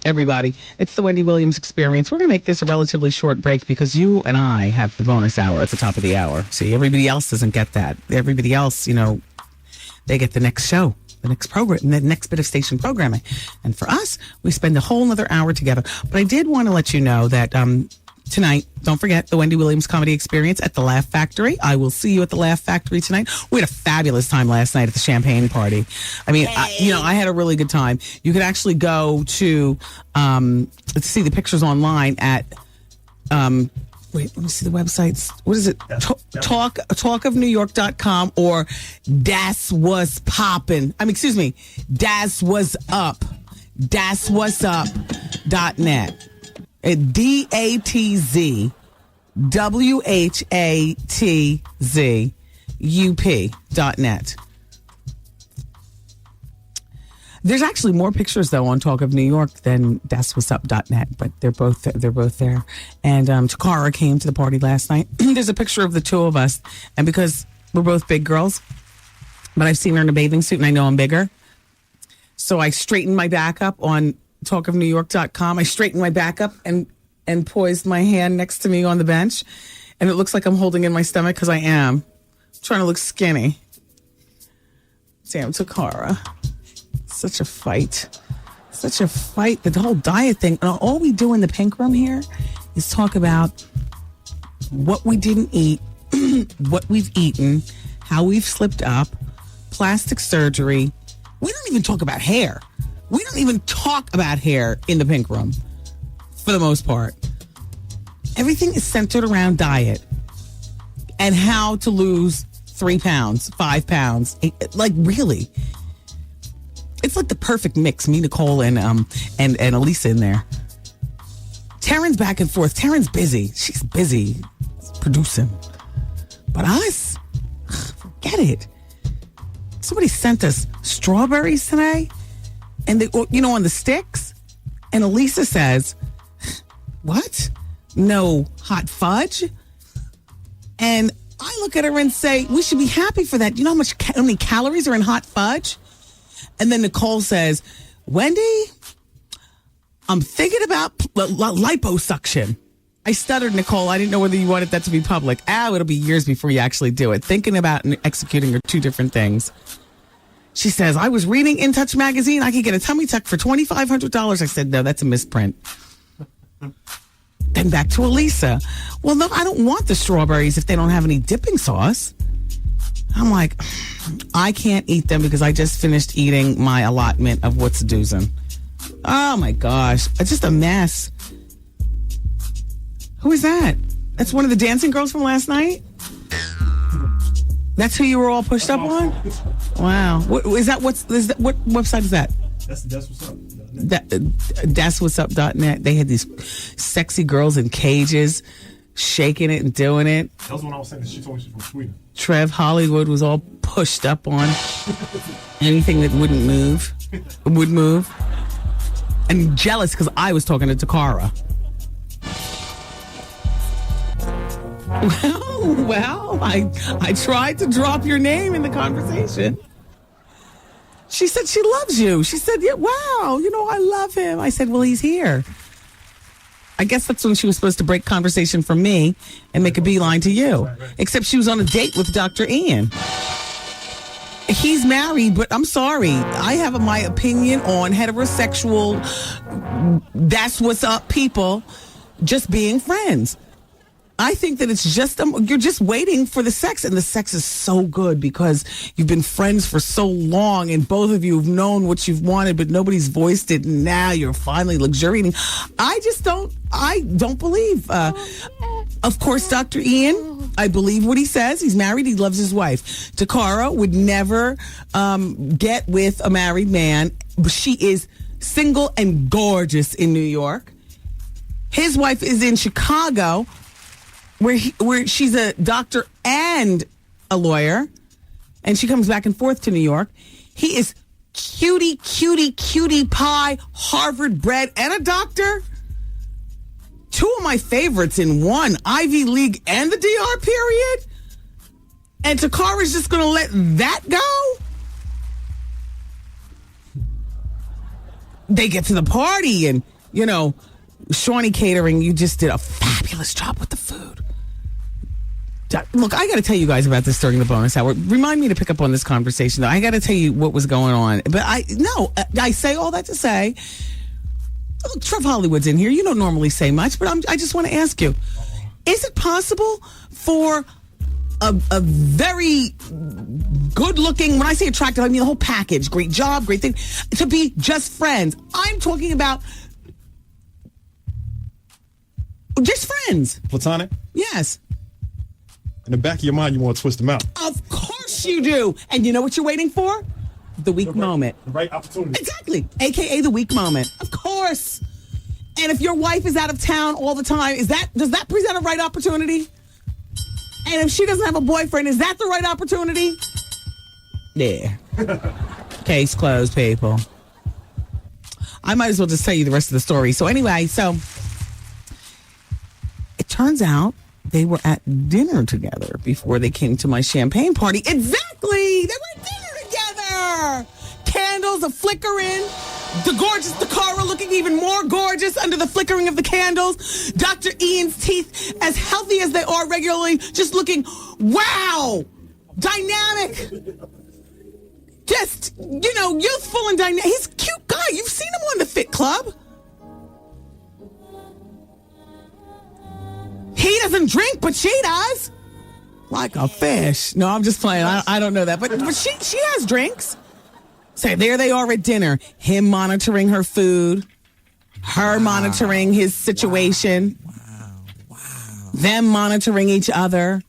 everybody, it's the Wendy Williams Experience. We're going to make this a relatively short break because you and I have the bonus hour at the top of the hour. See, everybody else doesn't get that. Everybody else, they get the next show. The next program, the next bit of station programming. And for us, we spend a whole another hour together. But I did want to let you know that tonight, don't forget the Wendy Williams Comedy Experience at the Laugh Factory. I will see you at the Laugh Factory tonight. We had a fabulous time last night at the champagne party. I mean, I had a really good time. You could actually go to see the pictures online at wait, let me see the websites. What is it? Talkofnewyork.com or Das Was Poppin'. Excuse me. Das Was Up. DasWasUp.net. DATZWHATZUP.net. There's actually more pictures though on Talk of New York than DasWasUp.net, but they're both there. And Takara came to the party last night. There's a picture of the two of us, and because we're both big girls, but I've seen her in a bathing suit and I know I'm bigger, so I straightened my back up on talkofnewyork.com. I straightened my back up and poised my hand next to me on the bench, and it looks like I'm holding in my stomach because I am. I'm trying to look skinny. Damn, Takara. Such a fight. The whole diet thing. All we do in the pink room here is talk about what we didn't eat, what we've eaten, how we've slipped up, plastic surgery. We don't even talk about hair. We don't even talk about hair in the pink room for the most part. Everything is centered around diet and how to lose 3 pounds, 5 pounds. Like, really. It's like the perfect mix. Me, Nicole, and Elisa in there. Taryn's back and forth. Taryn's busy. She's busy producing. But us, forget it. Somebody sent us strawberries today, and they, on the sticks. And Elisa says, "What? No hot fudge?" And I look at her and say, "We should be happy for that. You know how many calories are in hot fudge?" And then Nicole says, "Wendy, I'm thinking about liposuction." I stuttered, Nicole. I didn't know whether you wanted that to be public. It'll be years before you actually do it. Thinking about and executing are two different things. She says, I was reading In Touch magazine. I could get a tummy tuck for $2,500. I said, no, that's a misprint. Then back to Elisa. Well, no, I don't want the strawberries if they don't have any dipping sauce. I'm like, I can't eat them because I just finished eating my allotment of what's doozin'. Oh, my gosh. It's just a mess. Who is that? That's one of the dancing girls from last night? That's who you were all pushed up on? Wow. What website is that? That's what's up. That's what's up.net. They had these sexy girls in cages shaking it and doing it. That was when I was saying that she told me she's from Sweden. Trev Hollywood was all pushed up on anything that would move. And jealous because I was talking to Takara. Well, I tried to drop your name in the conversation. She said she loves you. She said, yeah, wow, I love him. I said, well, he's here. I guess that's when she was supposed to break conversation from me and make a beeline to you. Except she was on a date with Dr. Ian. He's married, but I'm sorry. I have my opinion on heterosexual, that's what's up people, just being friends. I think that it's just, you're just waiting for the sex, and the sex is so good because you've been friends for so long and both of you have known what you've wanted, but nobody's voiced it, and now you're finally luxuriating. I don't believe. Of course, Dr. Ian, I believe what he says. He's married. He loves his wife. Takara would never get with a married man. She is single and gorgeous in New York. His wife is in Chicago, where she's a doctor and a lawyer, and she comes back and forth to New York. He is cutie pie, Harvard bred, and a doctor. Two of my favorites in one, Ivy League and the DR period. And Takara's just going to let that go? They get to the party and, Shawnee Catering, you just did a fabulous job with the food. Look, I got to tell you guys about this during the bonus hour. Remind me to pick up on this conversation, though. I got to tell you what was going on. But I say all that to say, look, Trev Hollywood's in here. You don't normally say much, but I just want to ask you, is it possible for a very good-looking, when I say attractive, I mean the whole package, great job, great thing, to be just friends? I'm talking about just friends. Platonic? Yes. In the back of your mind, you want to twist them out. Of course you do. And you know what you're waiting for? The weak moment. The right opportunity. Exactly. AKA the weak moment. Of course. And if your wife is out of town all the time, does that present a right opportunity? And if she doesn't have a boyfriend, is that the right opportunity? Yeah. Case closed, people. I might as well just tell you the rest of the story. So anyway, it turns out they were at dinner together before they came to my champagne party. Exactly! They were at dinner together! Candles are flickering. The gorgeous Takara looking even more gorgeous under the flickering of the candles. Dr. Ian's teeth as healthy as they are regularly, just looking, wow! Dynamic! Just, youthful and dynamic. He's a cute guy. You've seen him on the Fit Club. He doesn't drink, but she does. Like a fish. No, I'm just playing. I don't know that. But she has drinks. So there they are at dinner. Him monitoring her food. Her monitoring his situation. Wow. Them monitoring each other.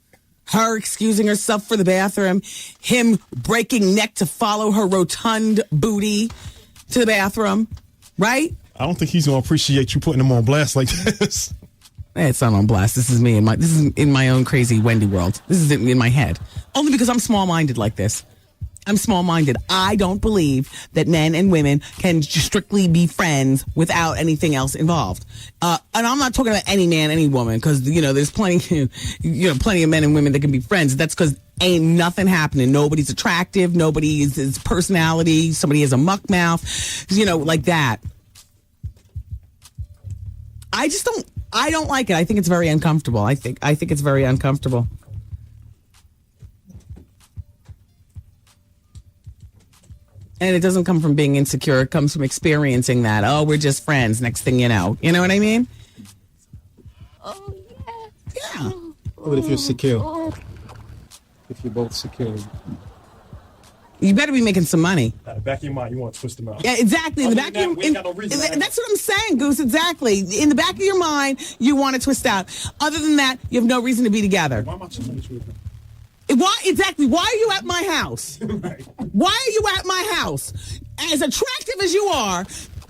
Her excusing herself for the bathroom. Him breaking neck to follow her rotund booty to the bathroom. Right? I don't think he's going to appreciate you putting him on blast like this. It's not on blast. This is me. This is in my own crazy Wendy world. This is in my head. Only because I'm small-minded like this. I'm small-minded. I don't believe that men and women can strictly be friends without anything else involved. And I'm not talking about any man, any woman, because, there's plenty of men and women that can be friends. That's because ain't nothing happening. Nobody's attractive. Nobody's personality. Somebody has a muck mouth, like that. I don't like it. I think it's very uncomfortable. I think it's very uncomfortable. And it doesn't come from being insecure. It comes from experiencing that. Oh, we're just friends. Next thing you know. You know what I mean? Oh, Yeah. What if you're secure? If you're both secure. You better be making some money. Now, the back of your mind, you want to twist them out. Yeah, exactly. In the back of your that's what I'm saying, Goose. Exactly. In the back of your mind, you want to twist out. Other than that, you have no reason to be together. Why am I chilling with you? Why exactly? Why are you at my house? Right. Why are you at my house? As attractive as you are,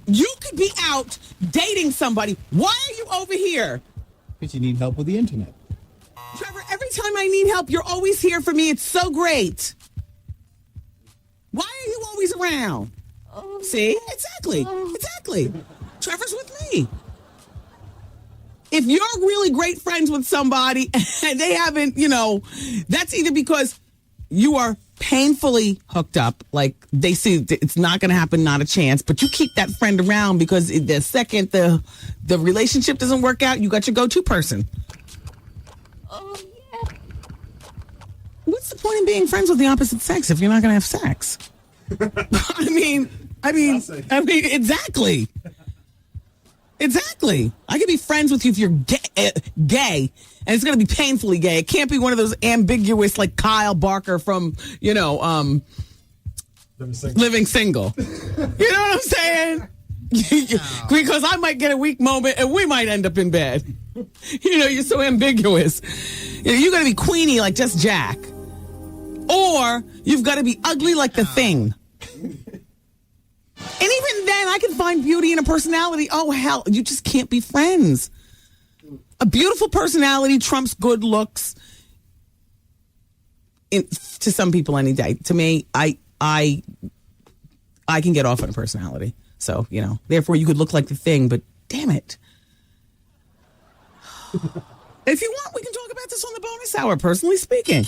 you could be out dating somebody. Why are you over here? Because you need help with the internet. Trevor, every time I need help, you're always here for me. It's so great. Why are you always around? See? Exactly. Trevor's with me. If you're really great friends with somebody and they haven't, that's either because you are painfully hooked up, like they see it's not going to happen, not a chance, but you keep that friend around because the second the relationship doesn't work out, you got your go-to person. What's the point in being friends with the opposite sex if you're not going to have sex? I mean, exactly. Exactly. I could be friends with you if you're gay, and it's going to be painfully gay. It can't be one of those ambiguous, like Kyle Barker from, Living Single. You know what I'm saying? Because I might get a weak moment, and we might end up in bed. You're so ambiguous. You're going to be Queenie like just Jack. Or you've got to be ugly like the Thing. And even then, I can find beauty in a personality. Oh, hell, you just can't be friends. A beautiful personality trumps good looks to some people any day. To me, I can get off on a personality. So, therefore you could look like the Thing, but damn it. If you want, we can talk about this on the bonus hour, personally speaking.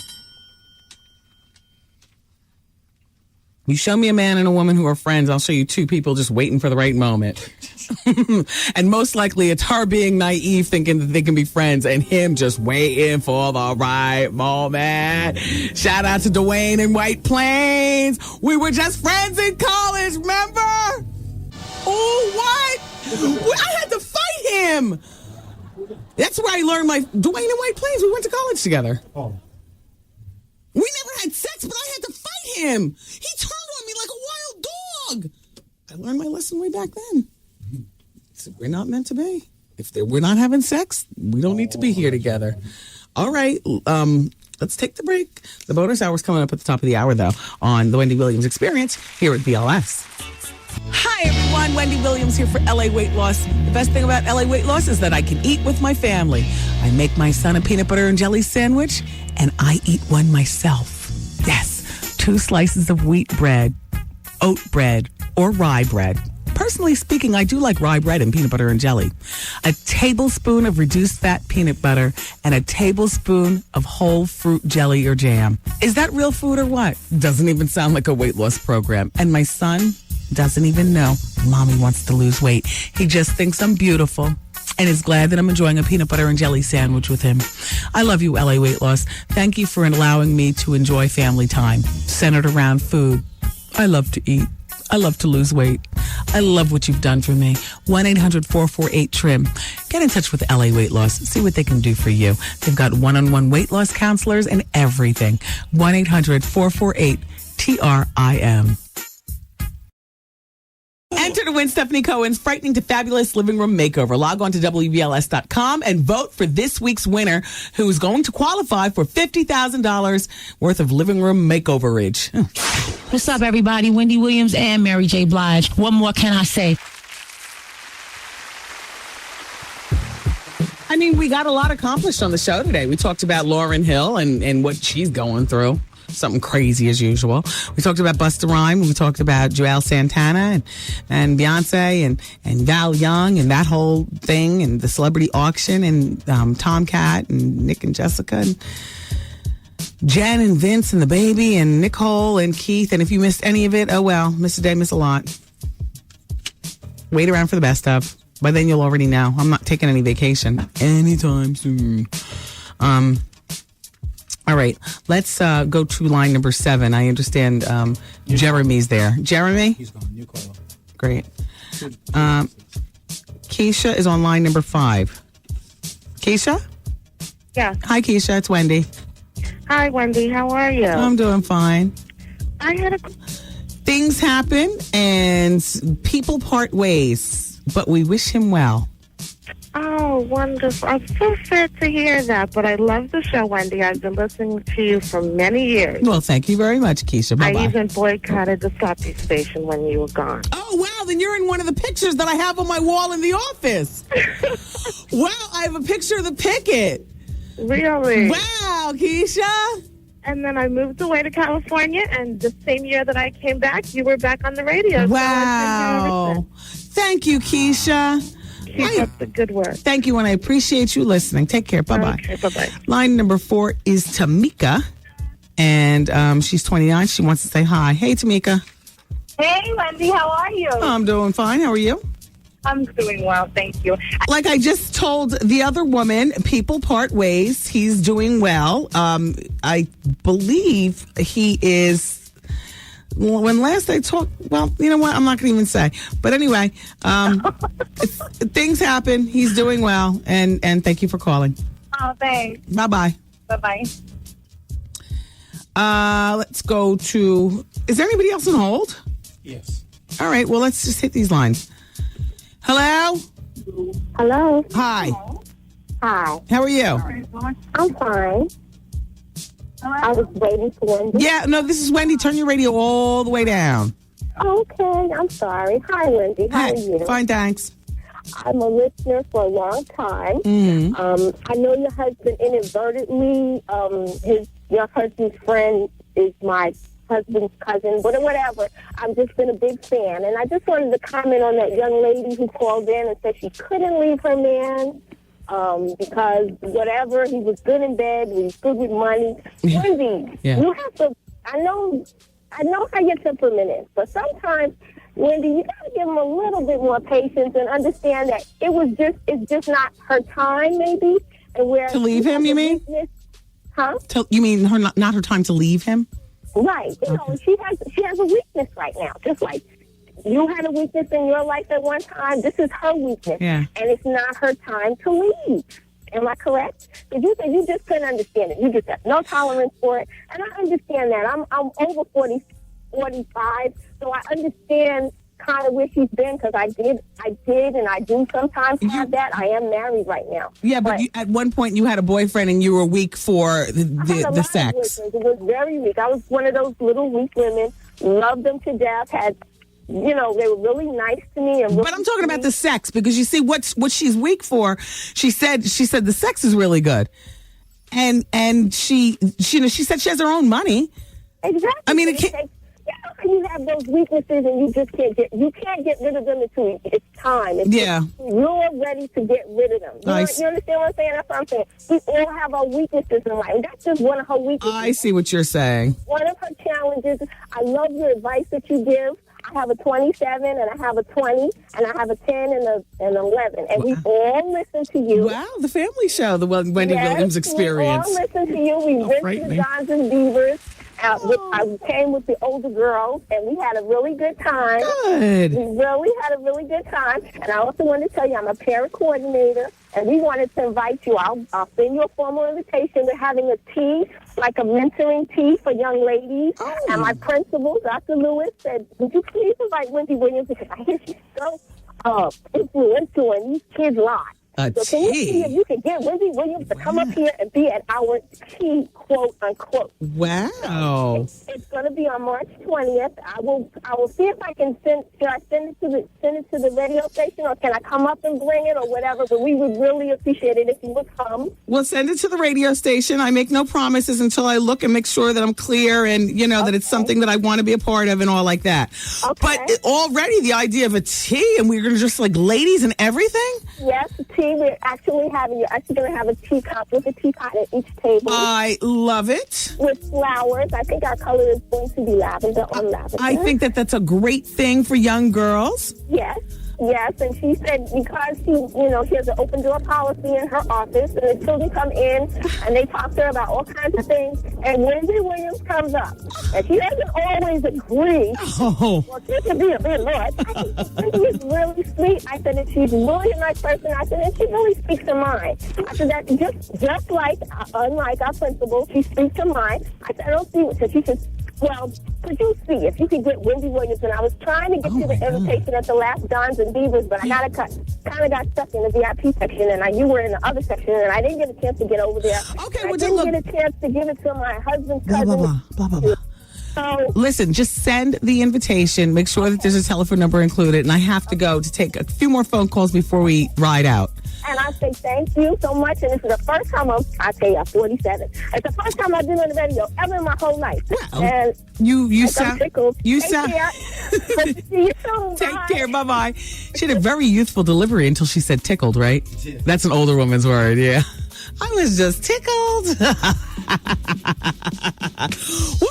You show me a man and a woman who are friends, I'll show you two people just waiting for the right moment. And most likely it's her being naive, thinking that they can be friends, and him just waiting for the right moment. Shout out to Dwayne in White Plains. We were just friends in college, remember? Oh, what? I had to fight him. That's where I learned my Dwayne in White Plains. We went to college together. Oh. We never had sex, but I had to fight him. He turned on me like a wild dog. I learned my lesson way back then. So we're not meant to be. If we're not having sex, we don't need to be here together. All right. Let's take the break. The bonus hour is coming up at the top of the hour, though, on the Wendy Williams Experience here at BLS. Hi, everyone. Wendy Williams here for LA Weight Loss. The best thing about LA Weight Loss is that I can eat with my family. I make my son a peanut butter and jelly sandwich, and I eat one myself. Yes, 2 slices of wheat bread, oat bread, or rye bread. Personally speaking, I do like rye bread and peanut butter and jelly. A tablespoon of reduced fat peanut butter and a tablespoon of whole fruit jelly or jam. Is that real food or what? Doesn't even sound like a weight loss program. And my son doesn't even know Mommy wants to lose weight. He just thinks I'm beautiful and is glad that I'm enjoying a peanut butter and jelly sandwich with him. I love you, LA Weight Loss. Thank you for allowing me to enjoy family time centered around food. I love to eat. I love to lose weight. I love what you've done for me. 1-800-448-TRIM. Get in touch with LA Weight Loss. See what they can do for you. They've got one-on-one weight loss counselors and everything. 1-800-448-TRIM. Enter to win Stephanie Cohen's Frightening to Fabulous Living Room Makeover. Log on to WBLS.com and vote for this week's winner, who is going to qualify for $50,000 worth of living room makeoverage. What's up, everybody? Wendy Williams and Mary J. Blige. What more can I say? I mean, we got a lot accomplished on the show today. We talked about Lauryn Hill and what she's going through. Something crazy as usual. We talked about Busta Rhymes. We talked about Joel Santana and Beyonce and Val Young and that whole thing and the celebrity auction and Tomcat and Nick and Jessica and Jen and Vince and the baby and Nicole and Keith. And if you missed any of it, oh well, miss a day, miss a lot. Wait around for the best of. By then you'll already know. I'm not taking any vacation anytime soon. All right, let's go to line number 7. I understand Jeremy's there. Jeremy? He's gone. New caller. Great. Keisha is on line number 5. Keisha? Yeah. Hi, Keisha. It's Wendy. Hi, Wendy. How are you? I'm doing fine. I had a... Things happen and people part ways, but we wish him well. Oh, wonderful. I'm so sad to hear that, but I love the show, Wendy. I've been listening to you for many years. Well, thank you very much, Keisha. Bye-bye. I even boycotted the Sloppy station when you were gone. Oh, wow. Then you're in one of the pictures that I have on my wall in the office. Wow. I have a picture of the picket. Really? Wow, Keisha. And then I moved away to California, and the same year that I came back, you were back on the radio. Wow. Thank you, Keisha. Keep up the good work. Thank you, and I appreciate you listening. Take care. Bye-bye. Okay, bye-bye. Line number 4 is Tamika, and she's 29. She wants to say hi. Hey, Tamika. Hey, Wendy. How are you? I'm doing fine. How are you? I'm doing well, thank you. Like I just told the other woman, people part ways. He's doing well. I believe he is... When last I talked, well, you know what? I'm not going to even say. But anyway, things happen. He's doing well. And thank you for calling. Oh, thanks. Bye-bye. Bye-bye. Let's go to... Is there anybody else on hold? Yes. All right. Well, let's just hit these lines. Hello? Hello. Hi. Hi. How are you? I'm fine. I was waiting for Wendy. Yeah, no, this is Wendy. Turn your radio all the way down. Okay, I'm sorry. Hi, Wendy. How are you? Fine, thanks. I'm a listener for a long time. Mm-hmm. I know your husband inadvertently, your husband's friend is my husband's cousin, but whatever. I've just been a big fan. And I just wanted to comment on that young lady who called in and said she couldn't leave her man because whatever, he was good in bed, he was good with money. Wendy, you have to, I know how your temperament is, but sometimes, Wendy, you got to give him a little bit more patience and understand that it's just not her time, maybe. And where to leave him, you mean? Huh? You mean not her time to leave him? Right. You know, she has a weakness right now. Just like you had a weakness in your life at one time, this is her weakness. Yeah. And it's not her time to leave. Am I correct? Because you said you just couldn't understand it. You just have no tolerance for it. And I understand that. I'm over 45, so I understand kind of where she's been because I did and I do sometimes have that. I am married right now. Yeah, but at one point you had a boyfriend and you were weak for the sex. It was very weak. I was one of those little weak women, loved them to death, had, you know, they were really nice to me. And but I'm talking about the sex because you see what she's weak for. She said the sex is really good. And she said she has her own money. Exactly. I mean, it can't... You have those weaknesses and you just can't get rid of them until it's time. You're ready to get rid of them. You understand what I'm saying? That's what I'm saying. We all have our weaknesses in life. That's just one of her weaknesses. I see what you're saying. One of her challenges. I love your advice that you give. I have a 27 and I have a 20 and I have a 10 and an 11. And we all listen to you. Wow, the family show, the Wendy Williams Experience. We all listen to you. We went to the Johns and Beavers. I came with the older girls, and we had a really good time. Good. We really had a really good time. And I also wanted to tell you I'm a parent coordinator, and we wanted to invite you. I'll send you a formal invitation. We're having a tea, like a mentoring tea for young ladies. Oh. And my principal, Dr. Lewis, said, would you please invite Wendy Williams? Because I hear she's so influential, and these kids lie. So can you see if you can get Wendy Williams to come up here and be at our tea, quote unquote? Wow! It's going to be on March 20th. I will see if I can send. Should I send it to the radio station, or can I come up and bring it, or whatever? But we would really appreciate it if you would come. Well, send it to the radio station. I make no promises until I look and make sure that I'm clear and that it's something that I want to be a part of and all like that. Okay. But already the idea of a tea and we're going to just like ladies and everything. Yes, tea. You're actually going to have a teacup with a teapot at each table. I love it. With flowers. I think our color is going to be lavender on lavender. I think that's a great thing for young girls. Yes. Yes, and she said because she has an open door policy in her office, and the children come in and they talk to her about all kinds of things, and Wendy Williams comes up, and she doesn't always agree. Oh. Well, she can be a bit much. Wendy is really sweet. I said that she's really a nice person. I said, and she really speaks her mind. I said that just like, unlike our principal, she speaks her mind. I said, I don't see what. So she said, well, could you see if you could get Wendy Williams? And I was trying to get you the invitation at the last Dons and Beavers, but I kind of got stuck in the VIP section, and you were in the other section, and I didn't get a chance to get over there. Okay, I didn't get a chance to give it to my husband's cousin. Blah, blah, blah. So, listen, just send the invitation. Make sure that there's a telephone number included, and I have to go to take a few more phone calls before we ride out. And I say thank you so much. And this is the first time I'm 47. It's the first time I've been on the radio ever in my whole life. Well, and you sound tickled. You Take sound. care. See you soon. Take care. Bye bye. She had a very youthful delivery until she said tickled. Right? That's an older woman's word. Yeah. I was just tickled. Woo!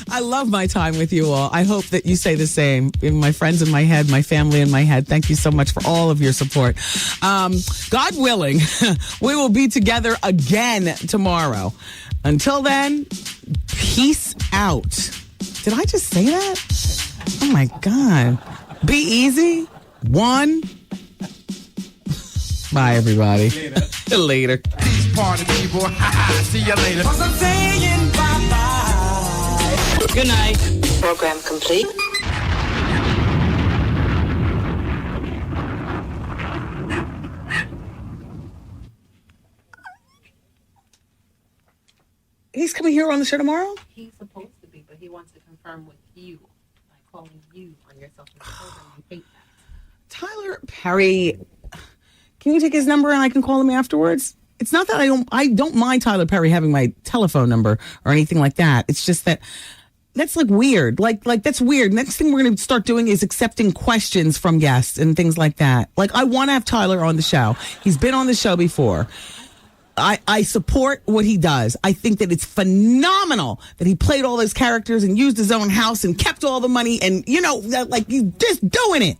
I love my time with you all. I hope that you say the same. My friends in my head, my family in my head, thank you so much for all of your support. God willing, we will be together again tomorrow. Until then, peace out. Did I just say that? Oh my God. Be easy. One. Bye, everybody. Later. Peace party, people. See you later. I'm saying bye-bye. Good night. Program complete. He's coming here on the show tomorrow? He's supposed to be, but he wants to confirm with you, like calling you on your cell phone. You hate that. Tyler Perry, can you take his number and I can call him afterwards? It's not that I don't mind Tyler Perry having my telephone number or anything like that. It's just that that's like weird. Like that's weird. Next thing we're going to start doing is accepting questions from guests and things like that. Like, I want to have Tyler on the show. He's been on the show before. I support what he does. I think that it's phenomenal that he played all those characters and used his own house and kept all the money and, like, he's just doing it.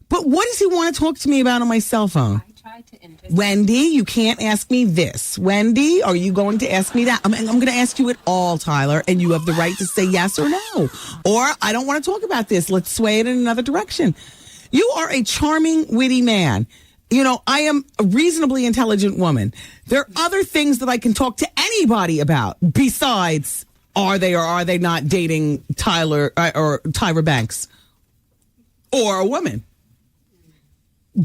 But what does he want to talk to me about on my cell phone? Wendy, you can't ask me this. Wendy, are you going to ask me that? I'm going to ask you it all, Tyler, and you have the right to say yes or no. Or I don't want to talk about this. Let's sway it in another direction. You are a charming, witty man. I am a reasonably intelligent woman. There are other things that I can talk to anybody about besides are they or are they not dating Tyler or Tyra Banks or a woman. You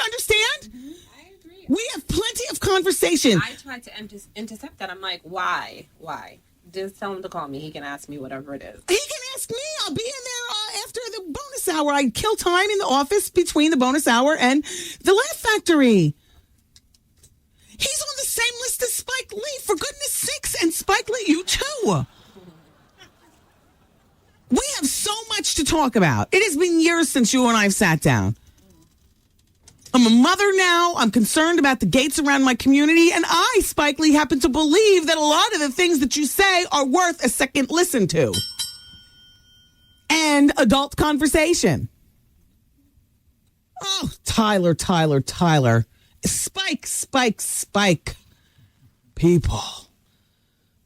understand? Mm-hmm. I agree. We have plenty of conversation. I tried to intercept that. I'm like, why? Just tell him to call me. He can ask me whatever it is. He can ask me. I'll be in there after the bonus hour. I kill time in the office between the bonus hour and the Laugh Factory. He's on the same list as Spike Lee, for goodness sakes. And Spike Lee, you too. We have so much to talk about. It has been years since you and I have sat down. I'm a mother now. I'm concerned about the gates around my community. And I, Spike Lee, happen to believe that a lot of the things that you say are worth a second listen to. And adult conversation. Oh, Tyler. Spike. People,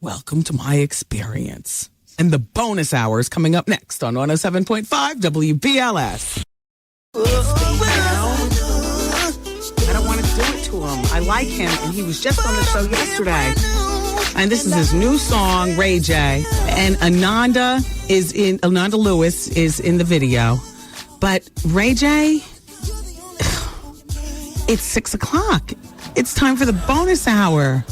welcome to my experience. And the bonus hour is coming up next on 107.5 WBLS. I don't want to do it to him. I like him, and he was just on the show yesterday. And this is his new song, Ray J. And Ananda Lewis is in the video. But Ray J, it's 6 o'clock. It's time for the bonus hour.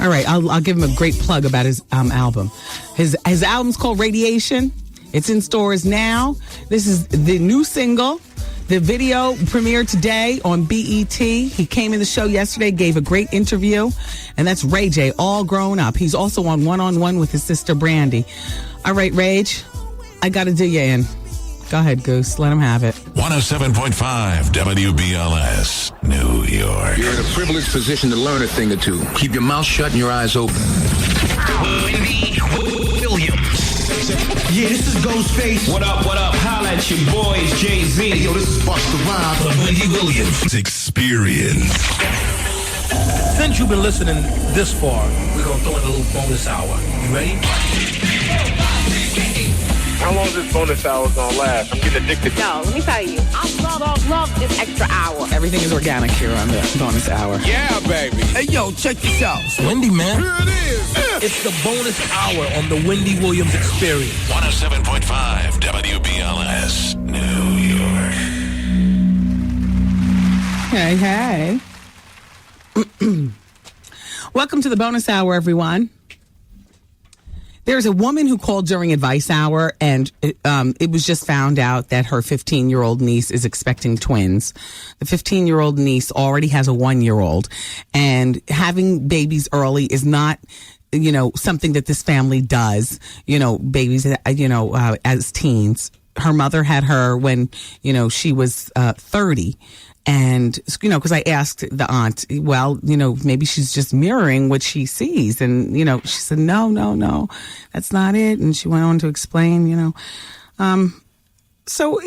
All right, I'll give him a great plug about his album. His album's called Radiation. It's in stores now. This is the new single. The video premiered today on BET. He came in the show yesterday, gave a great interview, and that's Ray J, all grown up. He's also on One-on-One with his sister Brandy. All right, Rage, I got to do you in. Go ahead, Goose. Let him have it. 107.5 WBLS, New York. You're in a privileged position to learn a thing or two. Keep your mouth shut and your eyes open. Wendy Williams. Yeah, this is Ghostface. What up, what up? Holla at your boys, Jay-Z. Hey, yo, this is Busta Rhymes. The Wendy Williams Experience. Since you've been listening this far, we're going to throw in a little bonus hour. You ready? How long is this bonus hour gonna last? I'm getting addicted. No, let me tell you. I love this extra hour. Everything is organic here on the bonus hour. Yeah, baby. Hey, yo, check this out. It's Wendy, man. Here it is. It's the bonus hour on the Wendy Williams Experience. 107.5 WBLS, New York. Hey. Welcome to the bonus hour, everyone. There's a woman who called during advice hour, and it was just found out that her 15-year-old niece is expecting twins. The 15-year-old niece already has a 1-year-old, and having babies early is not, something that this family does. Babies, as teens. Her mother had her when, she was 30. And, because I asked the aunt, well, maybe she's just mirroring what she sees. And, she said, no, that's not it. And she went on to explain, So,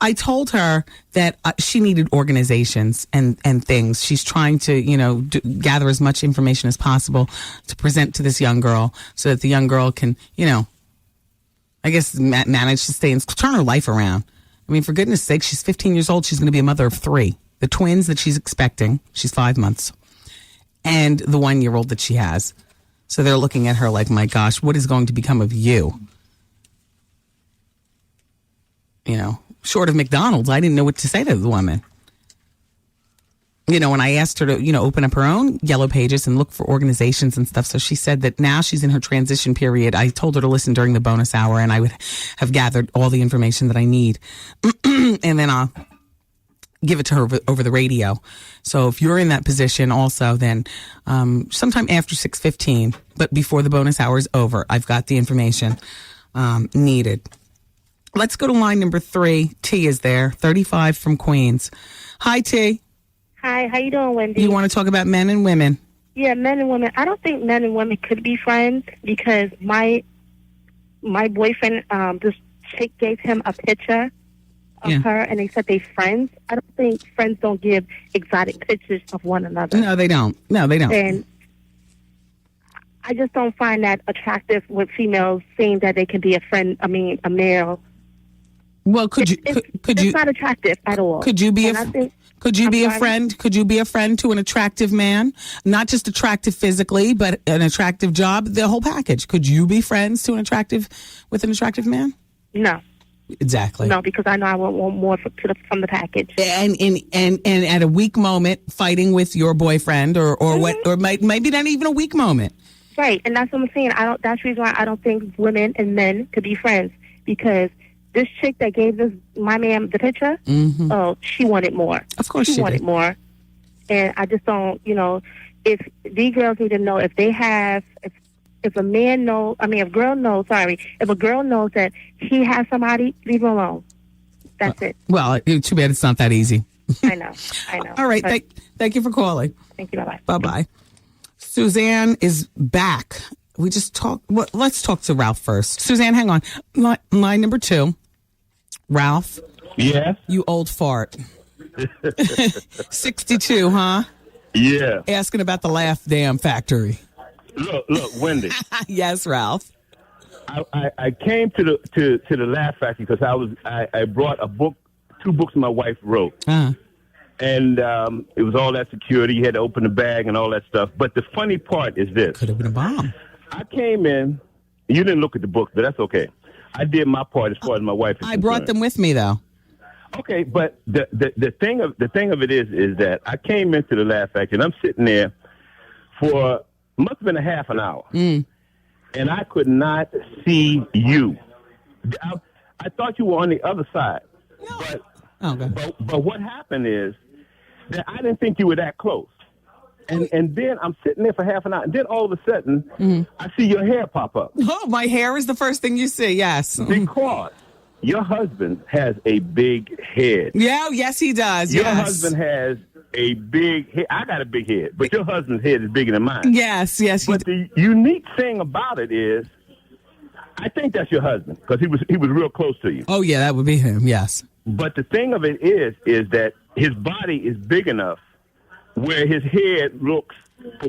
I told her that she needed organizations and things. She's trying to, gather as much information as possible to present to this young girl so that the young girl can, I guess manage to stay and turn her life around. I mean, for goodness sake, she's 15 years old. She's going to be a mother of 3. The twins that she's expecting, she's 5 months, and the 1-year-old that she has. So they're looking at her like, my gosh, what is going to become of you? Short of McDonald's, I didn't know what to say to the woman. When I asked her to, open up her own yellow pages and look for organizations and stuff. So she said that now she's in her transition period. I told her to listen during the bonus hour, and I would have gathered all the information that I need. And then I'll give it to her over the radio. So if you're in that position also, then sometime after 6:15, but before the bonus hour is over, I've got the information needed. Let's go to line number 3. T is there, 35 from Queens. Hi, T. Hi, how you doing, Wendy? You want to talk about men and women? Yeah, men and women. I don't think men and women could be friends because my boyfriend, this chick gave him a picture of her, and they said they friends. I don't think friends don't give exotic pictures of one another. No, they don't. And I just don't find that attractive with females saying that they can be a friend. I mean, a male. Well, it's not attractive at all. Could you be a friend? Could you be a friend to an attractive man? Not just attractive physically, but an attractive job, the whole package. Could you be friends with an attractive man? No. Exactly. No, because I know I want more from the package. And at a weak moment, fighting with your boyfriend, or maybe not even a weak moment. Right, and that's what I'm saying. That's the reason why I don't think women and men could be friends, because this chick that gave my man the picture, she wanted more. Of course she wanted did. more. And I just don't, if these girls need to know if they have, if a girl knows that he has somebody, leave him alone. That's it. Well, too bad it's not that easy. I know. All right, thank you for calling. Thank you, bye-bye. Bye-bye. Suzanne is back. We just talked. Let's talk to Ralph first. Suzanne, hang on. Line number 2. Ralph. Yes. You old fart. 62, huh? Yeah. Asking about the Laugh Damn Factory. Look, Wendy. Yes, Ralph. I came to the Laugh Factory because I brought a book, 2 books my wife wrote. Uh-huh. And it was all that security. You had to open the bag and all that stuff. But the funny part is this. Could have been a bomb. I came in. You didn't look at the book, but that's okay. I did my part as far as my wife is concerned. I brought them with me, though. Okay, but the thing of it is that I came into the Laugh Factory, and I'm sitting there for must have been a half an hour, and I could not see you. I thought you were on the other side, but what happened is that I didn't think you were that close. And then I'm sitting there for half an hour, and then all of a sudden, I see your hair pop up. Oh, my hair is the first thing you see, yes. Because your husband has a big head. Yeah, yes, he does. Your husband has a big head. I got a big head, but your husband's head is bigger than mine. Yes. But the unique thing about it is, I think that's your husband because he was real close to you. Oh yeah, that would be him. Yes. But the thing of it is that his body is big enough where his head looks I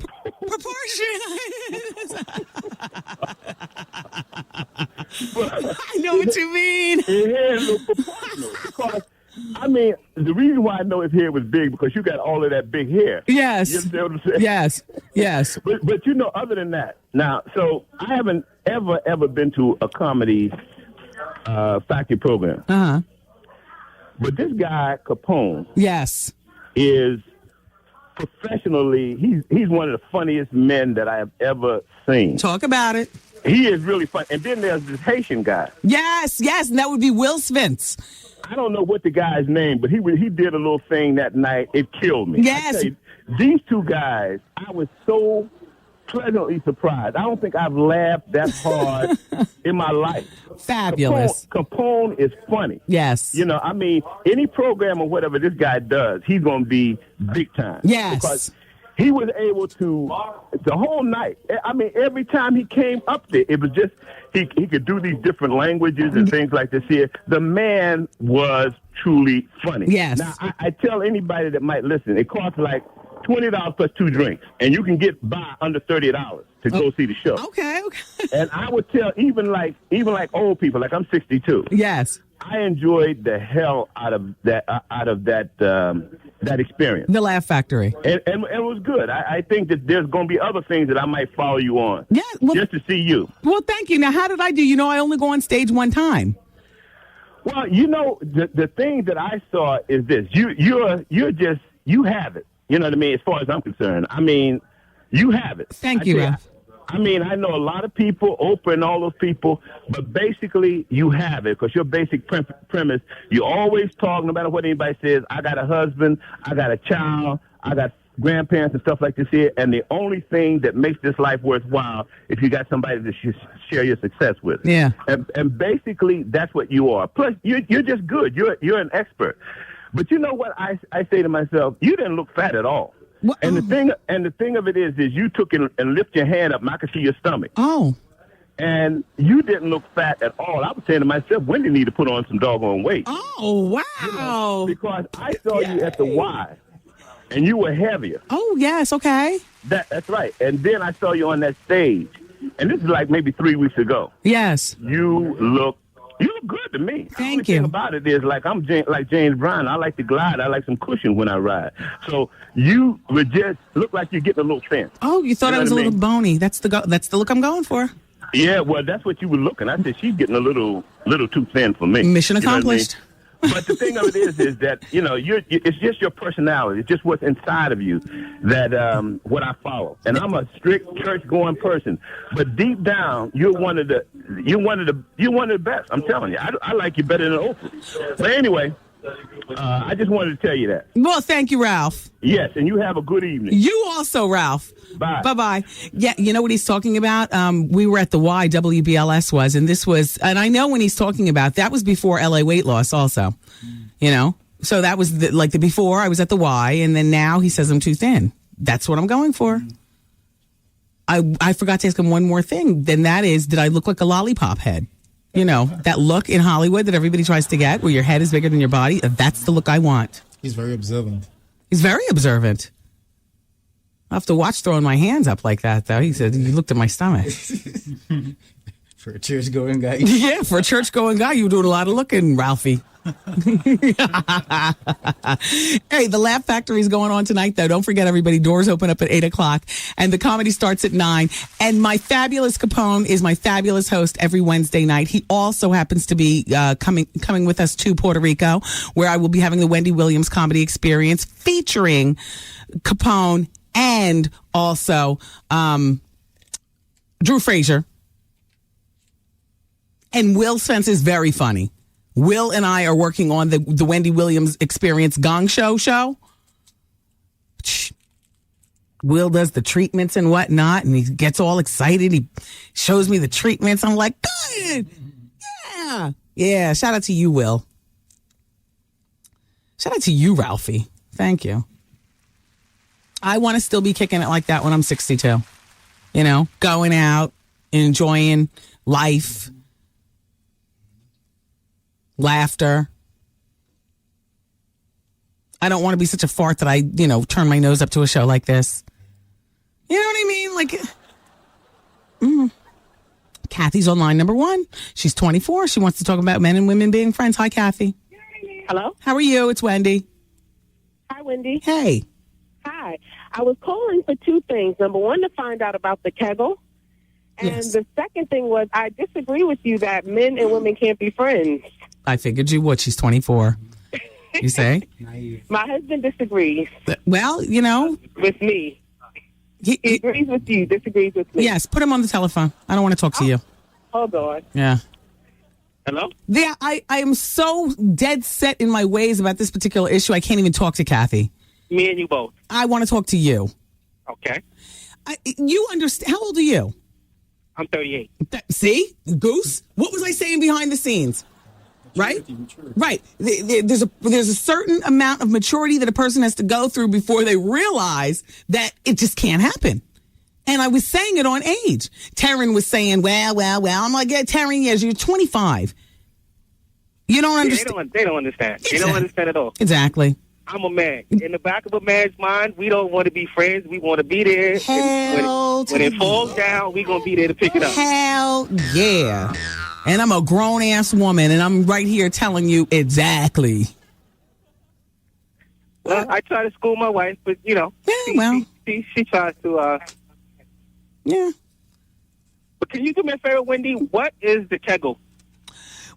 know what you mean. His head looks proportional because, I mean, the reason why I know his head was big because you got all of that big hair. Yes. You understand what I'm saying? Yes. Yes. But you know, other than that, now, so I haven't ever been to a comedy factory program. Uh-huh. But this guy, Capone. Yes. Is professionally, he's one of the funniest men that I have ever seen. Talk about it. He is really fun. And then there's this Haitian guy. Yes, and that would be Will Spence. I don't know what the guy's name, but he did a little thing that night. It killed me. Yes. I tell you, these two guys, I was so pleasantly surprised. I don't think I've laughed that hard in my life. Fabulous. Capone is funny. Yes. You know, I mean, any program or whatever this guy does, he's going to be big time. Yes. Because he was able to, the whole night, I mean, every time he came up there, it was just, he could do these different languages and things like this here. The man was truly funny. Yes. Now, I tell anybody that might listen, it costs like $20 plus 2 drinks, and you can get by under $30 to go see the show. Okay. And I would tell even like old people, like I'm 62. Yes. I enjoyed the hell out of that experience. The Laugh Factory. And it was good. I think that there's going to be other things that I might follow you on. Yeah. Well, just to see you. Well, thank you. Now, how did I do? You know, I only go on stage one time. Well, you know, the thing that I saw is this. You have it. You know what I mean? As far as I'm concerned. I mean, you have it. Thank you, Ralph. I mean, I know a lot of people, Oprah and all those people, but basically you have it because your basic premise, you always talk, no matter what anybody says, I got a husband, I got a child, I got grandparents and stuff like this here, and the only thing that makes this life worthwhile if you got somebody to share your success with. Yeah. And basically that's what you are. Plus, you're just good. You're an expert. But you know what I say to myself? You didn't look fat at all. What? And the thing of it is you took it and lift your hand up and I could see your stomach. Oh. And you didn't look fat at all. I was saying to myself, Wendy need to put on some doggone weight. Oh, wow. You know, because I saw you at the Y, and you were heavier. Oh, yes, okay. That's right. And then I saw you on that stage, and this is like maybe 3 weeks ago. Yes. You look good to me. Thank you. The you. thing about it is, like I'm like James Brown. I like to glide. I like some cushion when I ride. So you would just look like you're getting a little thin. Oh, you thought I was a little bony. That's the look I'm going for. Yeah, well, that's what you were looking. I said she's getting a little too thin for me. Mission accomplished. But the thing of it is that, you know, it's just your personality. It's just what's inside of you that what I follow. And I'm a strict church-going person. But deep down, you're one of the best. I'm telling you. I like you better than Oprah. But anyway, I just wanted to tell you that. Well, thank you, Ralph. Yes, and you have a good evening. You also, Ralph. Bye. Bye-bye. Yeah, you know what he's talking about? We were at the Y, WBLS was, and this was, and I know when he's talking about, that was before LA weight loss also, you know? So that was the before, I was at the Y, and then now he says I'm too thin. That's what I'm going for. I forgot to ask him one more thing, then that is, did I look like a lollipop head? You know, that look in Hollywood that everybody tries to get, where your head is bigger than your body, that's the look I want. He's very observant. He's very observant. I'll have to watch throwing my hands up like that, though. He said, you looked at my stomach. For a church-going guy. Yeah, for a church-going guy, you were doing a lot of looking, Ralphie. Hey, the Laugh Factory is going on tonight, though. Don't forget, everybody, doors open up at 8 o'clock, and the comedy starts at 9. And my fabulous Capone is my fabulous host every Wednesday night. He also happens to be coming with us to Puerto Rico, where I will be having the Wendy Williams Comedy Experience featuring Capone and also Drew Frazier. And Will Spence is very funny. Will and I are working on the Wendy Williams Experience Gong Show. Will does the treatments and whatnot, and he gets all excited. He shows me the treatments. I'm like, good. Yeah. Yeah. Shout out to you, Will. Shout out to you, Ralphie. Thank you. I want to still be kicking it like that when I'm 62. You know, going out, enjoying life, laughter. I don't want to be such a fart that I, turn my nose up to a show like this. You know what I mean? Like, Kathy's on line number 1. She's 24. She wants to talk about men and women being friends. Hi, Kathy. Hello? How are you? It's Wendy. Hi, Wendy. Hey. Hi. I was calling for 2 things. Number 1, to find out about the Kegel. And the second thing was, I disagree with you that men and women can't be friends. I figured you would. She's 24. You say? My husband disagrees. Well, with me. He agrees with you, disagrees with me. Yes, put him on the telephone. I don't want to talk to you. Hold on. Yeah. Hello? Yeah, I am so dead set in my ways about this particular issue, I can't even talk to Kathy. Me and you both. I want to talk to you. Okay. You understand? How old are you? I'm 38. See? Goose? What was I saying behind the scenes? Right? Right. There's a certain amount of maturity that a person has to go through before they realize that it just can't happen. And I was saying it on age. Taryn was saying, well. I'm like, yeah, Taryn, yes, you're 25. You don't understand. They don't understand. Exactly. They don't understand at all. Exactly. I'm a man. In the back of a man's mind, we don't want to be friends. We want to be there. When it falls down, we're going to be there to pick it up. Hell yeah. And I'm a grown-ass woman, and I'm right here telling you exactly. Well, I try to school my wife, but, she tries to... Yeah. But can you do me a favor, Wendy? What is the Kegel?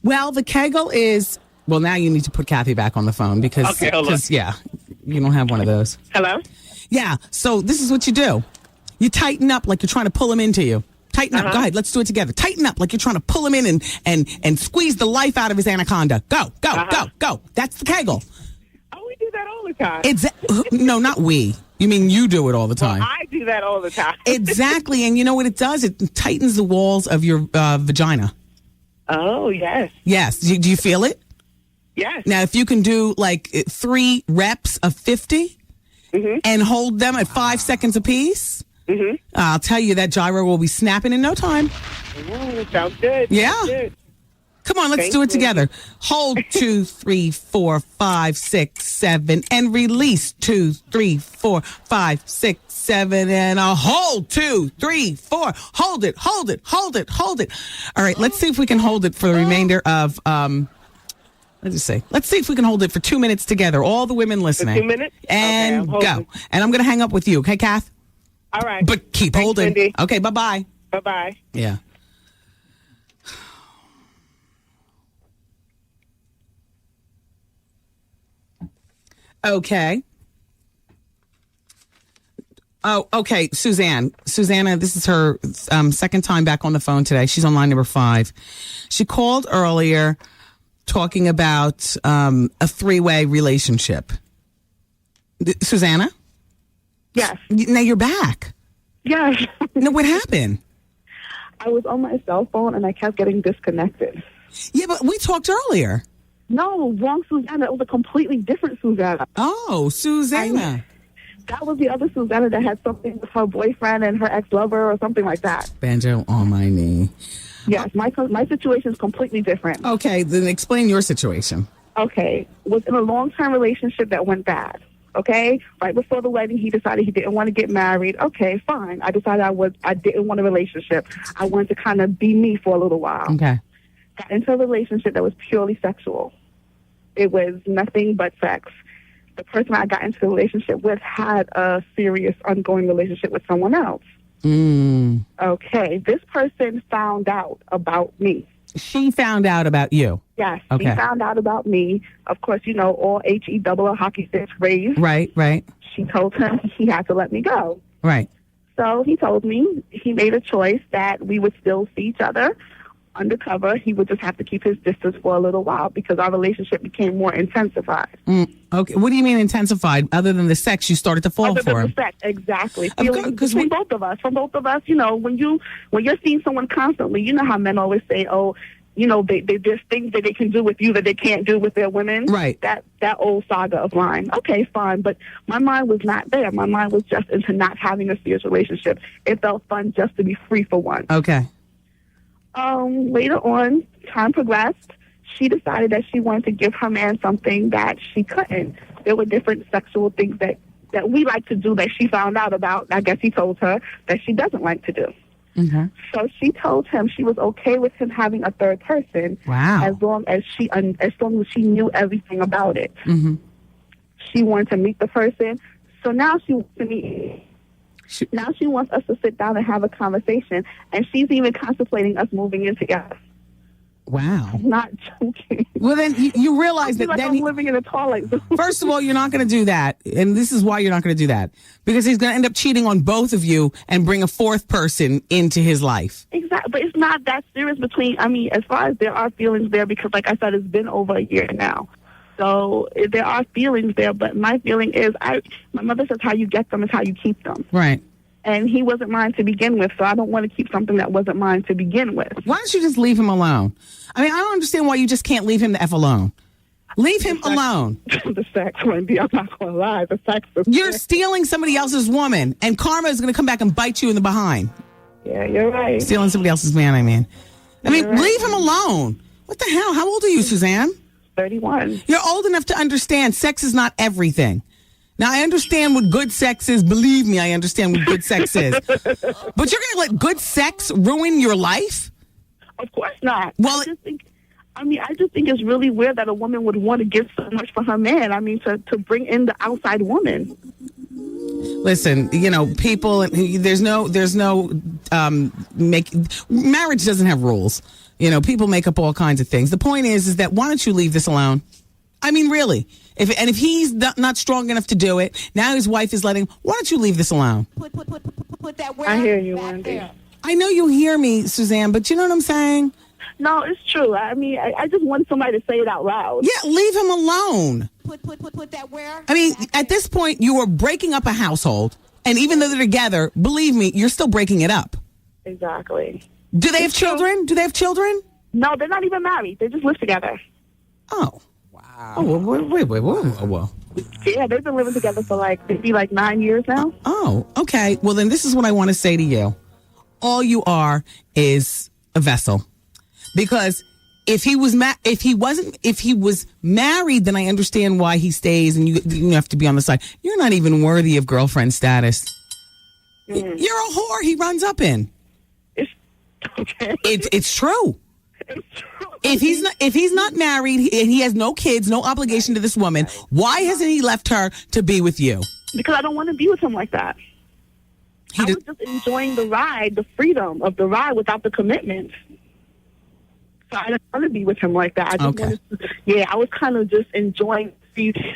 Well, the Kegel is... Well, now you need to put Kathy back on the phone because, yeah, you don't have one of those. Hello? Yeah, so this is what you do. You tighten up like you're trying to pull him into you. Tighten up. Go ahead. Let's do it together. Tighten up like you're trying to pull him in and squeeze the life out of his anaconda. Go. That's the Kegel. Oh, we do that all the time. No, not we. You mean you do it all the time. Well, I do that all the time. Exactly. And you know what it does? It tightens the walls of your vagina. Oh, yes. Yes. Do you feel it? Yes. Now, if you can do like 3 reps of 50 and hold them at 5 seconds apiece, I'll tell you that gyro will be snapping in no time. Sounds good. Yeah. Sounds good. Come on, let's do it together. Hold 2, 3, 4, 5, 6, 7, and release 2, 3, 4, 5, 6, 7, and a hold 2, 3, 4. Hold it. All right, let's see if we can hold it for the remainder of let's see if we can hold it for 2 minutes together. All the women listening. For 2 minutes? And okay, go. And I'm going to hang up with you, okay, Kath? All right. But keep holding. Wendy. Okay, bye-bye. Bye-bye. Yeah. Okay. Oh, okay. Susanna, this is her second time back on the phone today. She's on line number 5. She called earlier talking about a 3-way relationship. Susanna? Yes. Now you're back. Yes. No, what happened? I was on my cell phone and I kept getting disconnected. Yeah, but we talked earlier. No, wrong Susanna. It was a completely different Susanna. Oh, Susanna. That was the other Susanna that had something with her boyfriend and her ex-lover or something like that. Banjo on my knee. Yes, my situation is completely different. Okay, then explain your situation. Okay, was in a long-term relationship that went bad. Okay, right before the wedding, he decided he didn't want to get married. Okay, fine. I decided I didn't want a relationship. I wanted to kind of be me for a little while. Okay. Got into a relationship that was purely sexual. It was nothing but sex. The person I got into a relationship with had a serious ongoing relationship with someone else. Okay, this person found out about me. She found out about you? Yes, okay. She found out about me. Of course, all HE hockey sticks raised. Right. She told him he had to let me go. Right. So he told me he made a choice that we would still see each other undercover. He would just have to keep his distance for a little while because our relationship became more intensified. Okay. What do you mean intensified? Other than the sex, you started to fall Other for than him. the sex, exactly. From both of us, when you're seeing someone constantly, you know how men always say, oh, there's things that they can do with you that they can't do with their women. Right. That old saga of mine. Okay, fine. But my mind was not there. My mind was just into not having a serious relationship. It felt fun just to be free for once. Okay. Later on, time progressed. she decided that she wanted to give her man something that she couldn't. There were different sexual things that we like to do that she found out about. I guess he told her that she doesn't like to do. Mm-hmm. So she told him she was okay with him having a third person. Wow. As long as she knew everything about it. Mm-hmm. She wanted to meet the person. So now she wants to meet. Now she wants us to sit down and have a conversation, and she's even contemplating us moving in together. Wow. I'm not joking. Well, then you realize that like then I'm living in a toilet. First of all, you're not going to do that, and this is why you're not going to do that, because he's going to end up cheating on both of you and bring a fourth person into his life. Exactly, but it's not that serious between. I mean, as far as there are feelings there, because like I said, it's been over a year now. So there are feelings there, but my feeling is, my mother says how you get them is how you keep them. Right. And he wasn't mine to begin with, so I don't want to keep something that wasn't mine to begin with. Why don't you just leave him alone? I mean, I don't understand why you just can't leave him the F alone. Leave him alone. The sex, Wendy, I'm not going to lie. The sex is You're stealing somebody else's woman, and karma is going to come back and bite you in the behind. Yeah, you're right. Stealing somebody else's man, I mean. Right. Leave him alone. What the hell? How old are you, Suzanne? 31. You're old enough to understand sex is not everything. Now, I understand what good sex is. Believe me, I understand what good sex is. But you're going to let good sex ruin your life? Of course not. Well, I just think it's really weird that a woman would want to give so much for her man. I mean, to bring in the outside woman. Listen, people, there's no marriage doesn't have rules. People make up all kinds of things. The point is that why don't you leave this alone? I mean, really. If he's not strong enough to do it, now his wife is letting him, why don't you leave this alone? Put that where I hear you, Wendy. I know you hear me, Suzanne, but you know what I'm saying? No, it's true. I mean, I just want somebody to say it out loud. Yeah, leave him alone. Put that where? I mean, at this point, you are breaking up a household, and even though they're together, believe me, you're still breaking it up. Exactly. Do they have children? Do they have children? No, they're not even married. They just live together. Oh. Wow. Oh, wait. Whoa. Yeah, they've been living together for maybe 9 years now. Oh, okay. Well, then this is what I want to say to you. All you are is a vessel. Because if he was married, then I understand why he stays and you have to be on the side. You're not even worthy of girlfriend status. You're a whore he runs up in. Okay. It's true. If he's not married and he has no kids, no obligation to this woman, why hasn't he left her to be with you? Because I don't want to be with him like that. I was just enjoying the ride, the freedom of the ride without the commitment. So I didn't want to be with him like that. I just wanted to, I was kind of just enjoying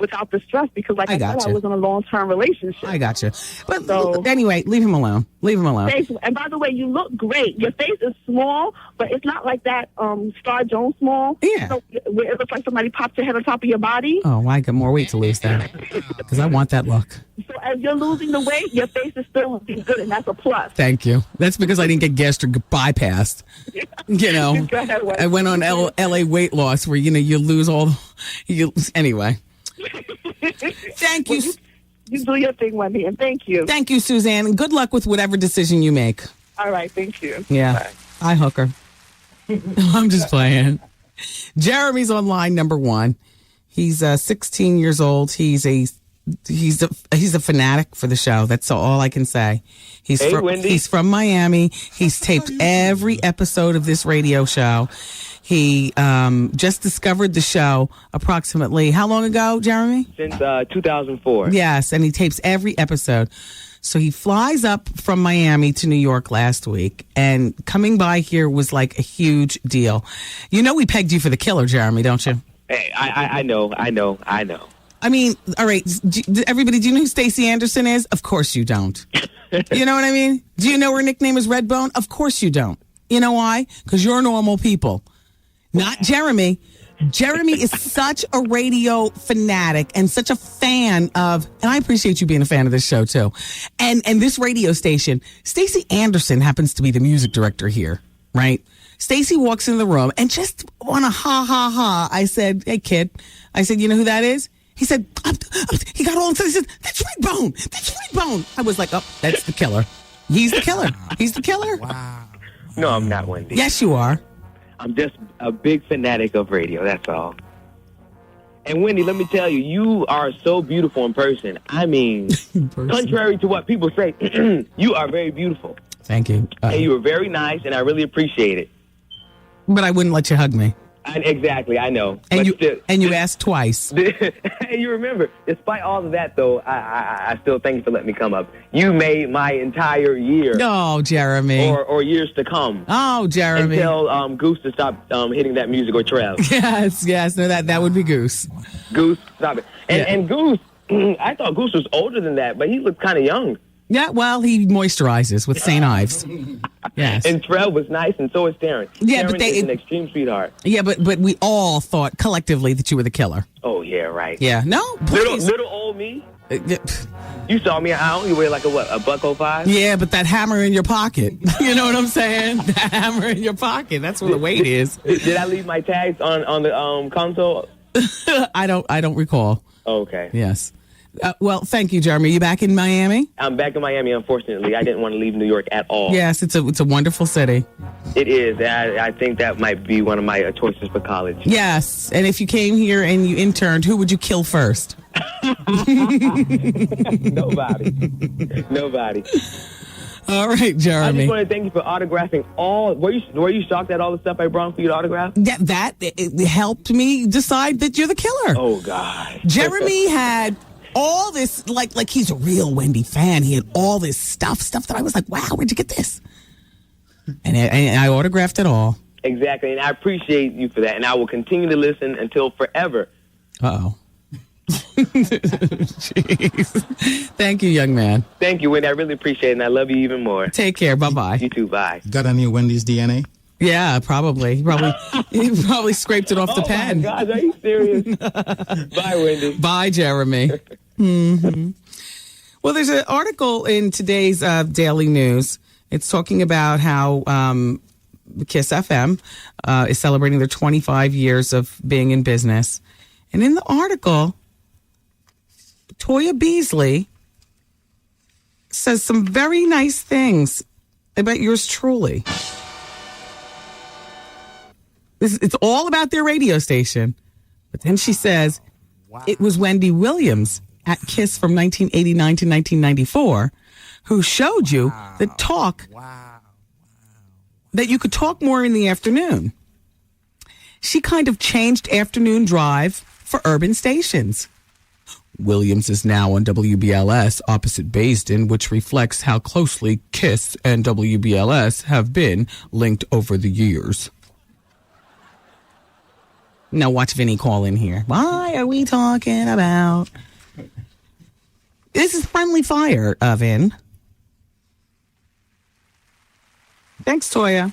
without the stress because, like I said, I was in a long-term relationship. I got you. But anyway, leave him alone. Leave him alone. And by the way, you look great. Your face is small, but it's not like that Star Jones small. Yeah. So, where it looks like somebody popped your head on top of your body. Oh, I got more weight to lose that because I want that look. So as you're losing the weight, your face is still looking good, and that's a plus. Thank you. That's because I didn't get gastric bypassed. I went on LA weight loss where, you lose anyway. Thank you. You do your thing, Wendy, and thank you. Thank you, Suzanne, and good luck with whatever decision you make. All right, thank you. Yeah. Bye. I hooker. I'm just playing. Jeremy's on line number 1. He's 16 years old. He's a fanatic for the show. That's all I can say. Wendy. He's from Miami. He's taped every episode of this radio show. He just discovered the show approximately how long ago, Jeremy? Since 2004. Yes, and he tapes every episode. So he flies up from Miami to New York last week, and coming by here was like a huge deal. We pegged you for the killer, Jeremy, don't you? Hey, I know. I mean, all right, everybody, do you know who Stacey Anderson is? Of course you don't. You know what I mean? Do you know her nickname is Redbone? Of course you don't. You know why? Because you're normal people. Not Jeremy. Jeremy is such a radio fanatic and such a fan of, and I appreciate you being a fan of this show too, and this radio station. Stacey Anderson happens to be the music director here, right? Stacey walks in the room and just on a ha, I said, hey kid, I said, you know who that is? He said, he got all excited. He said, that's Redbone. I was like, oh, that's the killer. He's the killer. He's the killer. Wow. No, I'm not, Wendy. Yes, you are. I'm just a big fanatic of radio, that's all. And Wendy, let me tell you, you are so beautiful in person. I mean, contrary to what people say, you are very beautiful. Thank you. And you were very nice, and I really appreciate it. But I wouldn't let you hug me. Exactly, I know. And but you asked twice. And you remember, despite all of that, though, I still thank you for letting me come up. You made my entire year. Oh, Jeremy. Or years to come. Oh, Jeremy. Until Goose to stop hitting that music, or Trev. Yes. No, that would be Goose. Goose, stop it. And Goose, I thought Goose was older than that, but he looked kind of young. Yeah, well, he moisturizes with St. Ives. Yes. And Trev was nice, and so is Taryn. Yeah, Taryn but they is an extreme sweetheart. Yeah, but we all thought collectively that you were the killer. Oh, yeah, right. Yeah, no, please. Little old me. You saw me. I only weigh like a $1.05. Yeah, but that hammer in your pocket. You know what I'm saying? That hammer in your pocket. That's where the weight is. Did I leave my tags on the console? I don't recall. Okay. Yes. Well, thank you, Jeremy. You back in Miami? I'm back in Miami, unfortunately. I didn't want to leave New York at all. Yes, it's a wonderful city. It is. I think that might be one of my choices for college. Yes, and if you came here and you interned, who would you kill first? Nobody. All right, Jeremy. I just want to thank you for autographing all. Were you shocked at all the stuff I brought for you to autograph? It helped me decide that you're the killer. Oh, God. Jeremy had all this, like he's a real Wendy fan. He had all this stuff that I was like, wow, where'd you get this? And I autographed it all. Exactly, and I appreciate you for that, and I will continue to listen until forever. Uh-oh. Jeez. Thank you, young man. Thank you, Wendy. I really appreciate it, and I love you even more. Take care. Bye-bye. You too. Bye. Got any of Wendy's DNA? Yeah, probably. He probably scraped it off the pen. Oh, my God. Are you serious? Bye, Wendy. Bye, Jeremy. Mm-hmm. Well, there's an article in today's Daily News. It's talking about how Kiss FM is celebrating their 25 years of being in business. And in the article, Toya Beasley says some very nice things about yours truly. It's all about their radio station. But then she says, it was Wendy Williams at Kiss from 1989 to 1994 who showed you that you could talk more in the afternoon. She kind of changed afternoon drive for urban stations. Williams is now on WBLS opposite Bayston, which reflects how closely Kiss and WBLS have been linked over the years. Now watch Vinny call in here. Why are we talking about? This is friendly fire, Vin. Thanks, Toya.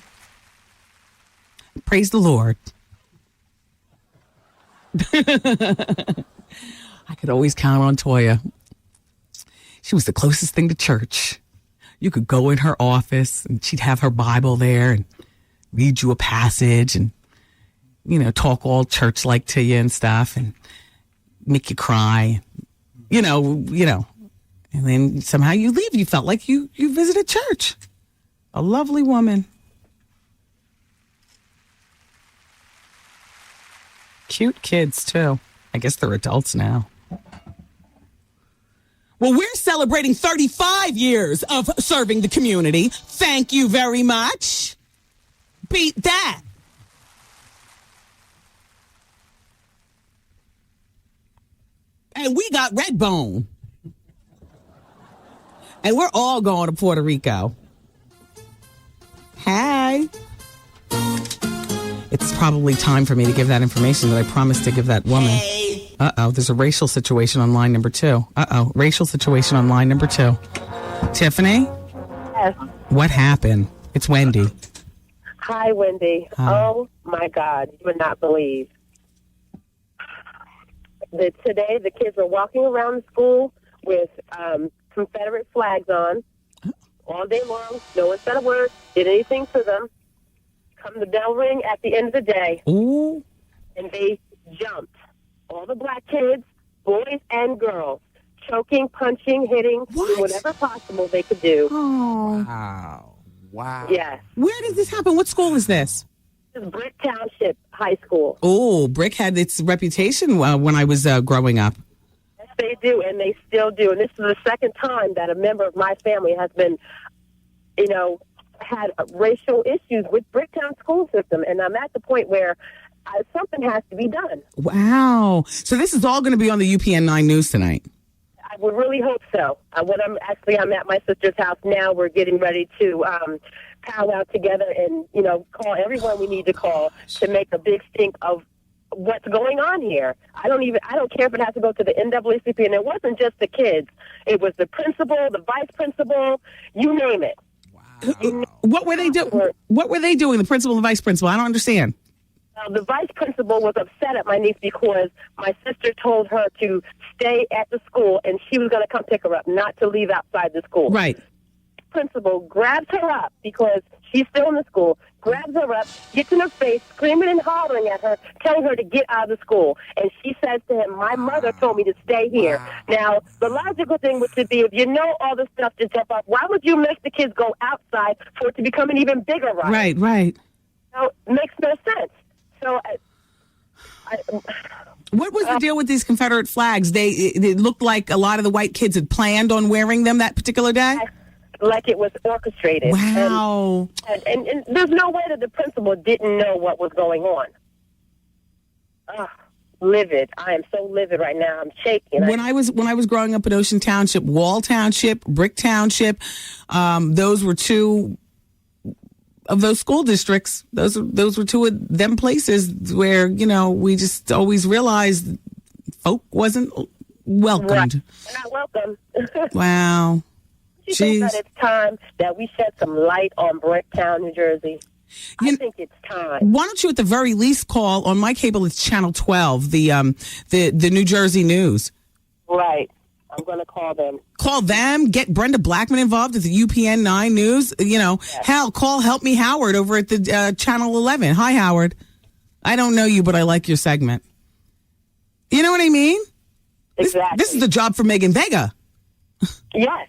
Praise the Lord. I could always count on Toya. She was the closest thing to church. You could go in her office and she'd have her Bible there and read you a passage and, talk all church-like to you and stuff and make you cry, you know. And then somehow you leave. You felt like you visited church. A lovely woman. Cute kids, too. I guess they're adults now. Well, we're celebrating 35 years of serving the community. Thank you very much. Beat that. And we got Redbone. And we're all going to Puerto Rico. Hey. It's probably time for me to give that information that I promised to give that woman. Hey. Uh-oh, there's a racial situation on line number 2. Racial situation on line number 2. Tiffany? Yes. What happened? It's Wendy. Hi, Wendy. Hi. Oh, my God. You would not believe that today the kids were walking around school with Confederate flags on all day long. No one said a word, did anything to them. Come the bell ring at the end of the day. Ooh. And they jumped. All the black kids, boys and girls, choking, punching, hitting, doing whatever possible they could do. Oh. Wow. Yes. Where did this happen? What school is this? This is Brick Township High School. Oh, Brick had its reputation when I was growing up. Yes, they do, and they still do. And this is the second time that a member of my family has been, had racial issues with Bricktown school system. And I'm at the point where something has to be done. Wow. So this is all going to be on the UPN 9 News tonight. I would really hope so. I'm at my sister's house now. We're getting ready to powwow together and, call everyone we need to call to make a big stink of what's going on here. I don't care if it has to go to the NAACP, and it wasn't just the kids. It was the principal, the vice principal, you name it. Wow. What were they doing? What were they doing? The principal and the vice principal? I don't understand. The vice principal was upset at my niece because my sister told her to stay at the school and she was going to come pick her up, not to leave outside the school. Right. Principal grabs her up because she's still in the school, grabs her up, gets in her face, screaming and hollering at her, telling her to get out of the school. And she says to him, my mother told me to stay here. Wow. Now, the logical thing would be, if you know all this stuff to jump up, why would you make the kids go outside for it to become an even bigger riot? Right. So, it makes no sense. So, what was the deal with these Confederate flags? It looked like a lot of the white kids had planned on wearing them that particular day? Like it was orchestrated. Wow. And there's no way that the principal didn't know what was going on. Livid. I am so livid right now. I'm shaking. When I was growing up in Ocean Township, Wall Township, Brick Township, those were two of those school districts. Those were two of them places where, we just always realized folk wasn't welcomed. Right. They're not welcome. Wow. Do you think that it's time that we shed some light on Bricktown, New Jersey? I think it's time. Why don't you, at the very least, call on my cable? It's Channel 12, the New Jersey News. Right. I'm going to call them. Call them. Get Brenda Blackman involved at the UPN 9 News. Yes. Hell, call Help Me Howard over at the Channel 11. Hi, Howard. I don't know you, but I like your segment. You know what I mean? Exactly. This is the job for Megan Vega. Yes.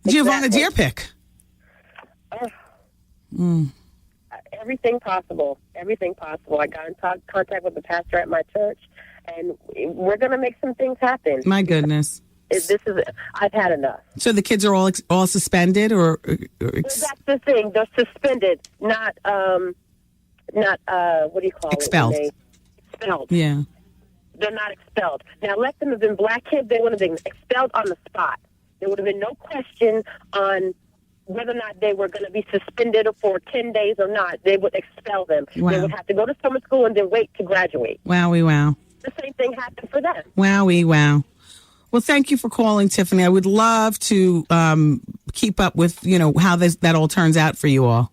Giovanna Deerpick. Everything possible. Everything possible. I got in contact with the pastor at my church, and we're going to make some things happen. My goodness. I've had enough. So the kids are all suspended, or that's the thing. They're suspended, not what do you call expelled. it? Expelled. Yeah. They're not expelled. Now, let them have been black kids. They would have been expelled on the spot. There would have been no question on whether or not they were going to be suspended for 10 days or not. They would expel them. Wow. They would have to go to summer school and then wait to graduate. Wowie wow. The same thing happened for them. Wowie wow. Well, thank you for calling, Tiffany. I would love to keep up with, how that all turns out for you all.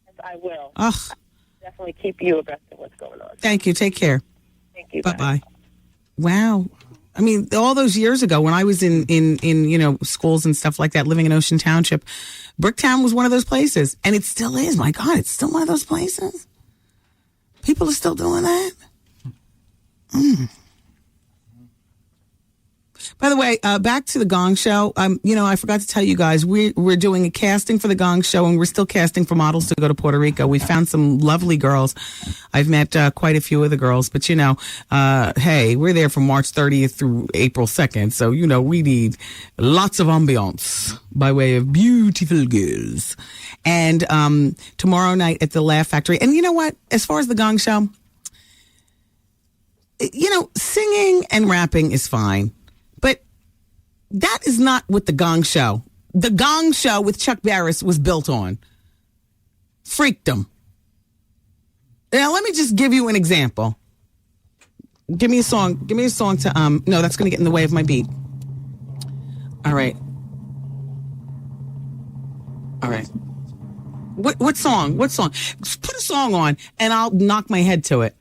Yes, I will. Ugh. Definitely keep you abreast of what's going on. Thank you. Take care. Thank you. Bye-bye. Wow. I mean, all those years ago when I was in schools and stuff like that, living in Ocean Township, Bricktown was one of those places. And it still is. My God, it's still one of those places. People are still doing that. By the way, back to the Gong Show. I forgot to tell you guys, we're doing a casting for the Gong Show, and we're still casting for models to go to Puerto Rico. We found some lovely girls. I've met quite a few of the girls, but hey, we're there from March 30th through April 2nd, so we need lots of ambiance by way of beautiful girls. And tomorrow night at the Laugh Factory. And you know what? As far as the Gong Show, singing and rapping is fine. But that is not what the Gong Show. The Gong Show with Chuck Barris was built on. Freakdom. Now, let me just give you an example. Give me a song. Give me a song to, no, that's going to get in the way of my beat. All right. All right. What song? What song? Just put a song on and I'll knock my head to it.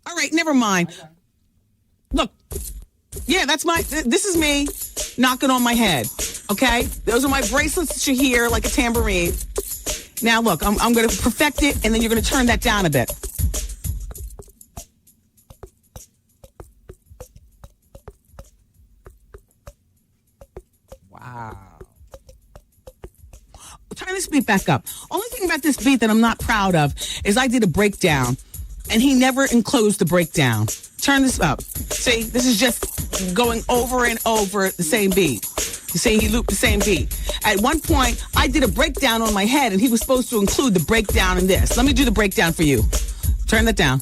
All right, never mind. Look. Yeah, this is me knocking on my head. Okay? Those are my bracelets that you hear like a tambourine. Now look, I'm going to perfect it and then you're going to turn that down a bit. Wow. Turn this beat back up. Only thing about this beat that I'm not proud of is I did a breakdown, and he never enclosed the breakdown. Turn this up. See, this is just going over and over the same beat. You see, he looped the same beat. At one point, I did a breakdown on my head, and he was supposed to include the breakdown in this. Let me do the breakdown for you. Turn that down.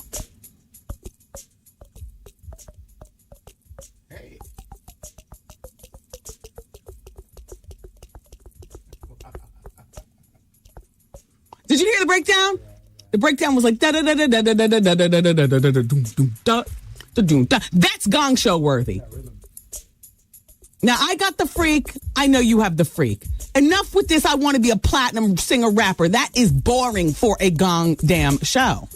Did you hear the breakdown? The breakdown was like da da da da da da da da da da da da da da da da. That's gong show worthy. Now I got the freak. I know you have the freak. Enough with this. I want to be a platinum singer rapper. That is boring for a gong damn show.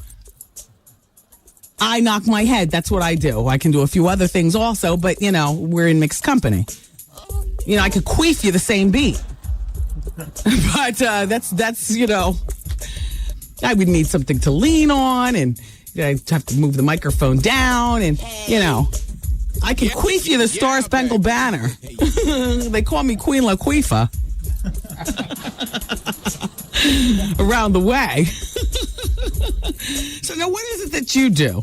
I knock my head. That's what I do. I can do a few other things also, but you know we're in mixed company. You know I could queef you the same beat, but that's you know. I would need something to lean on, and I'd have to move the microphone down, and, you know, I can queef you the Star Spangled Banner. They call me Queen Laquifa. Around the way. So now what is it that you do?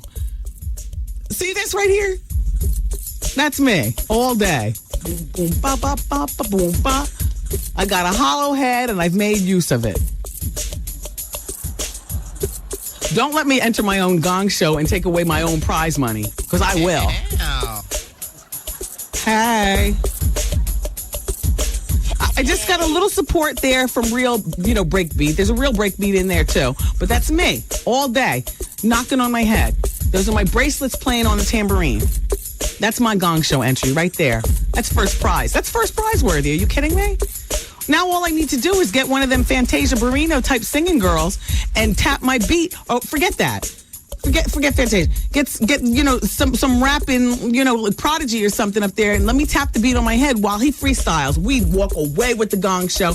See this right here? That's me, all day. Boom, ba, ba, ba, ba, boom, ba. I got a hollow head, and I've made use of it. Don't let me enter my own gong show and take away my own prize money, because I will. Hey. I just got a little support there from real, you know, breakbeat. There's a real breakbeat in there, too. But that's me, all day, knocking on my head. Those are my bracelets playing on the tambourine. That's my gong show entry right there. That's first prize. That's first prize worthy. Are you kidding me? Now all I need to do is get one of them Fantasia Barrino type singing girls and tap my beat. Oh, forget that. Forget Fantasia. Get you know some rapping, you know, Prodigy or something up there, and let me tap the beat on my head while he freestyles. We'd walk away with the gong show,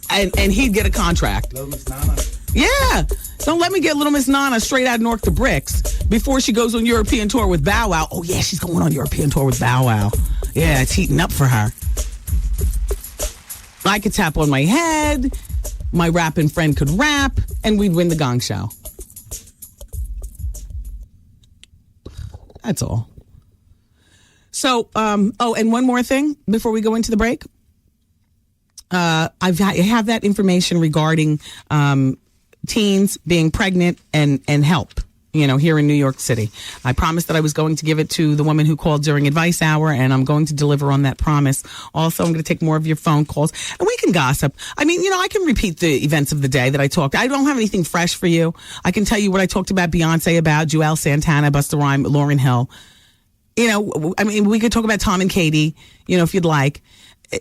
and he'd get a contract. Little Miss Nana. Yeah. Don't let me get Little Miss Nana straight out of North to Bricks before she goes on European tour with Bow Wow. Oh yeah, she's going on European tour with Bow Wow. Yeah, it's heating up for her. I could tap on my head, my rapping friend could rap, and we'd win the gong show. That's all. So, and one more thing before we go into the break. I have that information regarding teens being pregnant and help. You know, here in New York City. I promised that I was going to give it to the woman who called during Advice Hour, and I'm going to deliver on that promise. Also, I'm going to take more of your phone calls, and we can gossip. I mean, you know, I can repeat the events of the day that I talked. I don't have anything fresh for you. I can tell you what I talked about Beyonce, about Joelle Santana, Busta Rhymes, Lauryn Hill. You know, I mean, we could talk about Tom and Katie, you know, if you'd like.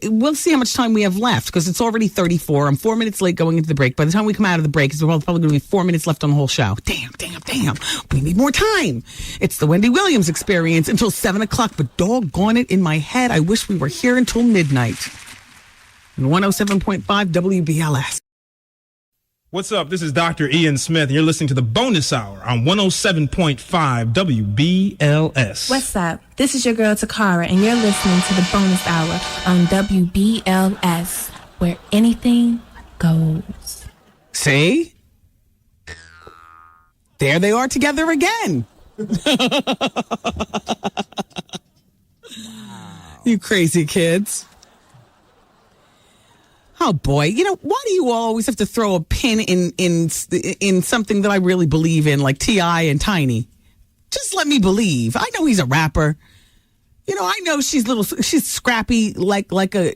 We'll see how much time we have left, because it's already 34. I'm 4 minutes late going into the break. By the time we come out of the break, it's probably going to be 4 minutes left on the whole show. Damn. We need more time. It's the Wendy Williams Experience until 7 o'clock, but doggone it, in my head, I wish we were here until midnight. 107.5 WBLS. What's up? This is Dr. Ian Smith, and you're listening to the Bonus Hour on 107.5 WBLS. What's up? This is your girl Takara, and you're listening to the Bonus Hour on WBLS, where anything goes. See? There they are together again. You crazy kids. Oh boy, you know, why do you always have to throw a pin in something that I really believe in, like T.I. and Tiny? Just let me believe. I know he's a rapper. You know, I know she's scrappy like a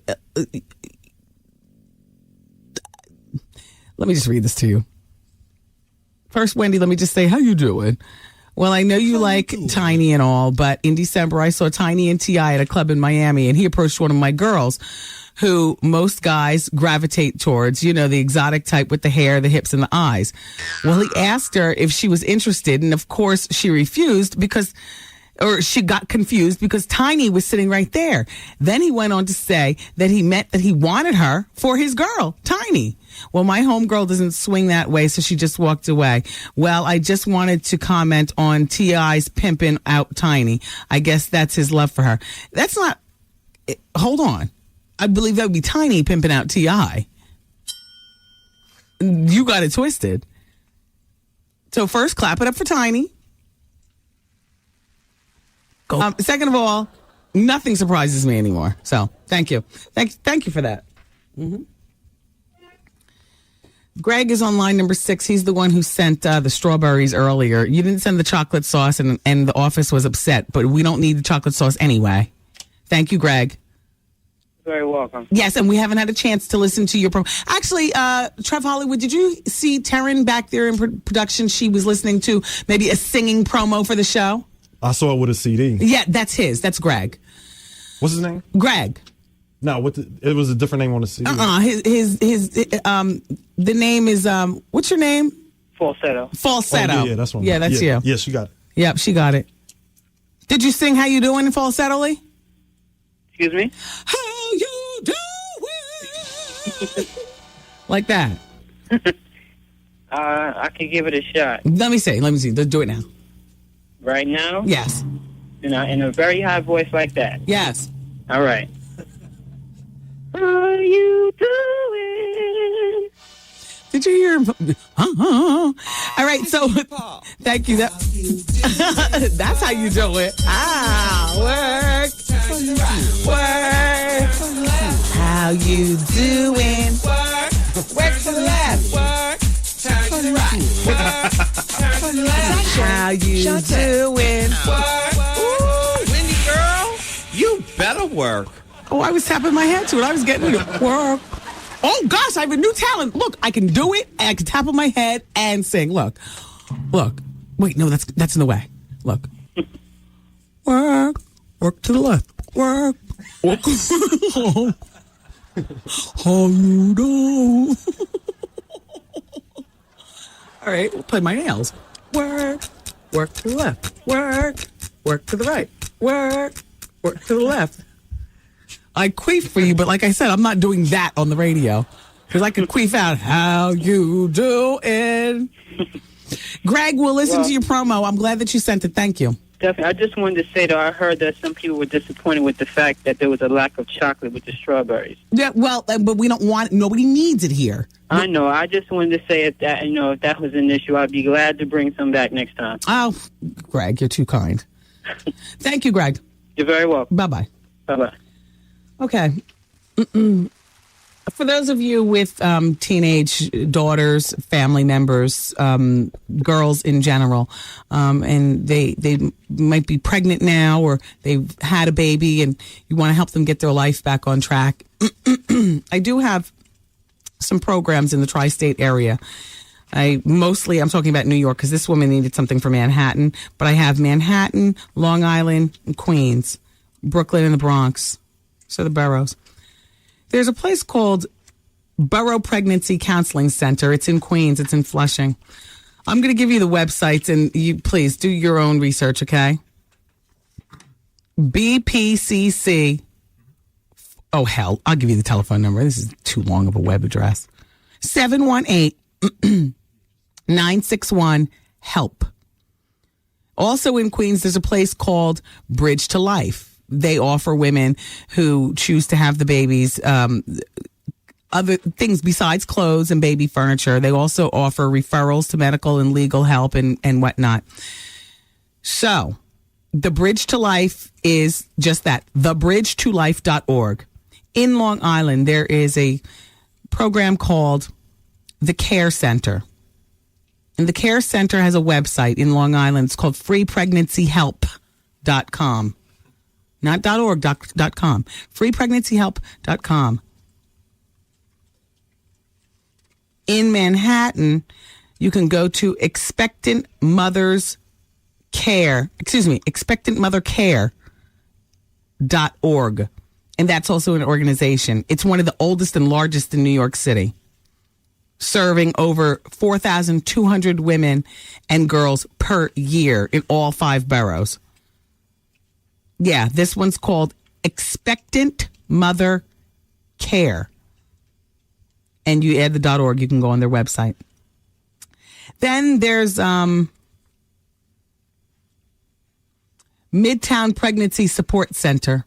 Let me just read this to you. First, Wendy, let me just say, how you doing? Well, I know you like Tiny and all, but in December I saw Tiny and T.I. at a club in Miami, and he approached one of my girls, who most guys gravitate towards, you know, the exotic type with the hair, the hips, and the eyes. Well, he asked her if she was interested, and of course she refused or she got confused because Tiny was sitting right there. Then he went on to say that he meant that he wanted her for his girl, Tiny. Well, my homegirl doesn't swing that way, so she just walked away. Well, I just wanted to comment on T.I.'s pimping out Tiny. I guess that's his love for her. That's not... Hold on. I believe that would be Tiny pimping out T.I. You got it twisted. So first, clap it up for Tiny. Go. Second of all, nothing surprises me anymore. So thank you. Thank you for that. Mm-hmm. Greg is on line number 6. He's the one who sent the strawberries earlier. You didn't send the chocolate sauce, and the office was upset, but we don't need the chocolate sauce anyway. Thank you, Greg. Very welcome. Yes, and we haven't had a chance to listen to your promo. Actually, Trev Hollywood, did you see Taryn back there in production? She was listening to maybe a singing promo for the show. I saw it with a CD. Yeah, that's his. That's Greg. What's his name? Greg. No, it was a different name on the CD. The name is what's your name? Falsetto. Falsetto. Oh, yeah, that's one. Yeah, that's you. Yeah, she got it. Yep, she got it. Did you sing "How You Doing" in falsetto, Lee? Excuse me? How you doing? Like that. I can give it a shot. Let me see. Let's do it now. Right now? Yes. In a very high voice like that? Yes. All right. How you doing? Did you hear him? All right, so thank you. That's how you do it. Work. How you doing? Work to the left. Turn to the right. How you doing? Ooh, Wendy girl, you better work. Oh, I was tapping my head to it. I was getting it. Work. Oh, gosh, I have a new talent. Look, I can do it, and I can tap on my head and sing. Look. Wait, no, that's in the way. Look. Work to the left. Work. How you do? All right, we'll play my nails. Work to the left. Work to the right. Work to the left. I queef for you, but like I said, I'm not doing that on the radio because I could queef out "How you doing?" Greg, we'll listen to your promo. I'm glad that you sent it. Thank you. Definitely. I just wanted to say, though, I heard that some people were disappointed with the fact that there was a lack of chocolate with the strawberries. Yeah, well, but we don't want it. Nobody needs it here. I know. I just wanted to say if that was an issue, I'd be glad to bring some back next time. Oh, Greg, you're too kind. Thank you, Greg. You're very welcome. Bye-bye. Bye-bye. Okay. For those of you with teenage daughters, family members, girls in general, and they might be pregnant now or they've had a baby and you want to help them get their life back on track, I do have some programs in the tri-state area. I'm talking about New York because this woman needed something for Manhattan, but I have Manhattan, Long Island, and Queens, Brooklyn, and the Bronx. So the boroughs. There's a place called Borough Pregnancy Counseling Center. It's in Queens. It's in Flushing. I'm going to give you the websites, and you please do your own research, okay? BPCC. Oh, hell. I'll give you the telephone number. This is too long of a web address. 718-961-HELP. Also in Queens, there's a place called Bridge to Life. They offer women who choose to have the babies other things besides clothes and baby furniture. They also offer referrals to medical and legal help and whatnot. So the Bridge to Life is just that, thebridgetolife.org. In Long Island, there is a program called the Care Center. And the Care Center has a website in Long Island. It's called freepregnancyhelp.com. Not .org, .com. freepregnancyhelp.com. In Manhattan, you can go to expectantmothercare.org. And that's also an organization. It's one of the oldest and largest in New York City, serving over 4,200 women and girls per year in all 5 boroughs. Yeah, this one's called Expectant Mother Care. And you add the .org, you can go on their website. Then there's Midtown Pregnancy Support Center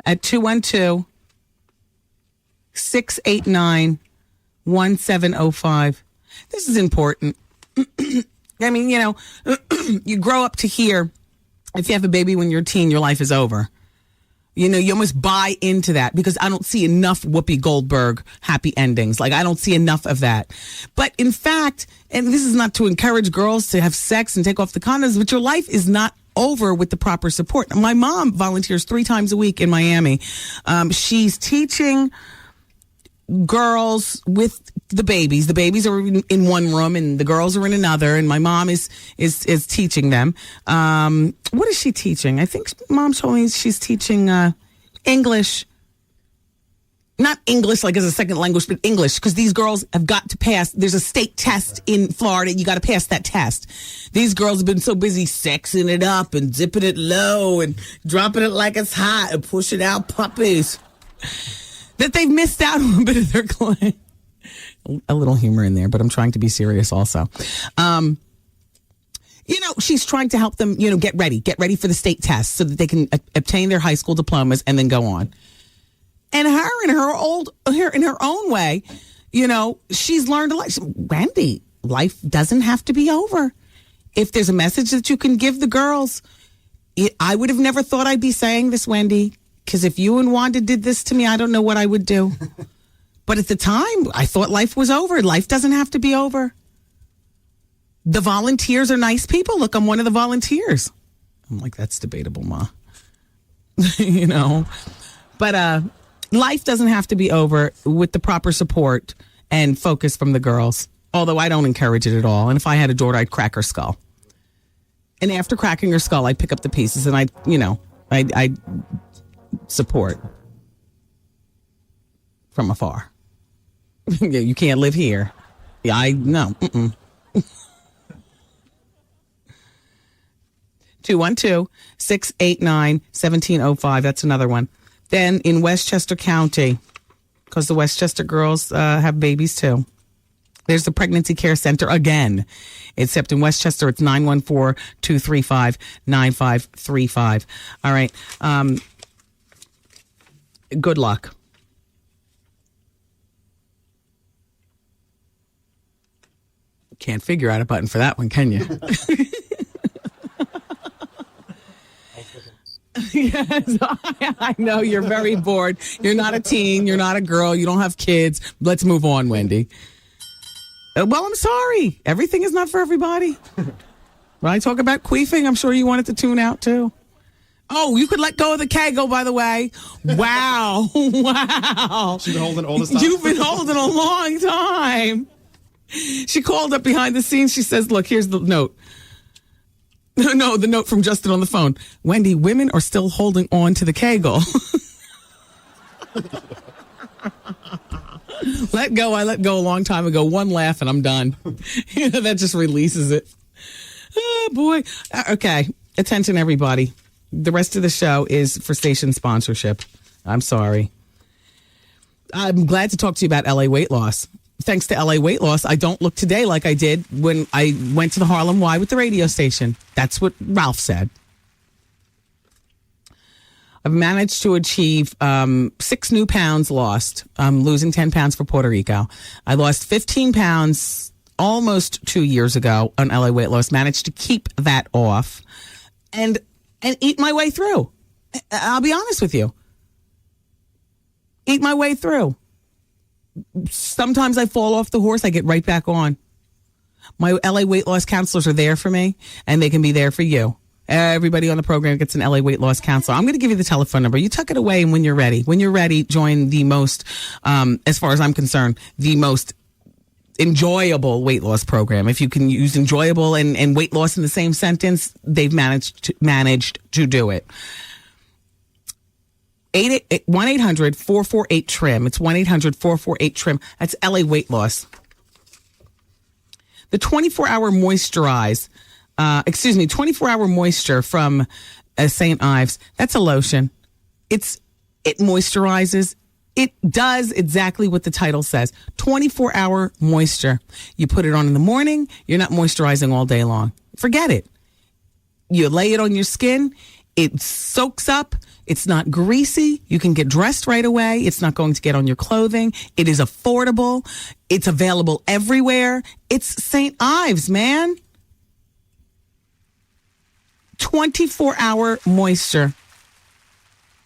at 212-689-1414. 1705. This is important. I mean, you know, you grow up to hear if you have a baby when you're a teen, your life is over. You know, you almost buy into that because I don't see enough Whoopi Goldberg happy endings. Like, I don't see enough of that. But in fact, and this is not to encourage girls to have sex and take off the condoms, but your life is not over with the proper support. My mom volunteers 3 times a week in Miami. She's teaching girls with the babies. The babies are in one room and the girls are in another, and my mom is teaching them. What is she teaching? I think Mom told me she's teaching English. Not English like as a second language, but English, because these girls have got to pass. There's a state test in Florida. You got to pass that test. These girls have been so busy sexing it up and zipping it low and dropping it like it's hot and pushing out puppies that they've missed out on a bit of their class. A little humor in there, but I'm trying to be serious also. You know, she's trying to help them, you know, get ready for the state test so that they can obtain their high school diplomas and then go on. And her in her own way, you know, she's learned a lot. Wendy, life doesn't have to be over. If there's a message that you can give the girls, I would have never thought I'd be saying this, Wendy, because if you and Wanda did this to me, I don't know what I would do. But at the time, I thought life was over. Life doesn't have to be over. The volunteers are nice people. Look, I'm one of the volunteers. I'm like, that's debatable, Ma. You know? But life doesn't have to be over with the proper support and focus from the girls. Although I don't encourage it at all. And if I had a daughter, I'd crack her skull. And after cracking her skull, I'd pick up the pieces and I'd support from afar. Yeah, you can't live here. Yeah, I know. 212-689-1705. That's another one. Then in Westchester County, because the Westchester girls have babies too. There's the Pregnancy Care Center again. Except in Westchester, it's 914-235-9535. All right. Good luck. Can't figure out a button for that one, can you? Yes, I know you're very bored. You're not a teen. You're not a girl. You don't have kids. Let's move on, Wendy. Well, I'm sorry. Everything is not for everybody. When I talk about queefing, I'm sure you wanted to tune out too. Oh, you could let go of the Kegel, by the way. Wow. Wow. She's been holding all this time? You've been holding a long time. She called up behind the scenes. She says, look, here's the note. No, the note from Justin on the phone. Wendy, women are still holding on to the Kegel. Let go. I let go a long time ago. One laugh and I'm done. You know, that just releases it. Oh, boy. Okay. Attention, everybody. The rest of the show is for station sponsorship. I'm sorry. I'm glad to talk to you about LA weight loss. Thanks to LA weight loss, I don't look today like I did when I went to the Harlem Y with the radio station. That's what Ralph said. I've managed to achieve 6 new pounds lost. I'm losing 10 pounds for Puerto Rico. I lost 15 pounds almost 2 years ago on LA weight loss. Managed to keep that off and eat my way through. I'll be honest with you. Eat my way through. Sometimes I fall off the horse. I get right back on. My LA weight loss counselors are there for me, and they can be there for you. Everybody on the program gets an LA weight loss counselor. I'm going to give you the telephone number. You tuck it away, and when you're ready, join the most, as far as I'm concerned, the most enjoyable weight loss program. If you can use enjoyable and weight loss in the same sentence, they've managed to do it. 1-800-448-TRIM. It's 1-800-448-TRIM. That's LA weight loss. The 24-hour 24-hour moisture from St. Ives. That's a lotion. It moisturizes. It does exactly what the title says. 24-hour moisture. You put it on in the morning. You're not moisturizing all day long. Forget it. You lay it on your skin. It soaks up. It's not greasy. You can get dressed right away. It's not going to get on your clothing. It is affordable. It's available everywhere. It's St. Ives, man. 24-hour moisture.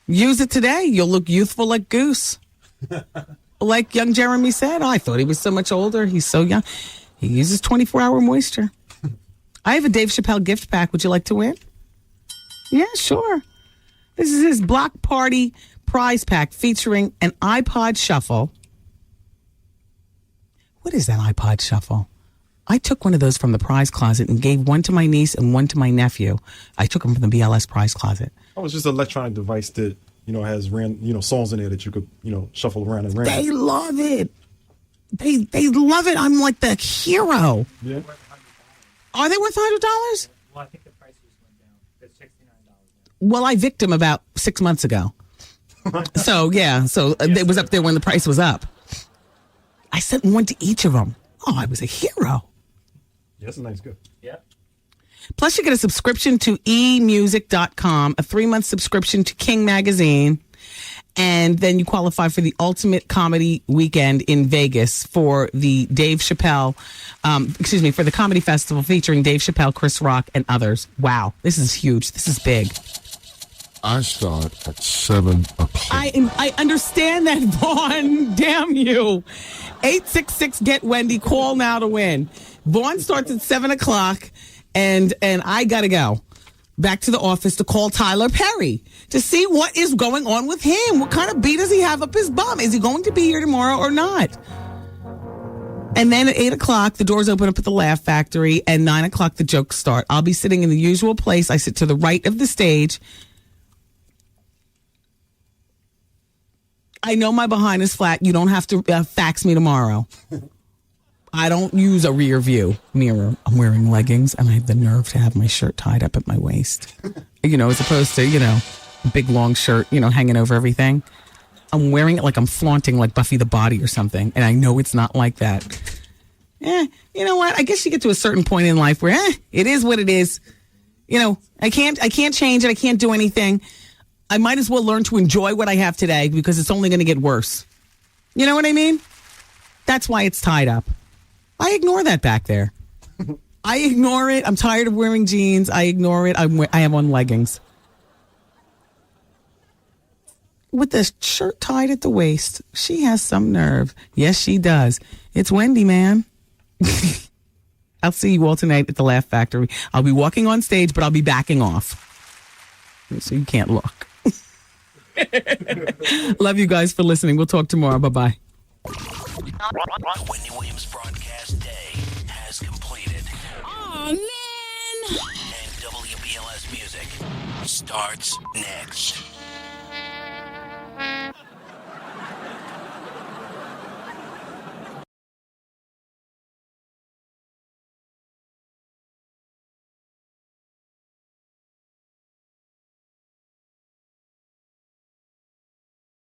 Use it today. You'll look youthful like Goose. Like young Jeremy said, I thought he was so much older. He's so young. He uses 24-hour moisture. I have a Dave Chappelle gift pack. Would you like to win? Yeah, sure. This is his block party prize pack featuring an iPod Shuffle. What is that iPod Shuffle? I took one of those from the prize closet and gave one to my niece and one to my nephew. I took them from the BLS prize closet. Oh, it's just an electronic device that, has songs in there that you could, shuffle around and around. They love it. They love it. I'm like the hero. Yeah. Are they worth $100? Well, I think the price just went down. It's $69. Well, I vic'd them about 6 months ago. So, yeah. So it was up there when the price was up. I sent one to each of them. Oh, I was a hero. Yeah, that's a nice gift. Yeah. Plus, you get a subscription to emusic.com, a 3-month subscription to King Magazine, and then you qualify for the ultimate comedy weekend in Vegas for the Dave Chappelle, for the comedy festival featuring Dave Chappelle, Chris Rock, and others. Wow, this is huge. This is big. I start at 7 o'clock. I understand that, Vaughn. Damn you. 866-GET-WENDY. Call now to win. Vaughn starts at 7 o'clock, and I got to go back to the office to call Tyler Perry to see what is going on with him. What kind of bee does he have up his bum? Is he going to be here tomorrow or not? And then at 8 o'clock, the doors open up at the Laugh Factory, and 9 o'clock, the jokes start. I'll be sitting in the usual place. I sit to the right of the stage. I know my behind is flat. You don't have to fax me tomorrow. I don't use a rear view mirror. I'm wearing leggings, and I have the nerve to have my shirt tied up at my waist. As opposed to, a big long shirt, hanging over everything. I'm wearing it like I'm flaunting like Buffy the Body or something, and I know it's not like that. You know what? I guess you get to a certain point in life where, it is what it is. I can't change it. I can't do anything. I might as well learn to enjoy what I have today because it's only going to get worse. You know what I mean? That's why it's tied up. I ignore that back there. I ignore it. I'm tired of wearing jeans. I ignore it. I have on leggings. With the shirt tied at the waist. She has some nerve. Yes, she does. It's Wendy, man. I'll see you all tonight at the Laugh Factory. I'll be walking on stage, but I'll be backing off. So you can't look. Love you guys for listening. We'll talk tomorrow. Bye-bye. The Wendy Williams broadcast day has completed. Oh, man. And WBLS music starts next.